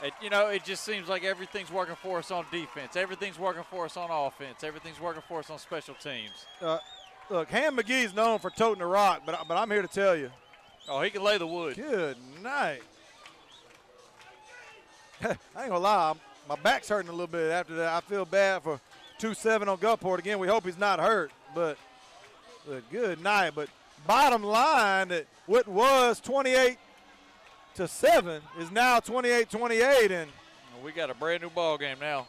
It just seems like everything's working for us on defense. Everything's working for us on offense. Everything's working for us on special teams. Look, Ham McGee's known for toting the rock, but I'm here to tell you. Oh, he can lay the wood. Good night. I ain't gonna lie, my back's hurting a little bit after that. I feel bad for 2-7 on Gulfport. Again, we hope he's not hurt, but good night. But bottom line, that what was 28-7 is now 28-28, and we got a brand new ball game now.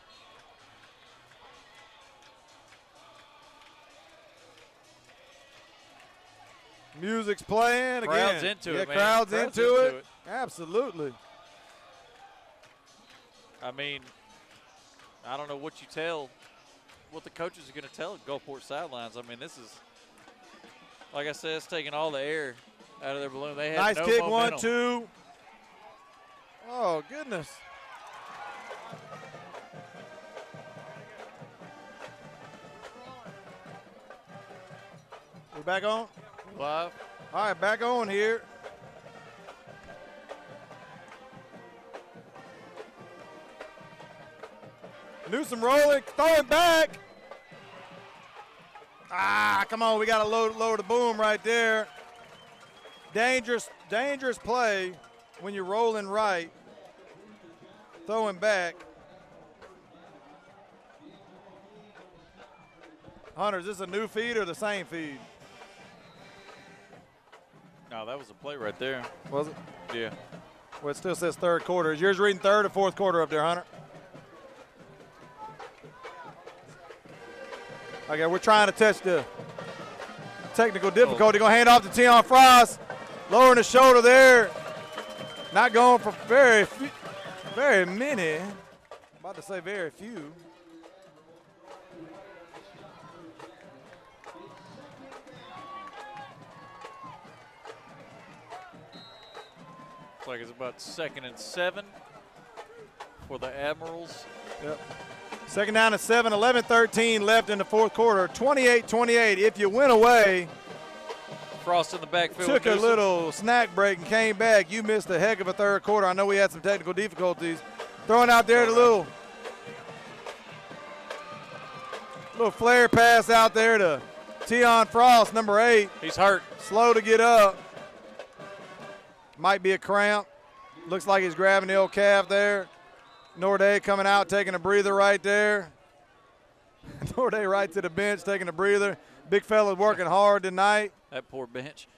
Music's playing crowd's again. Into it, man. Crowd's into it. Absolutely. I mean, I don't know what the coaches are going to tell at Gulfport sidelines. I mean, this is, like I said, it's taking all the air out of their balloon. They had nice no kick, momentum. 1-2. Oh, goodness. We back on? Live. All right, back on here. Newsom rolling, throwing back. Come on, we got to lower the boom right there. Dangerous play when you're rolling right, throwing back. Hunter, is this a new feed or the same feed? No, that was a play right there. Was it? Yeah. Well, it still says third quarter. Is yours reading third or fourth quarter up there, Hunter? Okay, we're trying to test the technical difficulty. Going to hand off to Tion Frost. Lowering the shoulder there. Not going for very many. About to say very few. Looks like it's about 2nd and 7 for the Admirals. Yep. Second down and 7, 11-13 left in the fourth quarter. 28-28. If you went away, Frost in the backfield. Took a little snack break and came back. You missed a heck of a third quarter. I know we had some technical difficulties. Throwing out there the little flare pass out there to Tion Frost, number 8. He's hurt. Slow to get up. Might be a cramp. Looks like he's grabbing the old calf there. Norday coming out, taking a breather right there. Norday right to the bench, taking a breather. Big fella's working hard tonight. That poor bench.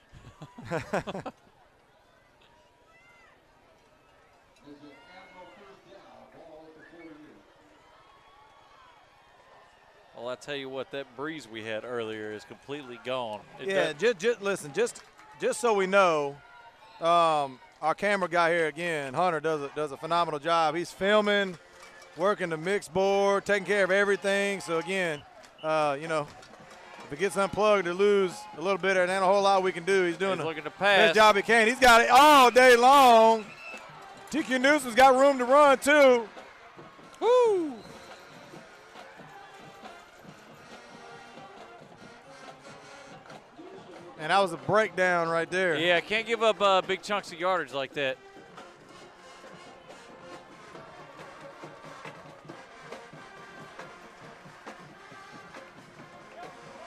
Well, I tell you what, that breeze we had earlier is completely gone. Just listen, just so we know, our camera guy here again, Hunter, does a phenomenal job. He's filming, working the mix board, taking care of everything. So again, if it gets unplugged or lose a little bit, there ain't a whole lot we can do. He's doing the looking to pass. best job he can. He's got it all day long. TQ Newsom's got room to run too. Woo! And that was a breakdown right there. Yeah, can't give up big chunks of yardage like that.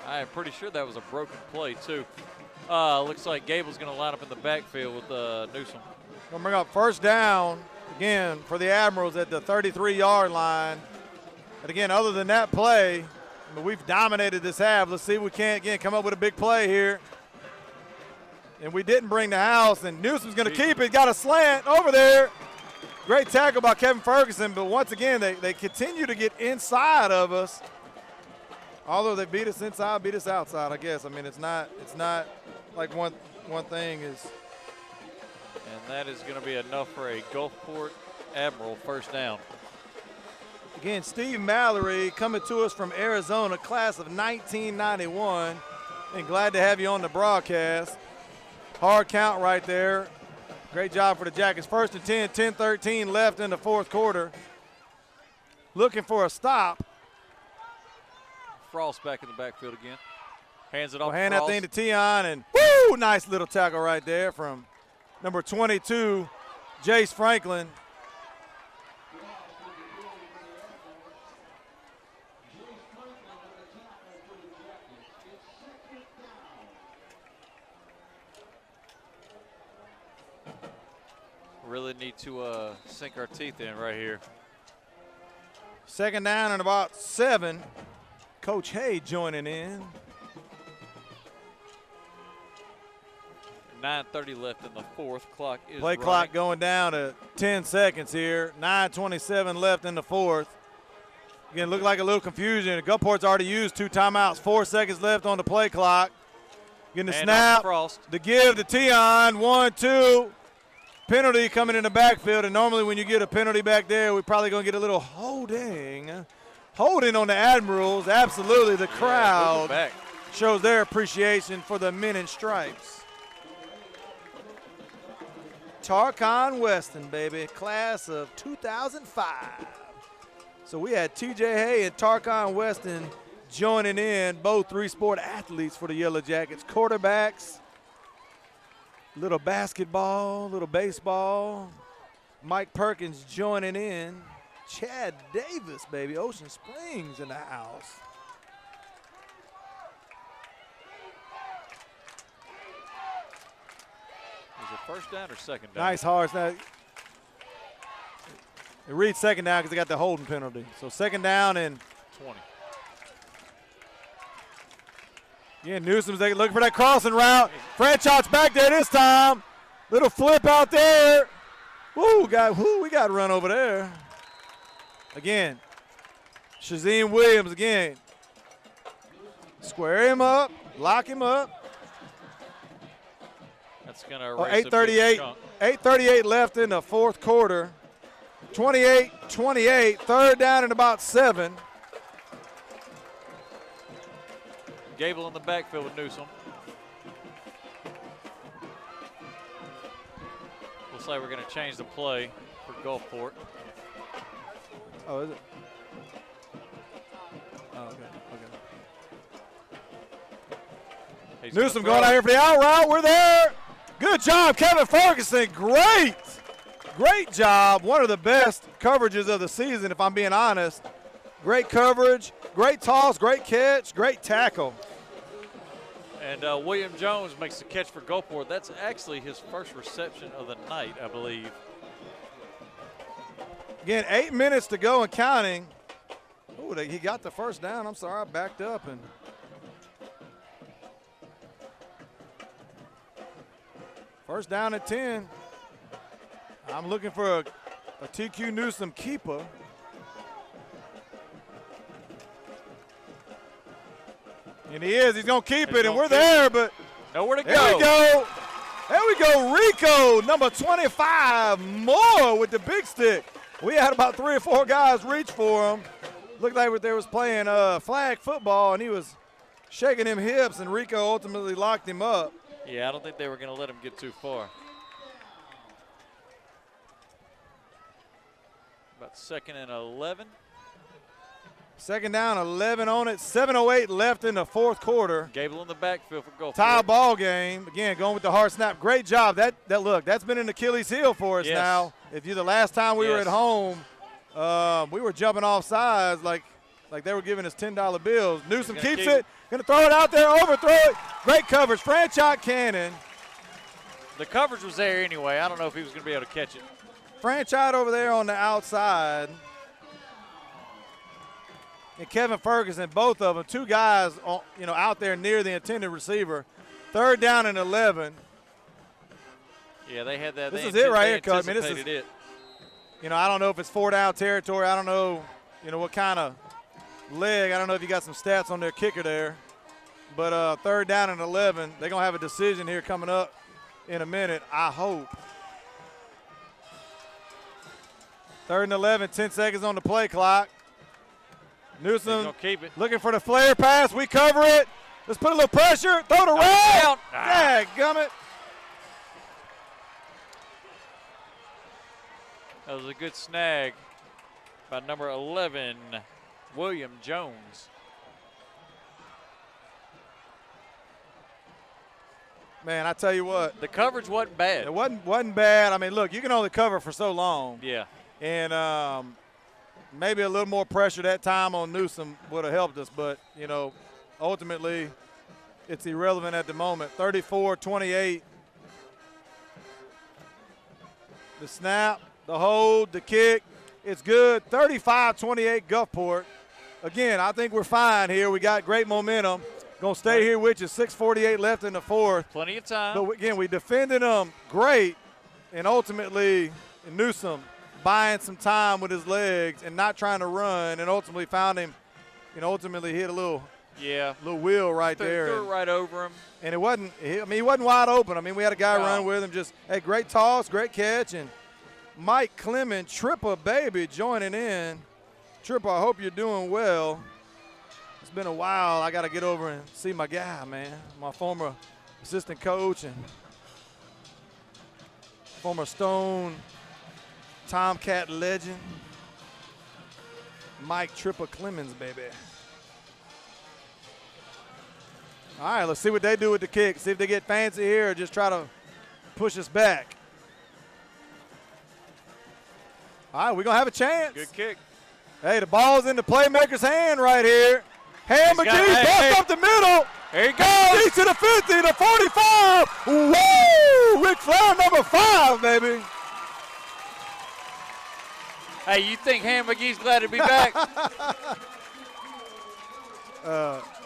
I am pretty sure that was a broken play, too. Looks like Gable's going to line up in the backfield with Newsom. Going to bring up first down, again, for the Admirals at the 33-yard line. And, again, other than that play, we've dominated this half. Let's see if we can't, again, come up with a big play here. And we didn't bring the house, and Newsom's going to keep it. Got a slant over there. Great tackle by Kevin Ferguson, but once again, they continue to get inside of us. Although they beat us inside, beat us outside, I guess. I mean, it's not like one one thing is. And that is going to be enough for a Gulfport Admiral first down. Again, Steve Mallory coming to us from Arizona, class of 1991. And glad to have you on the broadcast. Hard count right there. Great job for the Jackets. 1st and 10, 10-13 left in the fourth quarter. Looking for a stop. Frost back in the backfield again. Hands it off. Hand that thing to Tion, and woo, nice little tackle right there from number 22, Jace Franklin. Really need to sink our teeth in right here. 2nd down and about 7. Coach Hay joining in. 9:30 left in the fourth. Clock is Play running. clock going down to 10 seconds here. 9:27 left in the fourth. Again, look like a little confusion. Gulfport's already used 2 timeouts. 4 seconds left on the play clock. Getting the And snap. Frost. The give to Tion. 1-2. Penalty coming in the backfield. And normally when you get a penalty back there, we're probably going to get a little holding. Holding on the Admirals. Absolutely. The crowd back. shows their appreciation for the men in stripes. Tarkon Weston, baby, class of 2005. So we had TJ Hay and Tarkon Weston joining in, both 3-sport athletes for the Yellow Jackets. Quarterbacks, little basketball, little baseball. Mike Perkins joining in. Chad Davis, baby, Ocean Springs in the house. Is it first down or second down? Nice hard snap. It reads second down because they got the holding penalty. So 2nd down and 20. Yeah, Newsom's looking for that crossing route. Franchot's back there this time. Little flip out there. Woo, we got run over there. Again, Shazim Williams again. Square him up, lock him up. That's going to 8:38. 8:38 left in the fourth quarter. 28-28. 3rd down and about 7. Gable in the backfield with Newsom. Looks like we're going to change the play for Gulfport. Oh, is it? Oh, okay. He's Newsom going out here for the out route. We're there. Good job, Kevin Ferguson. Great job. One of the best coverages of the season, if I'm being honest. Great coverage, great toss, great catch, great tackle. And William Jones makes the catch for Gulfport. That's actually his first reception of the night, I believe. Again, 8 minutes to go and counting. Oh, he got the first down. I'm sorry, I backed up. And first down at 10. I'm looking for a TQ Newsom keeper. And he is. He's going to keep it, and we're there, but nowhere to go. There we go. There we go. Rico, number 25, Moore with the big stick. We had about 3 or 4 guys reach for him. Looked like they was playing flag football, and he was shaking them hips, and Rico ultimately locked him up. Yeah, I don't think they were going to let him get too far. About 2nd and 11. 2nd down, 11 on it. 7:08 left in the fourth quarter. Gable in the backfield for Gulfport. Tie ball game. Again, going with the hard snap. Great job. Look, that's been an Achilles heel for us now. If you the last time we were at home, we were jumping off sides like they were giving us $10 bills. Newsom keeps it. Going to throw it out there, overthrow it. Great coverage. Franchot Cannon. The coverage was there anyway. I don't know if he was going to be able to catch it. Franchot over there on the outside. And Kevin Ferguson, both of them, 2 guys out there near the intended receiver. 3rd down and 11. Yeah, they had that. This is it right here, Coach. I mean, this is it. I don't know if it's 4-down territory. I don't know, what kind of leg. I don't know if you got some stats on their kicker there. But third down and 11. They're going to have a decision here coming up in a minute, I hope. Third and 11, 10 seconds on the play clock. Newsome keep it. Looking for the flare pass. We cover it. Let's put a little pressure. Throw the route. Dadgummit. That was a good snag by number 11, William Jones. Man, I tell you what. The coverage wasn't bad. It wasn't bad. I mean, look, you can only cover for so long. Yeah. And maybe a little more pressure that time on Newsome would have helped us. But, you know, ultimately it's irrelevant at the moment. 34-28. The snap, the hold, the kick. It's good. 35-28 Gulfport. Again, I think we're fine here. We got great momentum. Going to stay here with you. 6:48 left in the fourth. Plenty of time. But, again, we defended them great. And ultimately, Newsome buying some time with his legs and not trying to run, and ultimately found him, you know, ultimately hit a little wheel right there. Threw it right over him. And it wasn't, I mean, he wasn't wide open. I mean, we had a guy run with him. Just, hey, great toss, great catch. And Mike Clement, Tripper, baby, joining in. Tripper, I hope you're doing well. It's been a while. I got to get over and see my guy, man, my former assistant coach and former Stone Tomcat legend, Mike Tripper Clemens, baby. All right, let's see what they do with the kick. See if they get fancy here or just try to push us back. All right, we're going to have a chance. Good kick. Hey, the ball's in the playmaker's hand right here. Ham McGee, bust up the middle. There he goes. To the 50, the 45. Woo! Ric Flair number 5, baby. Hey, you think Ham McGee's glad to be back?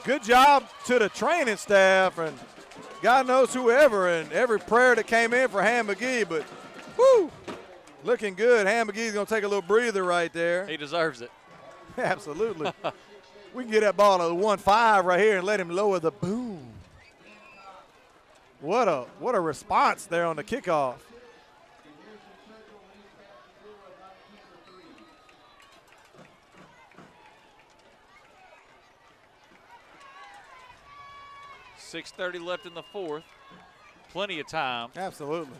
Good job to the training staff and God knows whoever and every prayer that came in for Ham McGee, but whoo, looking good. Ham McGee's going to take a little breather right there. He deserves it. Absolutely. We can get that ball to the 1-5 right here and let him lower the boom. What a response there on the kickoff. .6:30 left in the fourth. Plenty of time. Absolutely.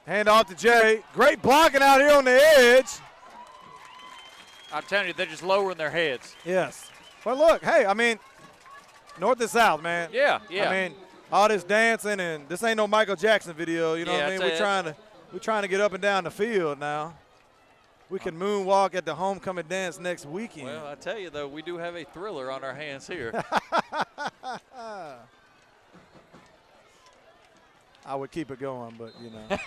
Hand off to Jay. Great blocking out here on the edge. I'm telling you, they're just lowering their heads. Yes. Well, look, hey, I mean, north and south, man. Yeah. I mean, all this dancing and this ain't no Michael Jackson video. You know what I mean? We're trying to get up and down the field now. We can moonwalk at the homecoming dance next weekend. Well, I tell you, though, we do have a thriller on our hands here. I would keep it going, but, you know.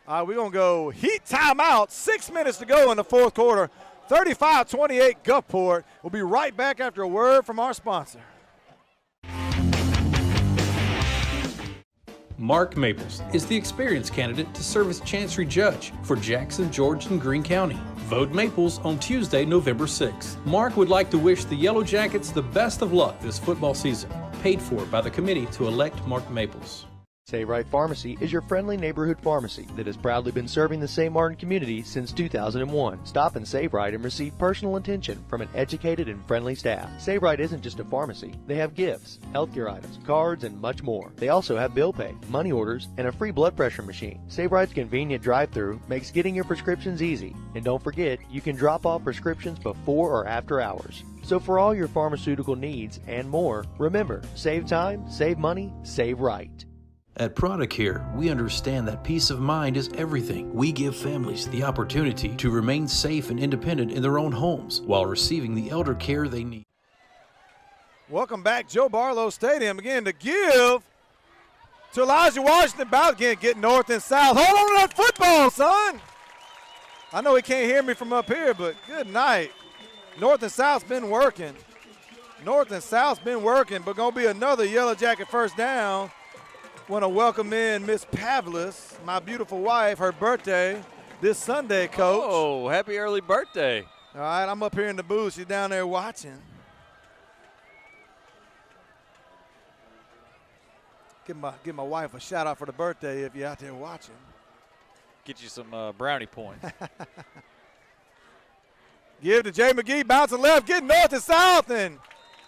All right, we're going to go heat timeout. 6 minutes to go in the fourth quarter. 35-28 Gulfport. We'll be right back after a word from our sponsor. Mark Maples is the experienced candidate to serve as Chancery Judge for Jackson, George, and Greene County. Vote Maples on Tuesday, November 6th. Mark would like to wish the Yellow Jackets the best of luck this football season. Paid for by the committee to elect Mark Maples. Save Right Pharmacy is your friendly neighborhood pharmacy that has proudly been serving the St. Martin community since 2001. Stop and Save Right and receive personal attention from an educated and friendly staff. Save Right isn't just a pharmacy. They have gifts, healthcare items, cards, and much more. They also have bill pay, money orders, and a free blood pressure machine. Save Right's convenient drive-thru makes getting your prescriptions easy. And don't forget, you can drop off prescriptions before or after hours. So for all your pharmaceutical needs and more, remember, save time, save money, save right. At ProduCare, we understand that peace of mind is everything. We give families the opportunity to remain safe and independent in their own homes while receiving the elder care they need. Welcome back, Joe Barlow Stadium. Again, to give to Elijah Washington. About again, get north and south. Hold on to that football, son. I know he can't hear me from up here, but good night. North and south's been working. North and south's been working, but going to be another Yellow Jacket first down. Want to welcome in Miss Pavlis, my beautiful wife, her birthday this Sunday, Coach. Oh, happy early birthday. All right, I'm up here in the booth. She's down there watching. Give my wife a shout out for the birthday if you're out there watching. Get you some brownie points. Give to Jay McGee, bouncing left, getting north and south. And,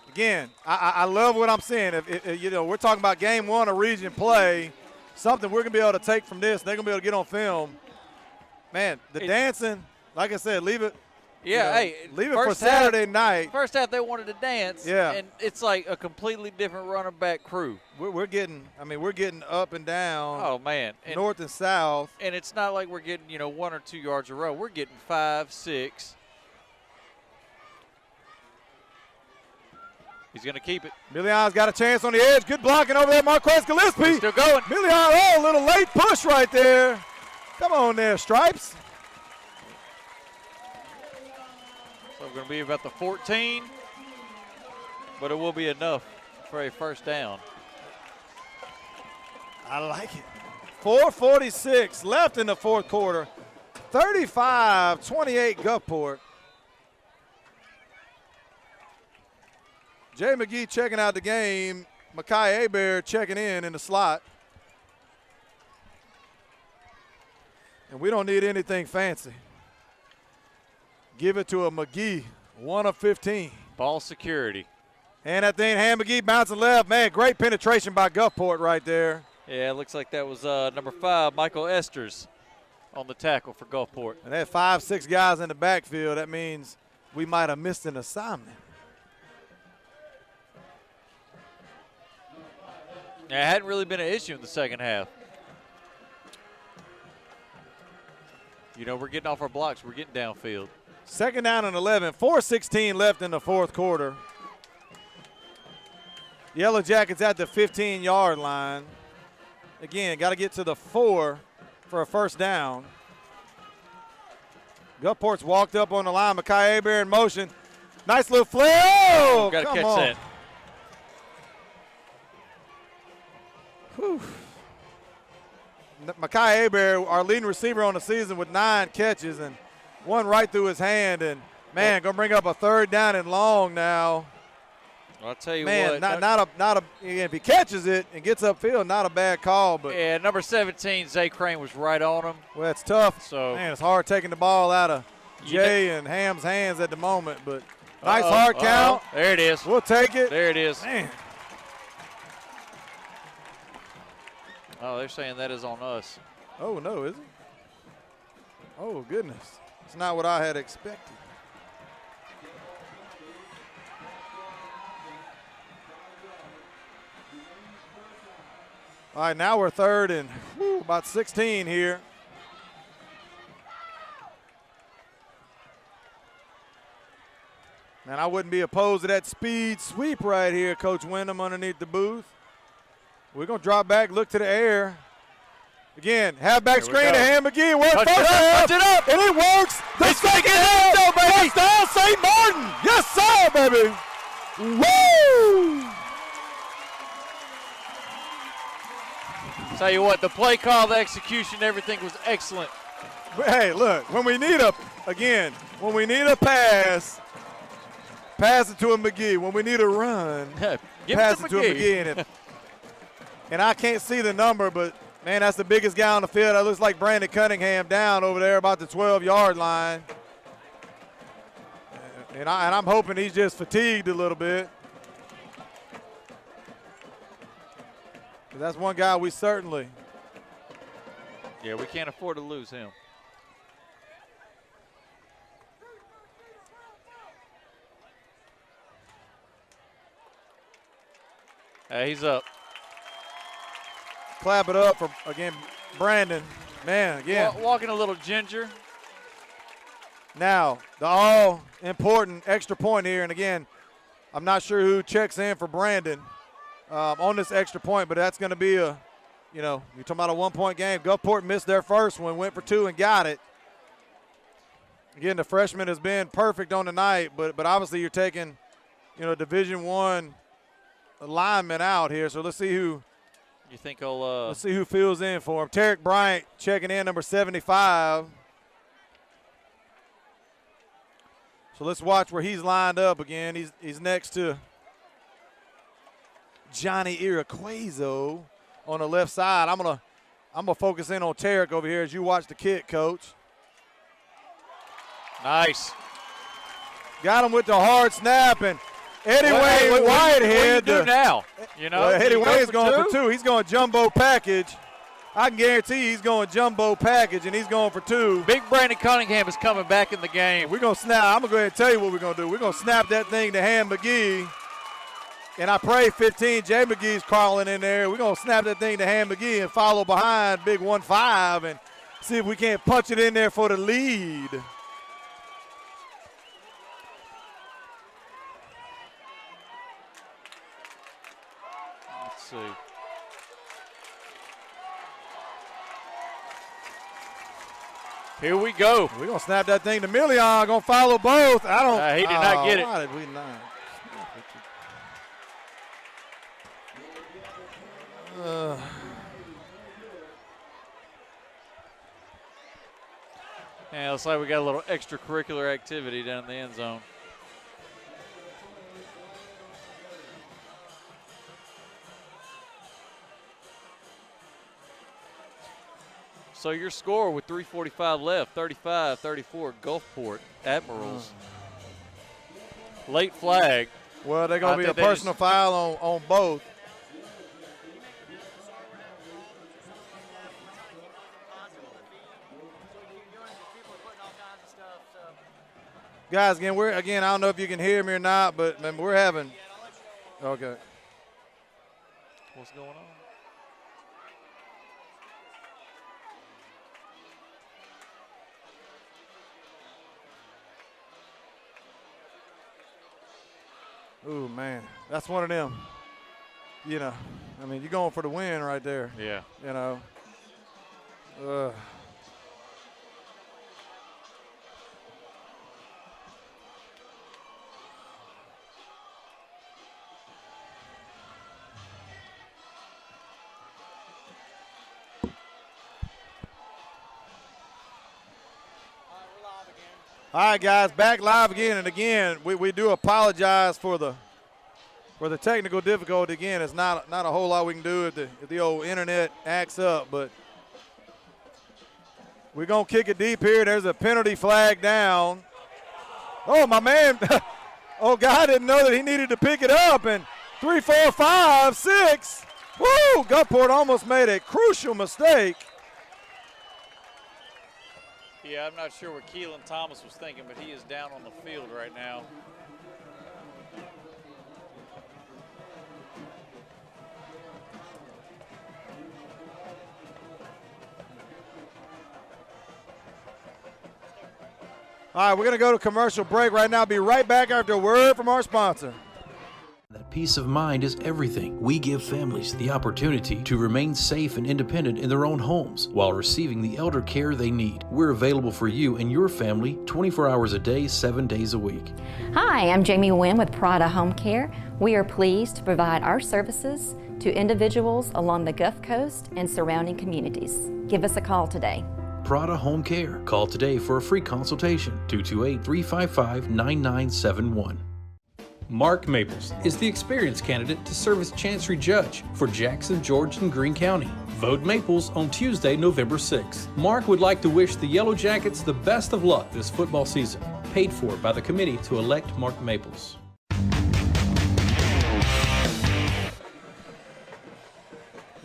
again, I love what I'm seeing. If you know, we're talking about game one of region play, something we're going to be able to take from this. They're going to be able to get on film. Man, the dancing, like I said, leave it. Yeah, leave it for Saturday night. First half they wanted to dance. Yeah. And it's like a completely different running back crew. We're getting up and down. Oh, man. North and south. And it's not like we're getting, 1 or 2 yards a row. We're getting 5, 6. He's going to keep it. Million's got a chance on the edge. Good blocking over there, Marquez Gillespie. He's still going. Million, a little late push right there. Come on there, Stripes. So we're going to be about the 14, but it will be enough for a first down. I like it. 4:46 left in the fourth quarter. 35-28 Gulfport. Jay McGee checking out the game. Makai Hebert checking in the slot. And we don't need anything fancy. Give it to a McGee, 1 of 15. Ball security. And that thing, McGee bouncing left. Man, great penetration by Gulfport right there. Yeah, it looks like that was number 5, Michael Esters, on the tackle for Gulfport. And they had 5, 6 guys in the backfield. That means we might have missed an assignment. Yeah, it hadn't really been an issue in the second half. We're getting off our blocks. We're getting downfield. Second down and 11. 4:16 left in the fourth quarter. Yellow Jackets at the 15-yard line. Again, got to get to the 4 for a first down. Gulfport's walked up on the line. Makai Hebert in motion. Nice little flare. Oh, got to catch on. that. Whew. Makai Hebert, our leading receiver on the season with 9 catches and 1 right through his hand. And, man, going to bring up a third down and long now. I'll tell you what. Man, if he catches it and gets upfield, not a bad call. But yeah, number 17, Zay Crane, was right on him. Well, it's tough. So, man, it's hard taking the ball out of Jay and Ham's hands at the moment. But nice hard count. There it is. We'll take it. There it is. Man. Oh, they're saying that is on us. Oh, no, is it? Oh, goodness. It's not what I had expected. All right, now we're third and about 16 here. Man, I wouldn't be opposed to that speed sweep right here, Coach Wyndham underneath the booth. We're going to drop back, look to the air. Again, halfback screen to Ham McGee. Punch it up. And it works. The second half. Touchdown, St. Martin. Yes, sir, baby. Woo! Tell you what, the play call, the execution, everything was excellent. Hey, look, when we need a pass it to a McGee. When we need a run, pass it to a McGee. And I can't see the number, but, man, that's the biggest guy on the field. That looks like Brandon Cunningham down over there about the 12-yard line. And I'm hoping he's just fatigued a little bit. That's one guy we certainly. Yeah, we can't afford to lose him. He's up. Clap it up for, again, Brandon. Man, again. Walking a little ginger. Now, the all-important extra point here. And, again, I'm not sure who checks in for Brandon on this extra point, but that's going to be you're talking about a one-point game. Gulfport missed their first one, went for 2 and got it. Again, the freshman has been perfect on the night, but obviously you're taking, Division I lineman out here. So let's see who. You think he'll let's see who fills in for him. Tarek Bryant checking in, number 75. So let's watch where he's lined up again. He's next to Johnny Iraquazo, on the left side. I'm gonna focus in on Tarek over here as you watch the kick, Coach. Nice. Got him with the hard snap, and Eddie Wayne Whitehead. What do you do now? You know, Eddie Wayne's going for 2. He's going jumbo package. I can guarantee he's going jumbo package, and he's going for 2. Big Brandon Cunningham is coming back in the game. We're going to snap. I'm going to go ahead and tell you what we're going to do. We're going to snap that thing to Ham McGee. And I pray 15, Jay McGee's crawling in there. We're going to snap that thing to Ham McGee and follow behind Big 1-5 and see if we can't punch it in there for the lead. Let's see. Here we go. We're going to snap that thing to Million. Going to follow both. I don't. He did not get it. Why did we not? Yeah, looks like we got a little extracurricular activity down in the end zone. So your score with 3:45 left, 35-34, Gulfport Admirals. Late flag. Well, they're going to be a personal foul on both. Guys, again, I don't know if you can hear me or not, but man, we're having. Okay. What's going on? Ooh, man, that's one of them. You know, I mean, you're going for the win right there. Yeah. You know. All right, guys, back live again. And again, we do apologize for the technical difficulty. Again, it's not a whole lot we can do if the old internet acts up, but we're going to kick it deep here. There's a penalty flag down. Oh, my man. Oh, God didn't know that he needed to pick it up. And 3, 4, 5, 6. Woo! Gulfport almost made a crucial mistake. Yeah, I'm not sure what Keelan Thomas was thinking, but he is down on the field right now. All right, we're going to go to commercial break right now. Be right back after a word from our sponsor. That peace of mind is everything. We give families the opportunity to remain safe and independent in their own homes while receiving the elder care they need. We're available for you and your family 24 hours a day, 7 days a week. Hi, I'm Jamie Wynn with Prada Home Care. We are pleased to provide our services to individuals along the Gulf Coast and surrounding communities. Give us a call today. Prada Home Care. Call today for a free consultation, 228-355-9971. Mark Maples is the experienced candidate to serve as Chancery Judge for Jackson, George, and Greene County. Vote Maples on Tuesday, November 6th. Mark would like to wish the Yellow Jackets the best of luck this football season. Paid for by the committee to elect Mark Maples.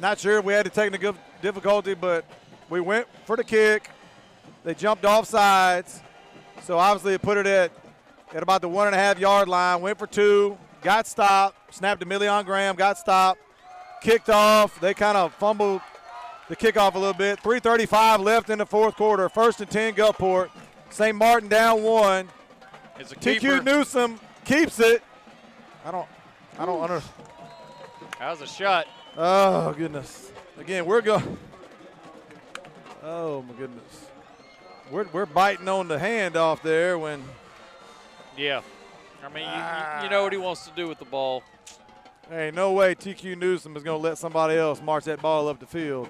Not sure if we had a technical difficulty, but we went for the kick. They jumped off sides. So obviously it put it at about the 1.5-yard line, went for 2, got stopped, snapped to Million Graham, got stopped, kicked off. They kind of fumbled the kickoff a little bit. 3:35 left in the fourth quarter. 1st and 10 Gulfport. St. Martin down 1. It's a TQ Newsom keeps it. I don't understand. That was a shot. Oh, goodness. Again, we're going. Oh, my goodness. We're biting on the handoff there when. Yeah. I mean, you know what he wants to do with the ball. Hey, no way TQ Newsom is going to let somebody else march that ball up the field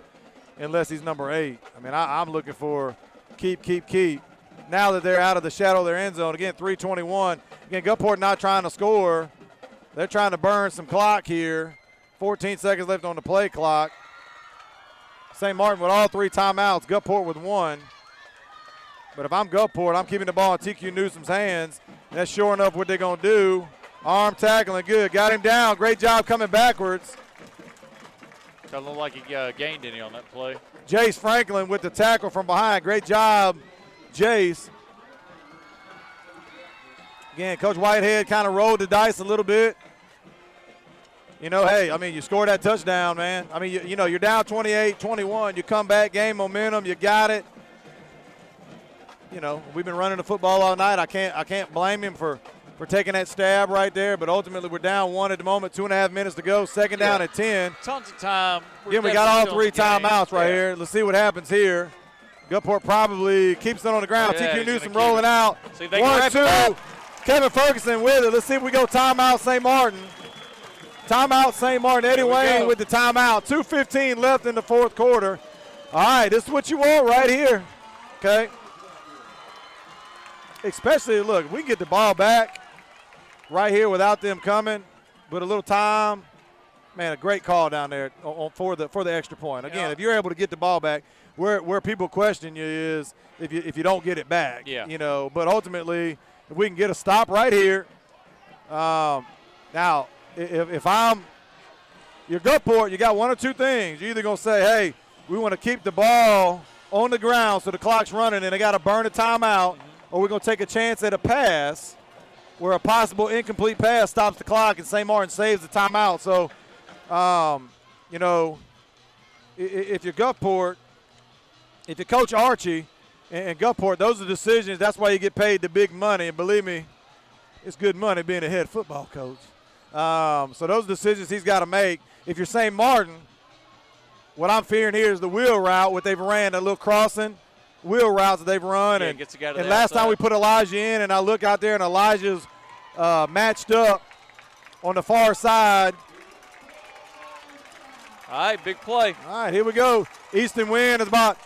unless he's number 8. I mean, I'm looking for keep. Now that they're out of the shadow of their end zone, again, 3:21. Again, Gulfport not trying to score. They're trying to burn some clock here. 14 seconds left on the play clock. St. Martin with all 3 timeouts, Gulfport with 1. But if I'm Gulfport, I'm keeping the ball in TQ Newsom's hands. That's sure enough what they're going to do. Arm tackling, good. Got him down. Great job coming backwards. Doesn't look like he gained any on that play. Jace Franklin with the tackle from behind. Great job, Jace. Again, Coach Whitehead kind of rolled the dice a little bit. You know, hey, I mean, you scored that touchdown, man. I mean, you know, you're down 28-21. You come back, game momentum, you got it. You know, we've been running the football all night. I can't blame him for taking that stab right there, but ultimately we're down 1 at the moment, 2.5 minutes to go, second down at 10. Tons of time. Again, we got all 3 timeouts right here. Let's see what happens here. Gulfport probably keeps it on the ground. Yeah, TQ Newsom rolling out. See if they 1, can 2. Kevin Ferguson with it. Let's see if we go timeout St. Martin. Timeout St. Martin. Eddie Wayne with the timeout. 2:15 left in the 4th quarter. All right, this is what you want right here. Okay. Especially, look, we can get the ball back right here without them coming, but a little time. Man, a great call down there for the extra point. Again, if you're able to get the ball back, where people question you is if you don't get it back. Yeah. You know, but ultimately, if we can get a stop right here. Now, if I'm your Gulfport, you got 1 or 2 things. You're either going to say, hey, we want to keep the ball on the ground so the clock's running and they got to burn a timeout, or we're going to take a chance at a pass where a possible incomplete pass stops the clock and St. Martin saves the timeout. So, you know, if you're Gulfport, if you coach Archie and Gulfport, those are decisions. That's why you get paid the big money. And believe me, it's good money being a head football coach. So those decisions he's got to make. If you're St. Martin, what I'm fearing here is the wheel route, what they've ran, that little crossing wheel routes that they've run. Yeah, and last time we put Elijah in, and I look out there, and Elijah's matched up on the far side. All right, big play. All right, here we go. Easton Wynn is about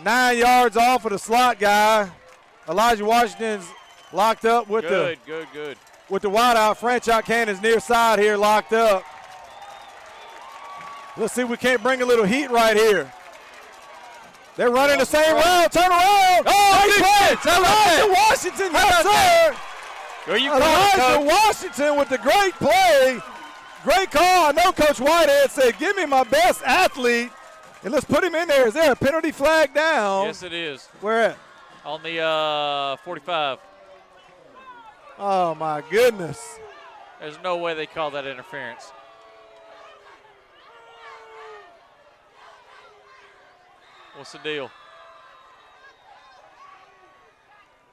9 yards off of the slot guy. Elijah Washington's locked up with good. with the wideout. Franchot Cannon's near side here, locked up. Let's see if we can't bring a little heat right here. They're running the same route. Turn around. Oh, great play. Elijah Washington, yes, sir. Where you Elijah Washington with the great play. Great call. I know Coach Whitehead said, give me my best athlete, and let's put him in there. Is there a penalty flag down? Yes, it is. Where at? On the 45. Oh, my goodness. There's no way they call that interference. What's the deal?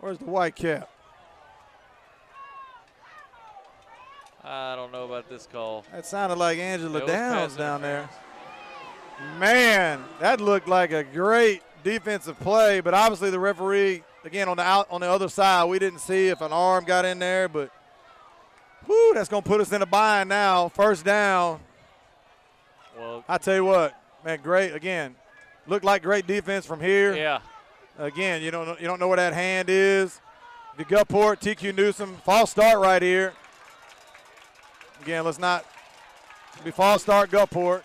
Where's the white cap? I don't know about this call. That sounded like Angela It was Downs pass down there. interference. Man, that looked like a great defensive play, but obviously the referee, again, on the other side, we didn't see if an arm got in there, but whoo, that's going to put us in a bind now. First down. Well, I tell you what, man, great. Again, looked like great defense from here. Yeah. Again, you don't know where that hand is. The Gulfport, TQ Newsom, false start right here. Again, let's not be false start Gulfport.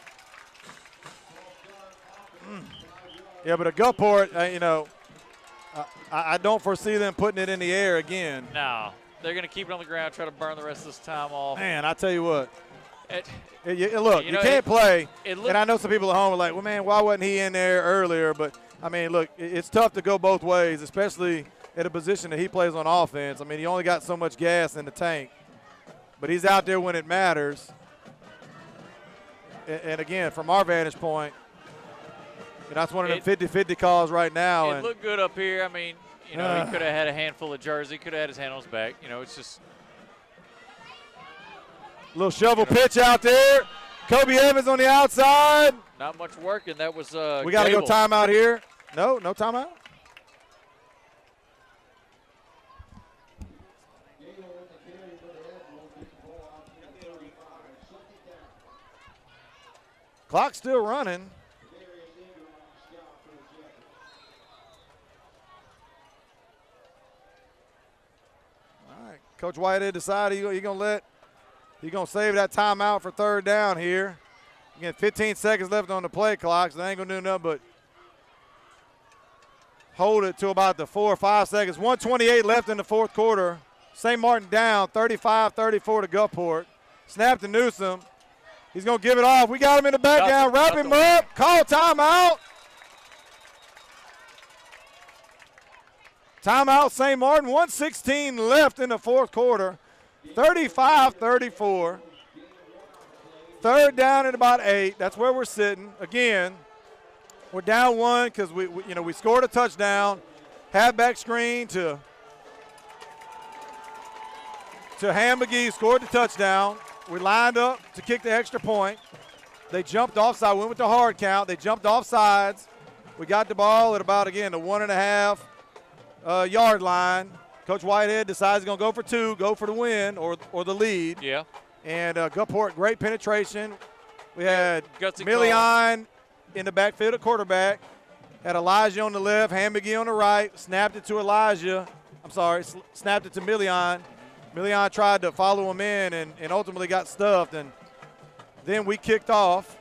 Yeah, but a Gulfport, I don't foresee them putting it in the air again. No. They're going to keep it on the ground, try to burn the rest of this time off. Man, I tell you what. Look, you can't play. And I know some people at home are like, well, man, why wasn't he in there earlier? But, I mean, look, it's tough to go both ways, especially at a position that he plays on offense. I mean, he only got so much gas in the tank. But he's out there when it matters. And again, from our vantage point, that's one of them 50-50 calls right now. It looked good up here. I mean, he could have had a handful of jersey, could have had his hand on his back. It's just – little shovel pitch out there. Kobe Evans on the outside. not much working. That was we got to go timeout here. No timeout. Clock's still running. All right, Coach Whitehead decided he's going to save that timeout for third down here. Again, 15 seconds left on the play clock, so they ain't going to do nothing but hold it to about the 4 or 5 seconds. 1:28 left in the fourth quarter. St. Martin down 35-34 to Gulfport. Snap to Newsom. He's going to give it off. We got him in the back down. Wrap him up. Call timeout. Timeout, St. Martin. 1:16 left in the fourth quarter. 35-34. Third down at about 8. That's where we're sitting. Again, we're down 1 because we scored a touchdown. Halfback screen to Ham McGee, scored the touchdown. We lined up to kick the extra point. They jumped offside, went with the hard count. They jumped offsides. We got the ball at about, again, the 1.5 yard line. Coach Whitehead decides he's going to go for 2, go for the win or the lead. Yeah. And Gulfport, great penetration. We had Gutsy Million in the backfield at quarterback. Had Elijah on the left, Ham McGee on the right. Snapped it to Elijah. I'm sorry, snapped it to Million. Million tried to follow him in and ultimately got stuffed. And then we kicked off,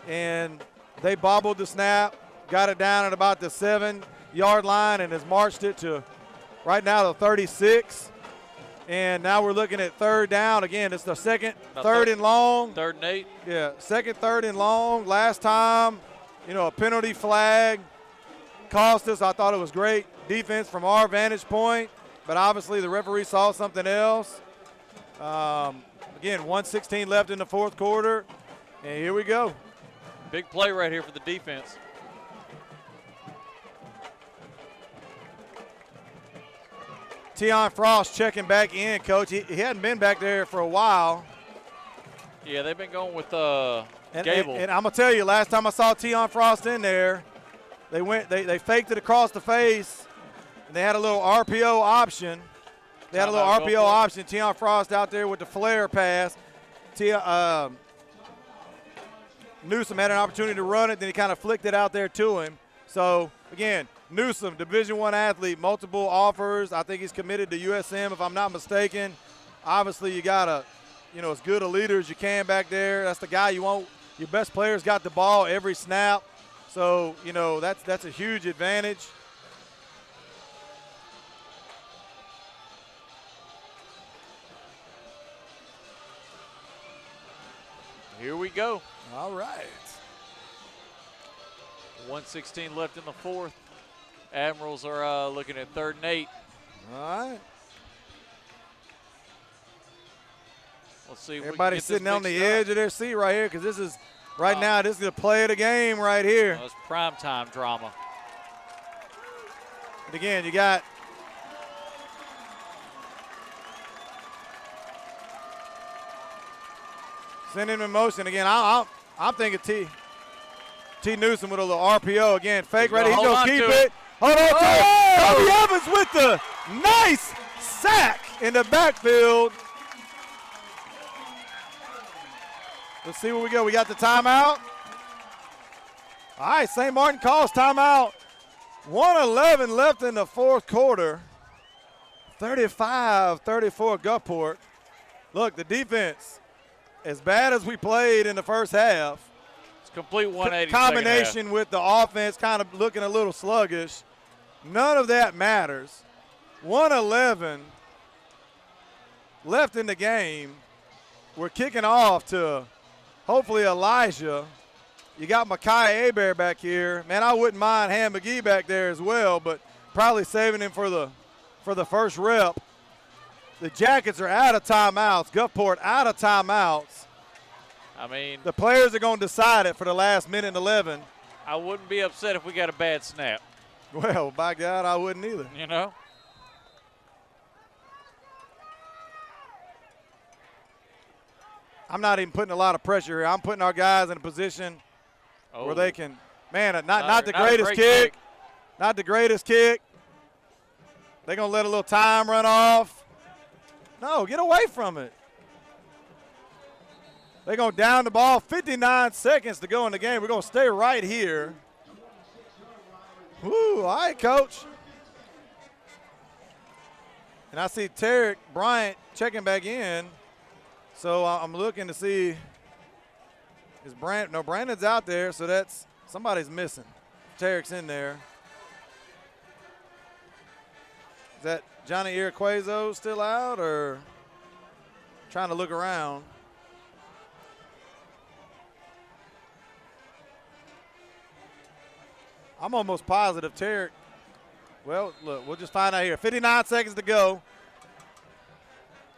and they bobbled the snap, got it down at about the 7-yard line, and has marched it to right now to 36. And now we're looking at third down. Again, it's the second, third and long. 3rd and 8. Yeah, second, third and long. Last time, a penalty flag cost us. I thought it was great defense from our vantage point, but obviously the referee saw something else. Again, 1:16 left in the fourth quarter, and here we go. Big play right here for the defense. Tion Frost checking back in, Coach. He hadn't been back there for a while. Yeah, they've been going with And Gable. I'm going to tell you, last time I saw Tion Frost in there, they faked it across the face, and they had a little RPO option. They had a little RPO option. Tion Frost out there with the flare pass. Newsom had an opportunity to run it, then he kind of flicked it out there to him. So, again, Newsom, Division I athlete, multiple offers. I think he's committed to USM, if I'm not mistaken. Obviously, you got to, as good a leader as you can back there. That's the guy you want. Your best players got the ball every snap. So, that's a huge advantage. Here we go. All right. 1:16 left in the fourth. Admirals are looking at 3rd and 8. All right. Let's see. Everybody's sitting on the edge of their seat right here because this is, now, this is the play of the game right here. It's primetime drama. And again, you got send him in motion. Again, I'm thinking T. Newsom with a little RPO. Again, fake ready. He's going to keep it. Hold on to it. Kobe Evans with the nice sack in the backfield. Let's see where we go. We got the timeout. All right, St. Martin calls timeout. 1:11 left in the fourth quarter. 35-34 Gulfport. Look, the defense, as bad as we played in the first half, it's complete 180 combination with the offense kind of looking a little sluggish. None of that matters. 1:11 left in the game. We're kicking off to hopefully Elijah. You got Mekhi Abear back here. Man, I wouldn't mind Ham McGee back there as well, but probably saving him for the first rep. The Jackets are out of timeouts. Gulfport out of timeouts. I mean, the players are going to decide it for the last minute and 11. I wouldn't be upset if we got a bad snap. Well, by God, I wouldn't either. I'm not even putting a lot of pressure here. I'm putting our guys in a position where they can, not the greatest kick. Not the greatest kick. They're going to let a little time run off. No, get away from it. They're going to down the ball. 59 seconds to go in the game. We're going to stay right here. Woo, all right, Coach. And I see Tarek Bryant checking back in. So I'm looking to see Is no, Brandon's out there, so that's somebody's missing. Tarek's in there. Is that Johnny Iraquazo still out, or trying to look around? I'm almost positive Tarek. Well, look, we'll just find out here. 59 seconds to go.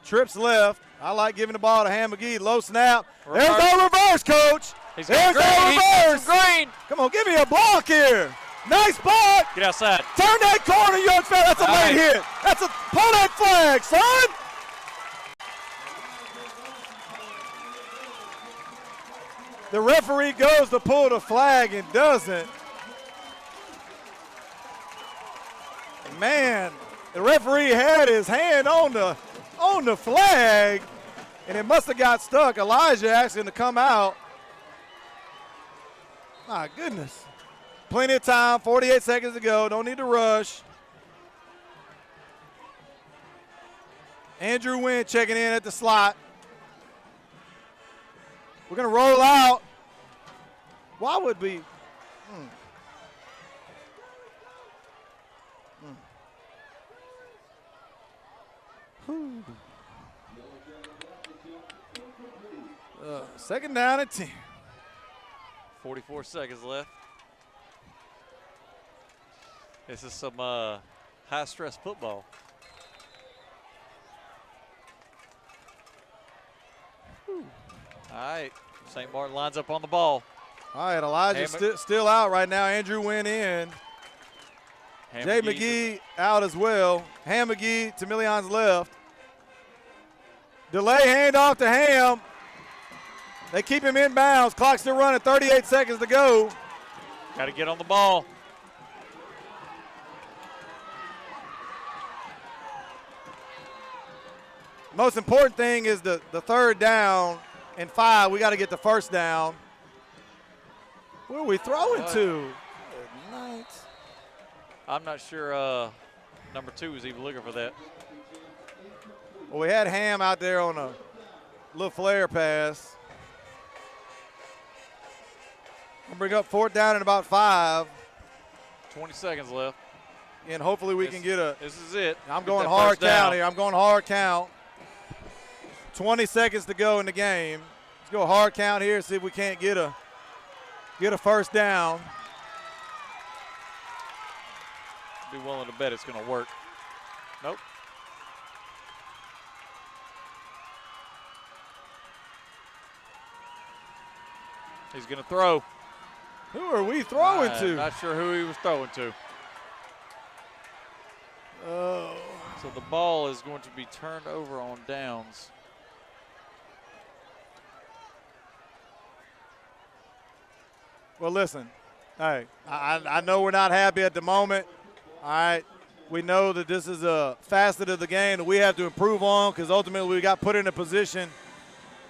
Trips left. I like giving the ball to Ham McGee. Low snap. Reverse. There's no reverse, coach. There's no reverse. Green. Come on, give me a block here. Nice block. Get outside. Turn that corner, young fella. That's a late hit. That's a pull that flag, son. The referee goes to pull the flag and doesn't. Man, the referee had his hand on the flag, and it must have got stuck. Elijah asking to come out. My goodness. Plenty of time, 48 seconds to go. Don't need to rush. Andrew Wynn checking in at the slot. We're going to roll out. Why would we? Second down and 10. 44 seconds left. This is some high-stress football. All right, St. Martin lines up on the ball. All right, Elijah's still out right now. Andrew went in. Jay McGee out as well. Ham McGee to Million's left. Delay handoff to Ham. They keep him in bounds. Clock still running, 38 seconds to go. Got to get on the ball. Most important thing is the third down and 5. We got to get the first down. Where are we throwing to? Good night. I'm not sure number 2 was even looking for that. Well, we had Ham out there on a little flare pass. We'll bring up 4th down and about 5. 20 seconds left. And hopefully we can get a. This is it. I'm going hard count here. I'm going hard count. 20 seconds to go in the game. Let's go hard count here, see if we can't get a first down. Be willing to bet it's going to work. Nope. He's going to throw. Who are we throwing to? Not sure who he was throwing to. Oh. So the ball is going to be turned over on downs. Well, listen. Hey, I know we're not happy at the moment. All right. We know that this is a facet of the game that we have to improve on because ultimately we got put in a position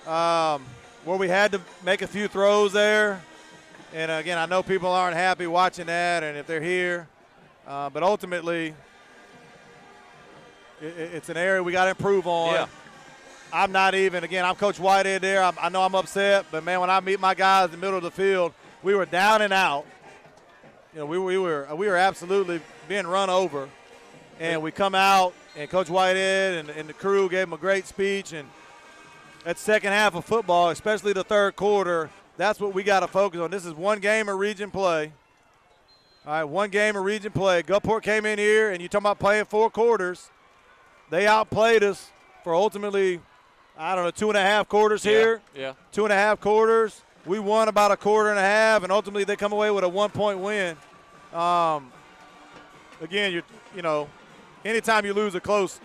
where we had to make a few throws there. And, again, I know people aren't happy watching that and if they're here. But ultimately, it's an area we got to improve on. Yeah. I'm not even, again, I'm Coach Whitehead there. I know I'm upset. But, man, when I meet my guys in the middle of the field, we were down and out. You know, we were absolutely being run over. And we come out, and Coach Whitehead and the crew gave him a great speech. And that second half of football, especially the third quarter, that's what we got to focus on. This is one game of region play. All right, one game of region play. Gulfport came in here, and you talking about playing 4 quarters. They outplayed us for ultimately, 2.5 quarters here. Yeah. 2.5 quarters. We won about a quarter and a half, and ultimately they come away with a 1-point win. Again, anytime you lose a close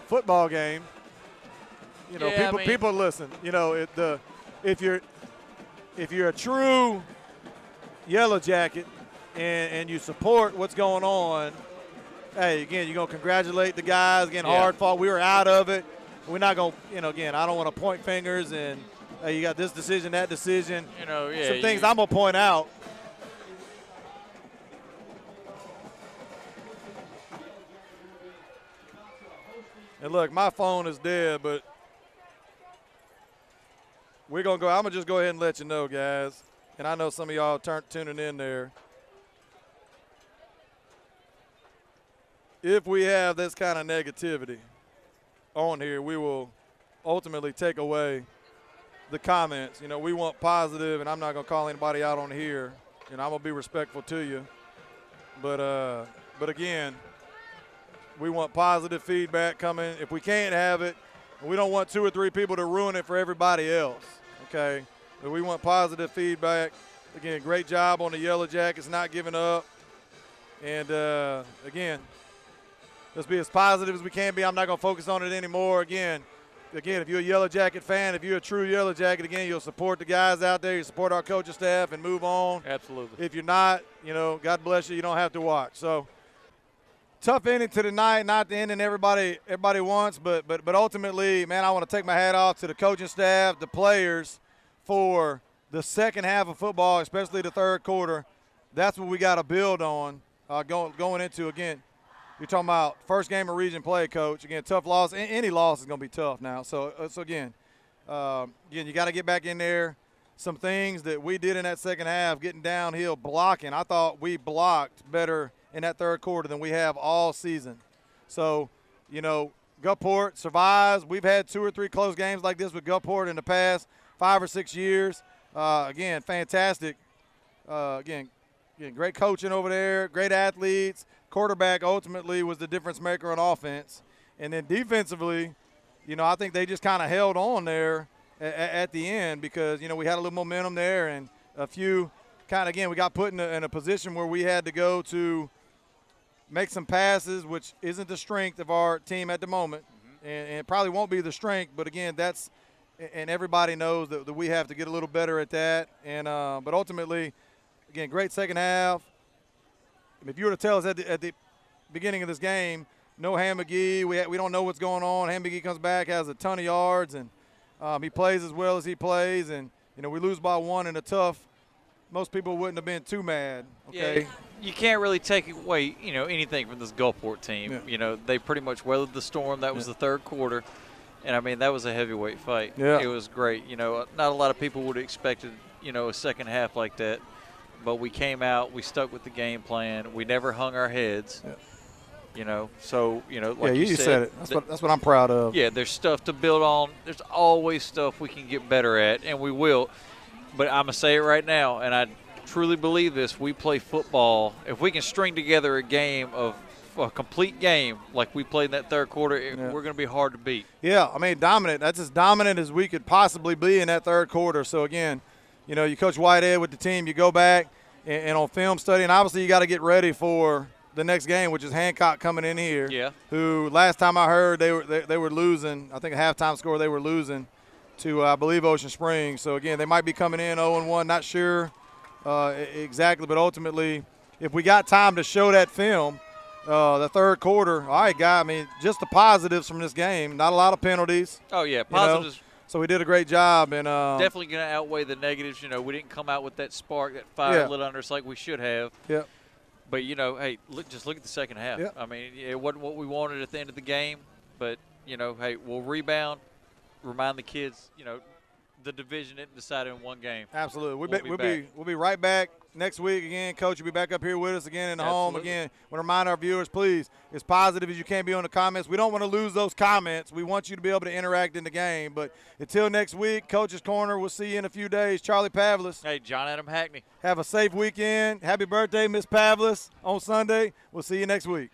football game, people listen. If you're a true Yellow Jacket and you support what's going on, hey, again, you're gonna congratulate the guys. Again, hard fought. We were out of it. We're not gonna, again, I don't want to point fingers and hey, you got this decision, that decision. Some things I'm gonna point out. And look, my phone is dead, but we're going to go. I'm going to just go ahead and let you know, guys. And I know some of y'all tuning in there. If we have this kind of negativity on here, we will ultimately take away the comments. You know, we want positive, and I'm not going to call anybody out on here. And I'm going to be respectful to you. But again, we want positive feedback coming. If we can't have it, we don't want 2 or 3 people to ruin it for everybody else, okay? But we want positive feedback. Again, great job on the Yellow Jackets not giving up. And, again, let's be as positive as we can be. I'm not going to focus on it anymore. Again, if you're a Yellow Jacket fan, if you're a true Yellow Jacket, again, you'll support the guys out there. You support our coaching staff and move on. Absolutely. If you're not, you know, God bless you. You don't have to watch. So, tough ending to the night, not the ending everybody wants, but ultimately, man, I want to take my hat off to the coaching staff, the players, for the second half of football, especially the third quarter. That's what we got to build on going into, again, you're talking about first game of region play, Coach. Again, tough loss. Any loss is going to be tough now. So again, you got to get back in there. Some things that we did in that second half, getting downhill, blocking. I thought we blocked better in that third quarter than we have all season. So, you know, Gulfport survives. We've had 2 or 3 close games like this with Gulfport in the past 5 or 6 years. Again, fantastic. Again, great coaching over there, great athletes. Quarterback ultimately was the difference maker on offense. And then defensively, you know, I think they just kind of held on there at the end because, you know, we had a little momentum there and a few kind of, again, we got put in a position where we had to go to make some passes, which isn't the strength of our team at the moment. And it probably won't be the strength, but again, that's – and everybody knows that we have to get a little better at that. And but ultimately, again, great second half. If you were to tell us at the beginning of this game, no Ham McGee, we don't know what's going on. Ham McGee comes back, has a ton of yards, and he plays as well as he plays. And, you know, we lose by 1 in a tough – most people wouldn't have been too mad, okay? Yeah, you can't really take away, you know, anything from this Gulfport team. Yeah. You know, they pretty much weathered the storm. That was the third quarter. And, I mean, that was a heavyweight fight. Yeah. It was great. You know, not a lot of people would have expected, you know, a second half like that. But we came out. We stuck with the game plan. We never hung our heads. Yeah. You know, so, you know, like you said it. That's what I'm proud of. Yeah, there's stuff to build on. There's always stuff we can get better at, and we will. But I'm going to say it right now, and I truly believe this. We play football. If we can string together a complete game like we played in that third quarter, we're going to be hard to beat. Yeah, I mean, dominant. That's as dominant as we could possibly be in that third quarter. So, again, you know, you coach Whitehead with the team, you go back and on film study, and obviously you got to get ready for the next game, which is Hancock coming in here. Yeah. Who last time I heard they were losing. I think a halftime score they were losing to I believe Ocean Springs. So again, they might be coming in 0-1. Not sure exactly, but ultimately, if we got time to show that film, the third quarter. All right, guy. I mean, just the positives from this game. Not a lot of penalties. Oh yeah, positives. You know? So we did a great job, and definitely going to outweigh the negatives. You know, we didn't come out with that spark, that fire lit under us like we should have. Yeah. But, you know, hey, just look at the second half. Yep. I mean, it wasn't what we wanted at the end of the game. But, you know, hey, we'll rebound, remind the kids, you know, the division isn't decided in one game. Absolutely. We'll be right back next week again. Coach will be back up here with us again in the home. Again, want to remind our viewers, please, as positive as you can be on the comments. We don't want to lose those comments. We want you to be able to interact in the game. But until next week, Coach's Corner, we'll see you in a few days. Charlie Pavlis. Hey, John Adam Hackney. Have a safe weekend. Happy birthday, Miss Pavlis, on Sunday. We'll see you next week.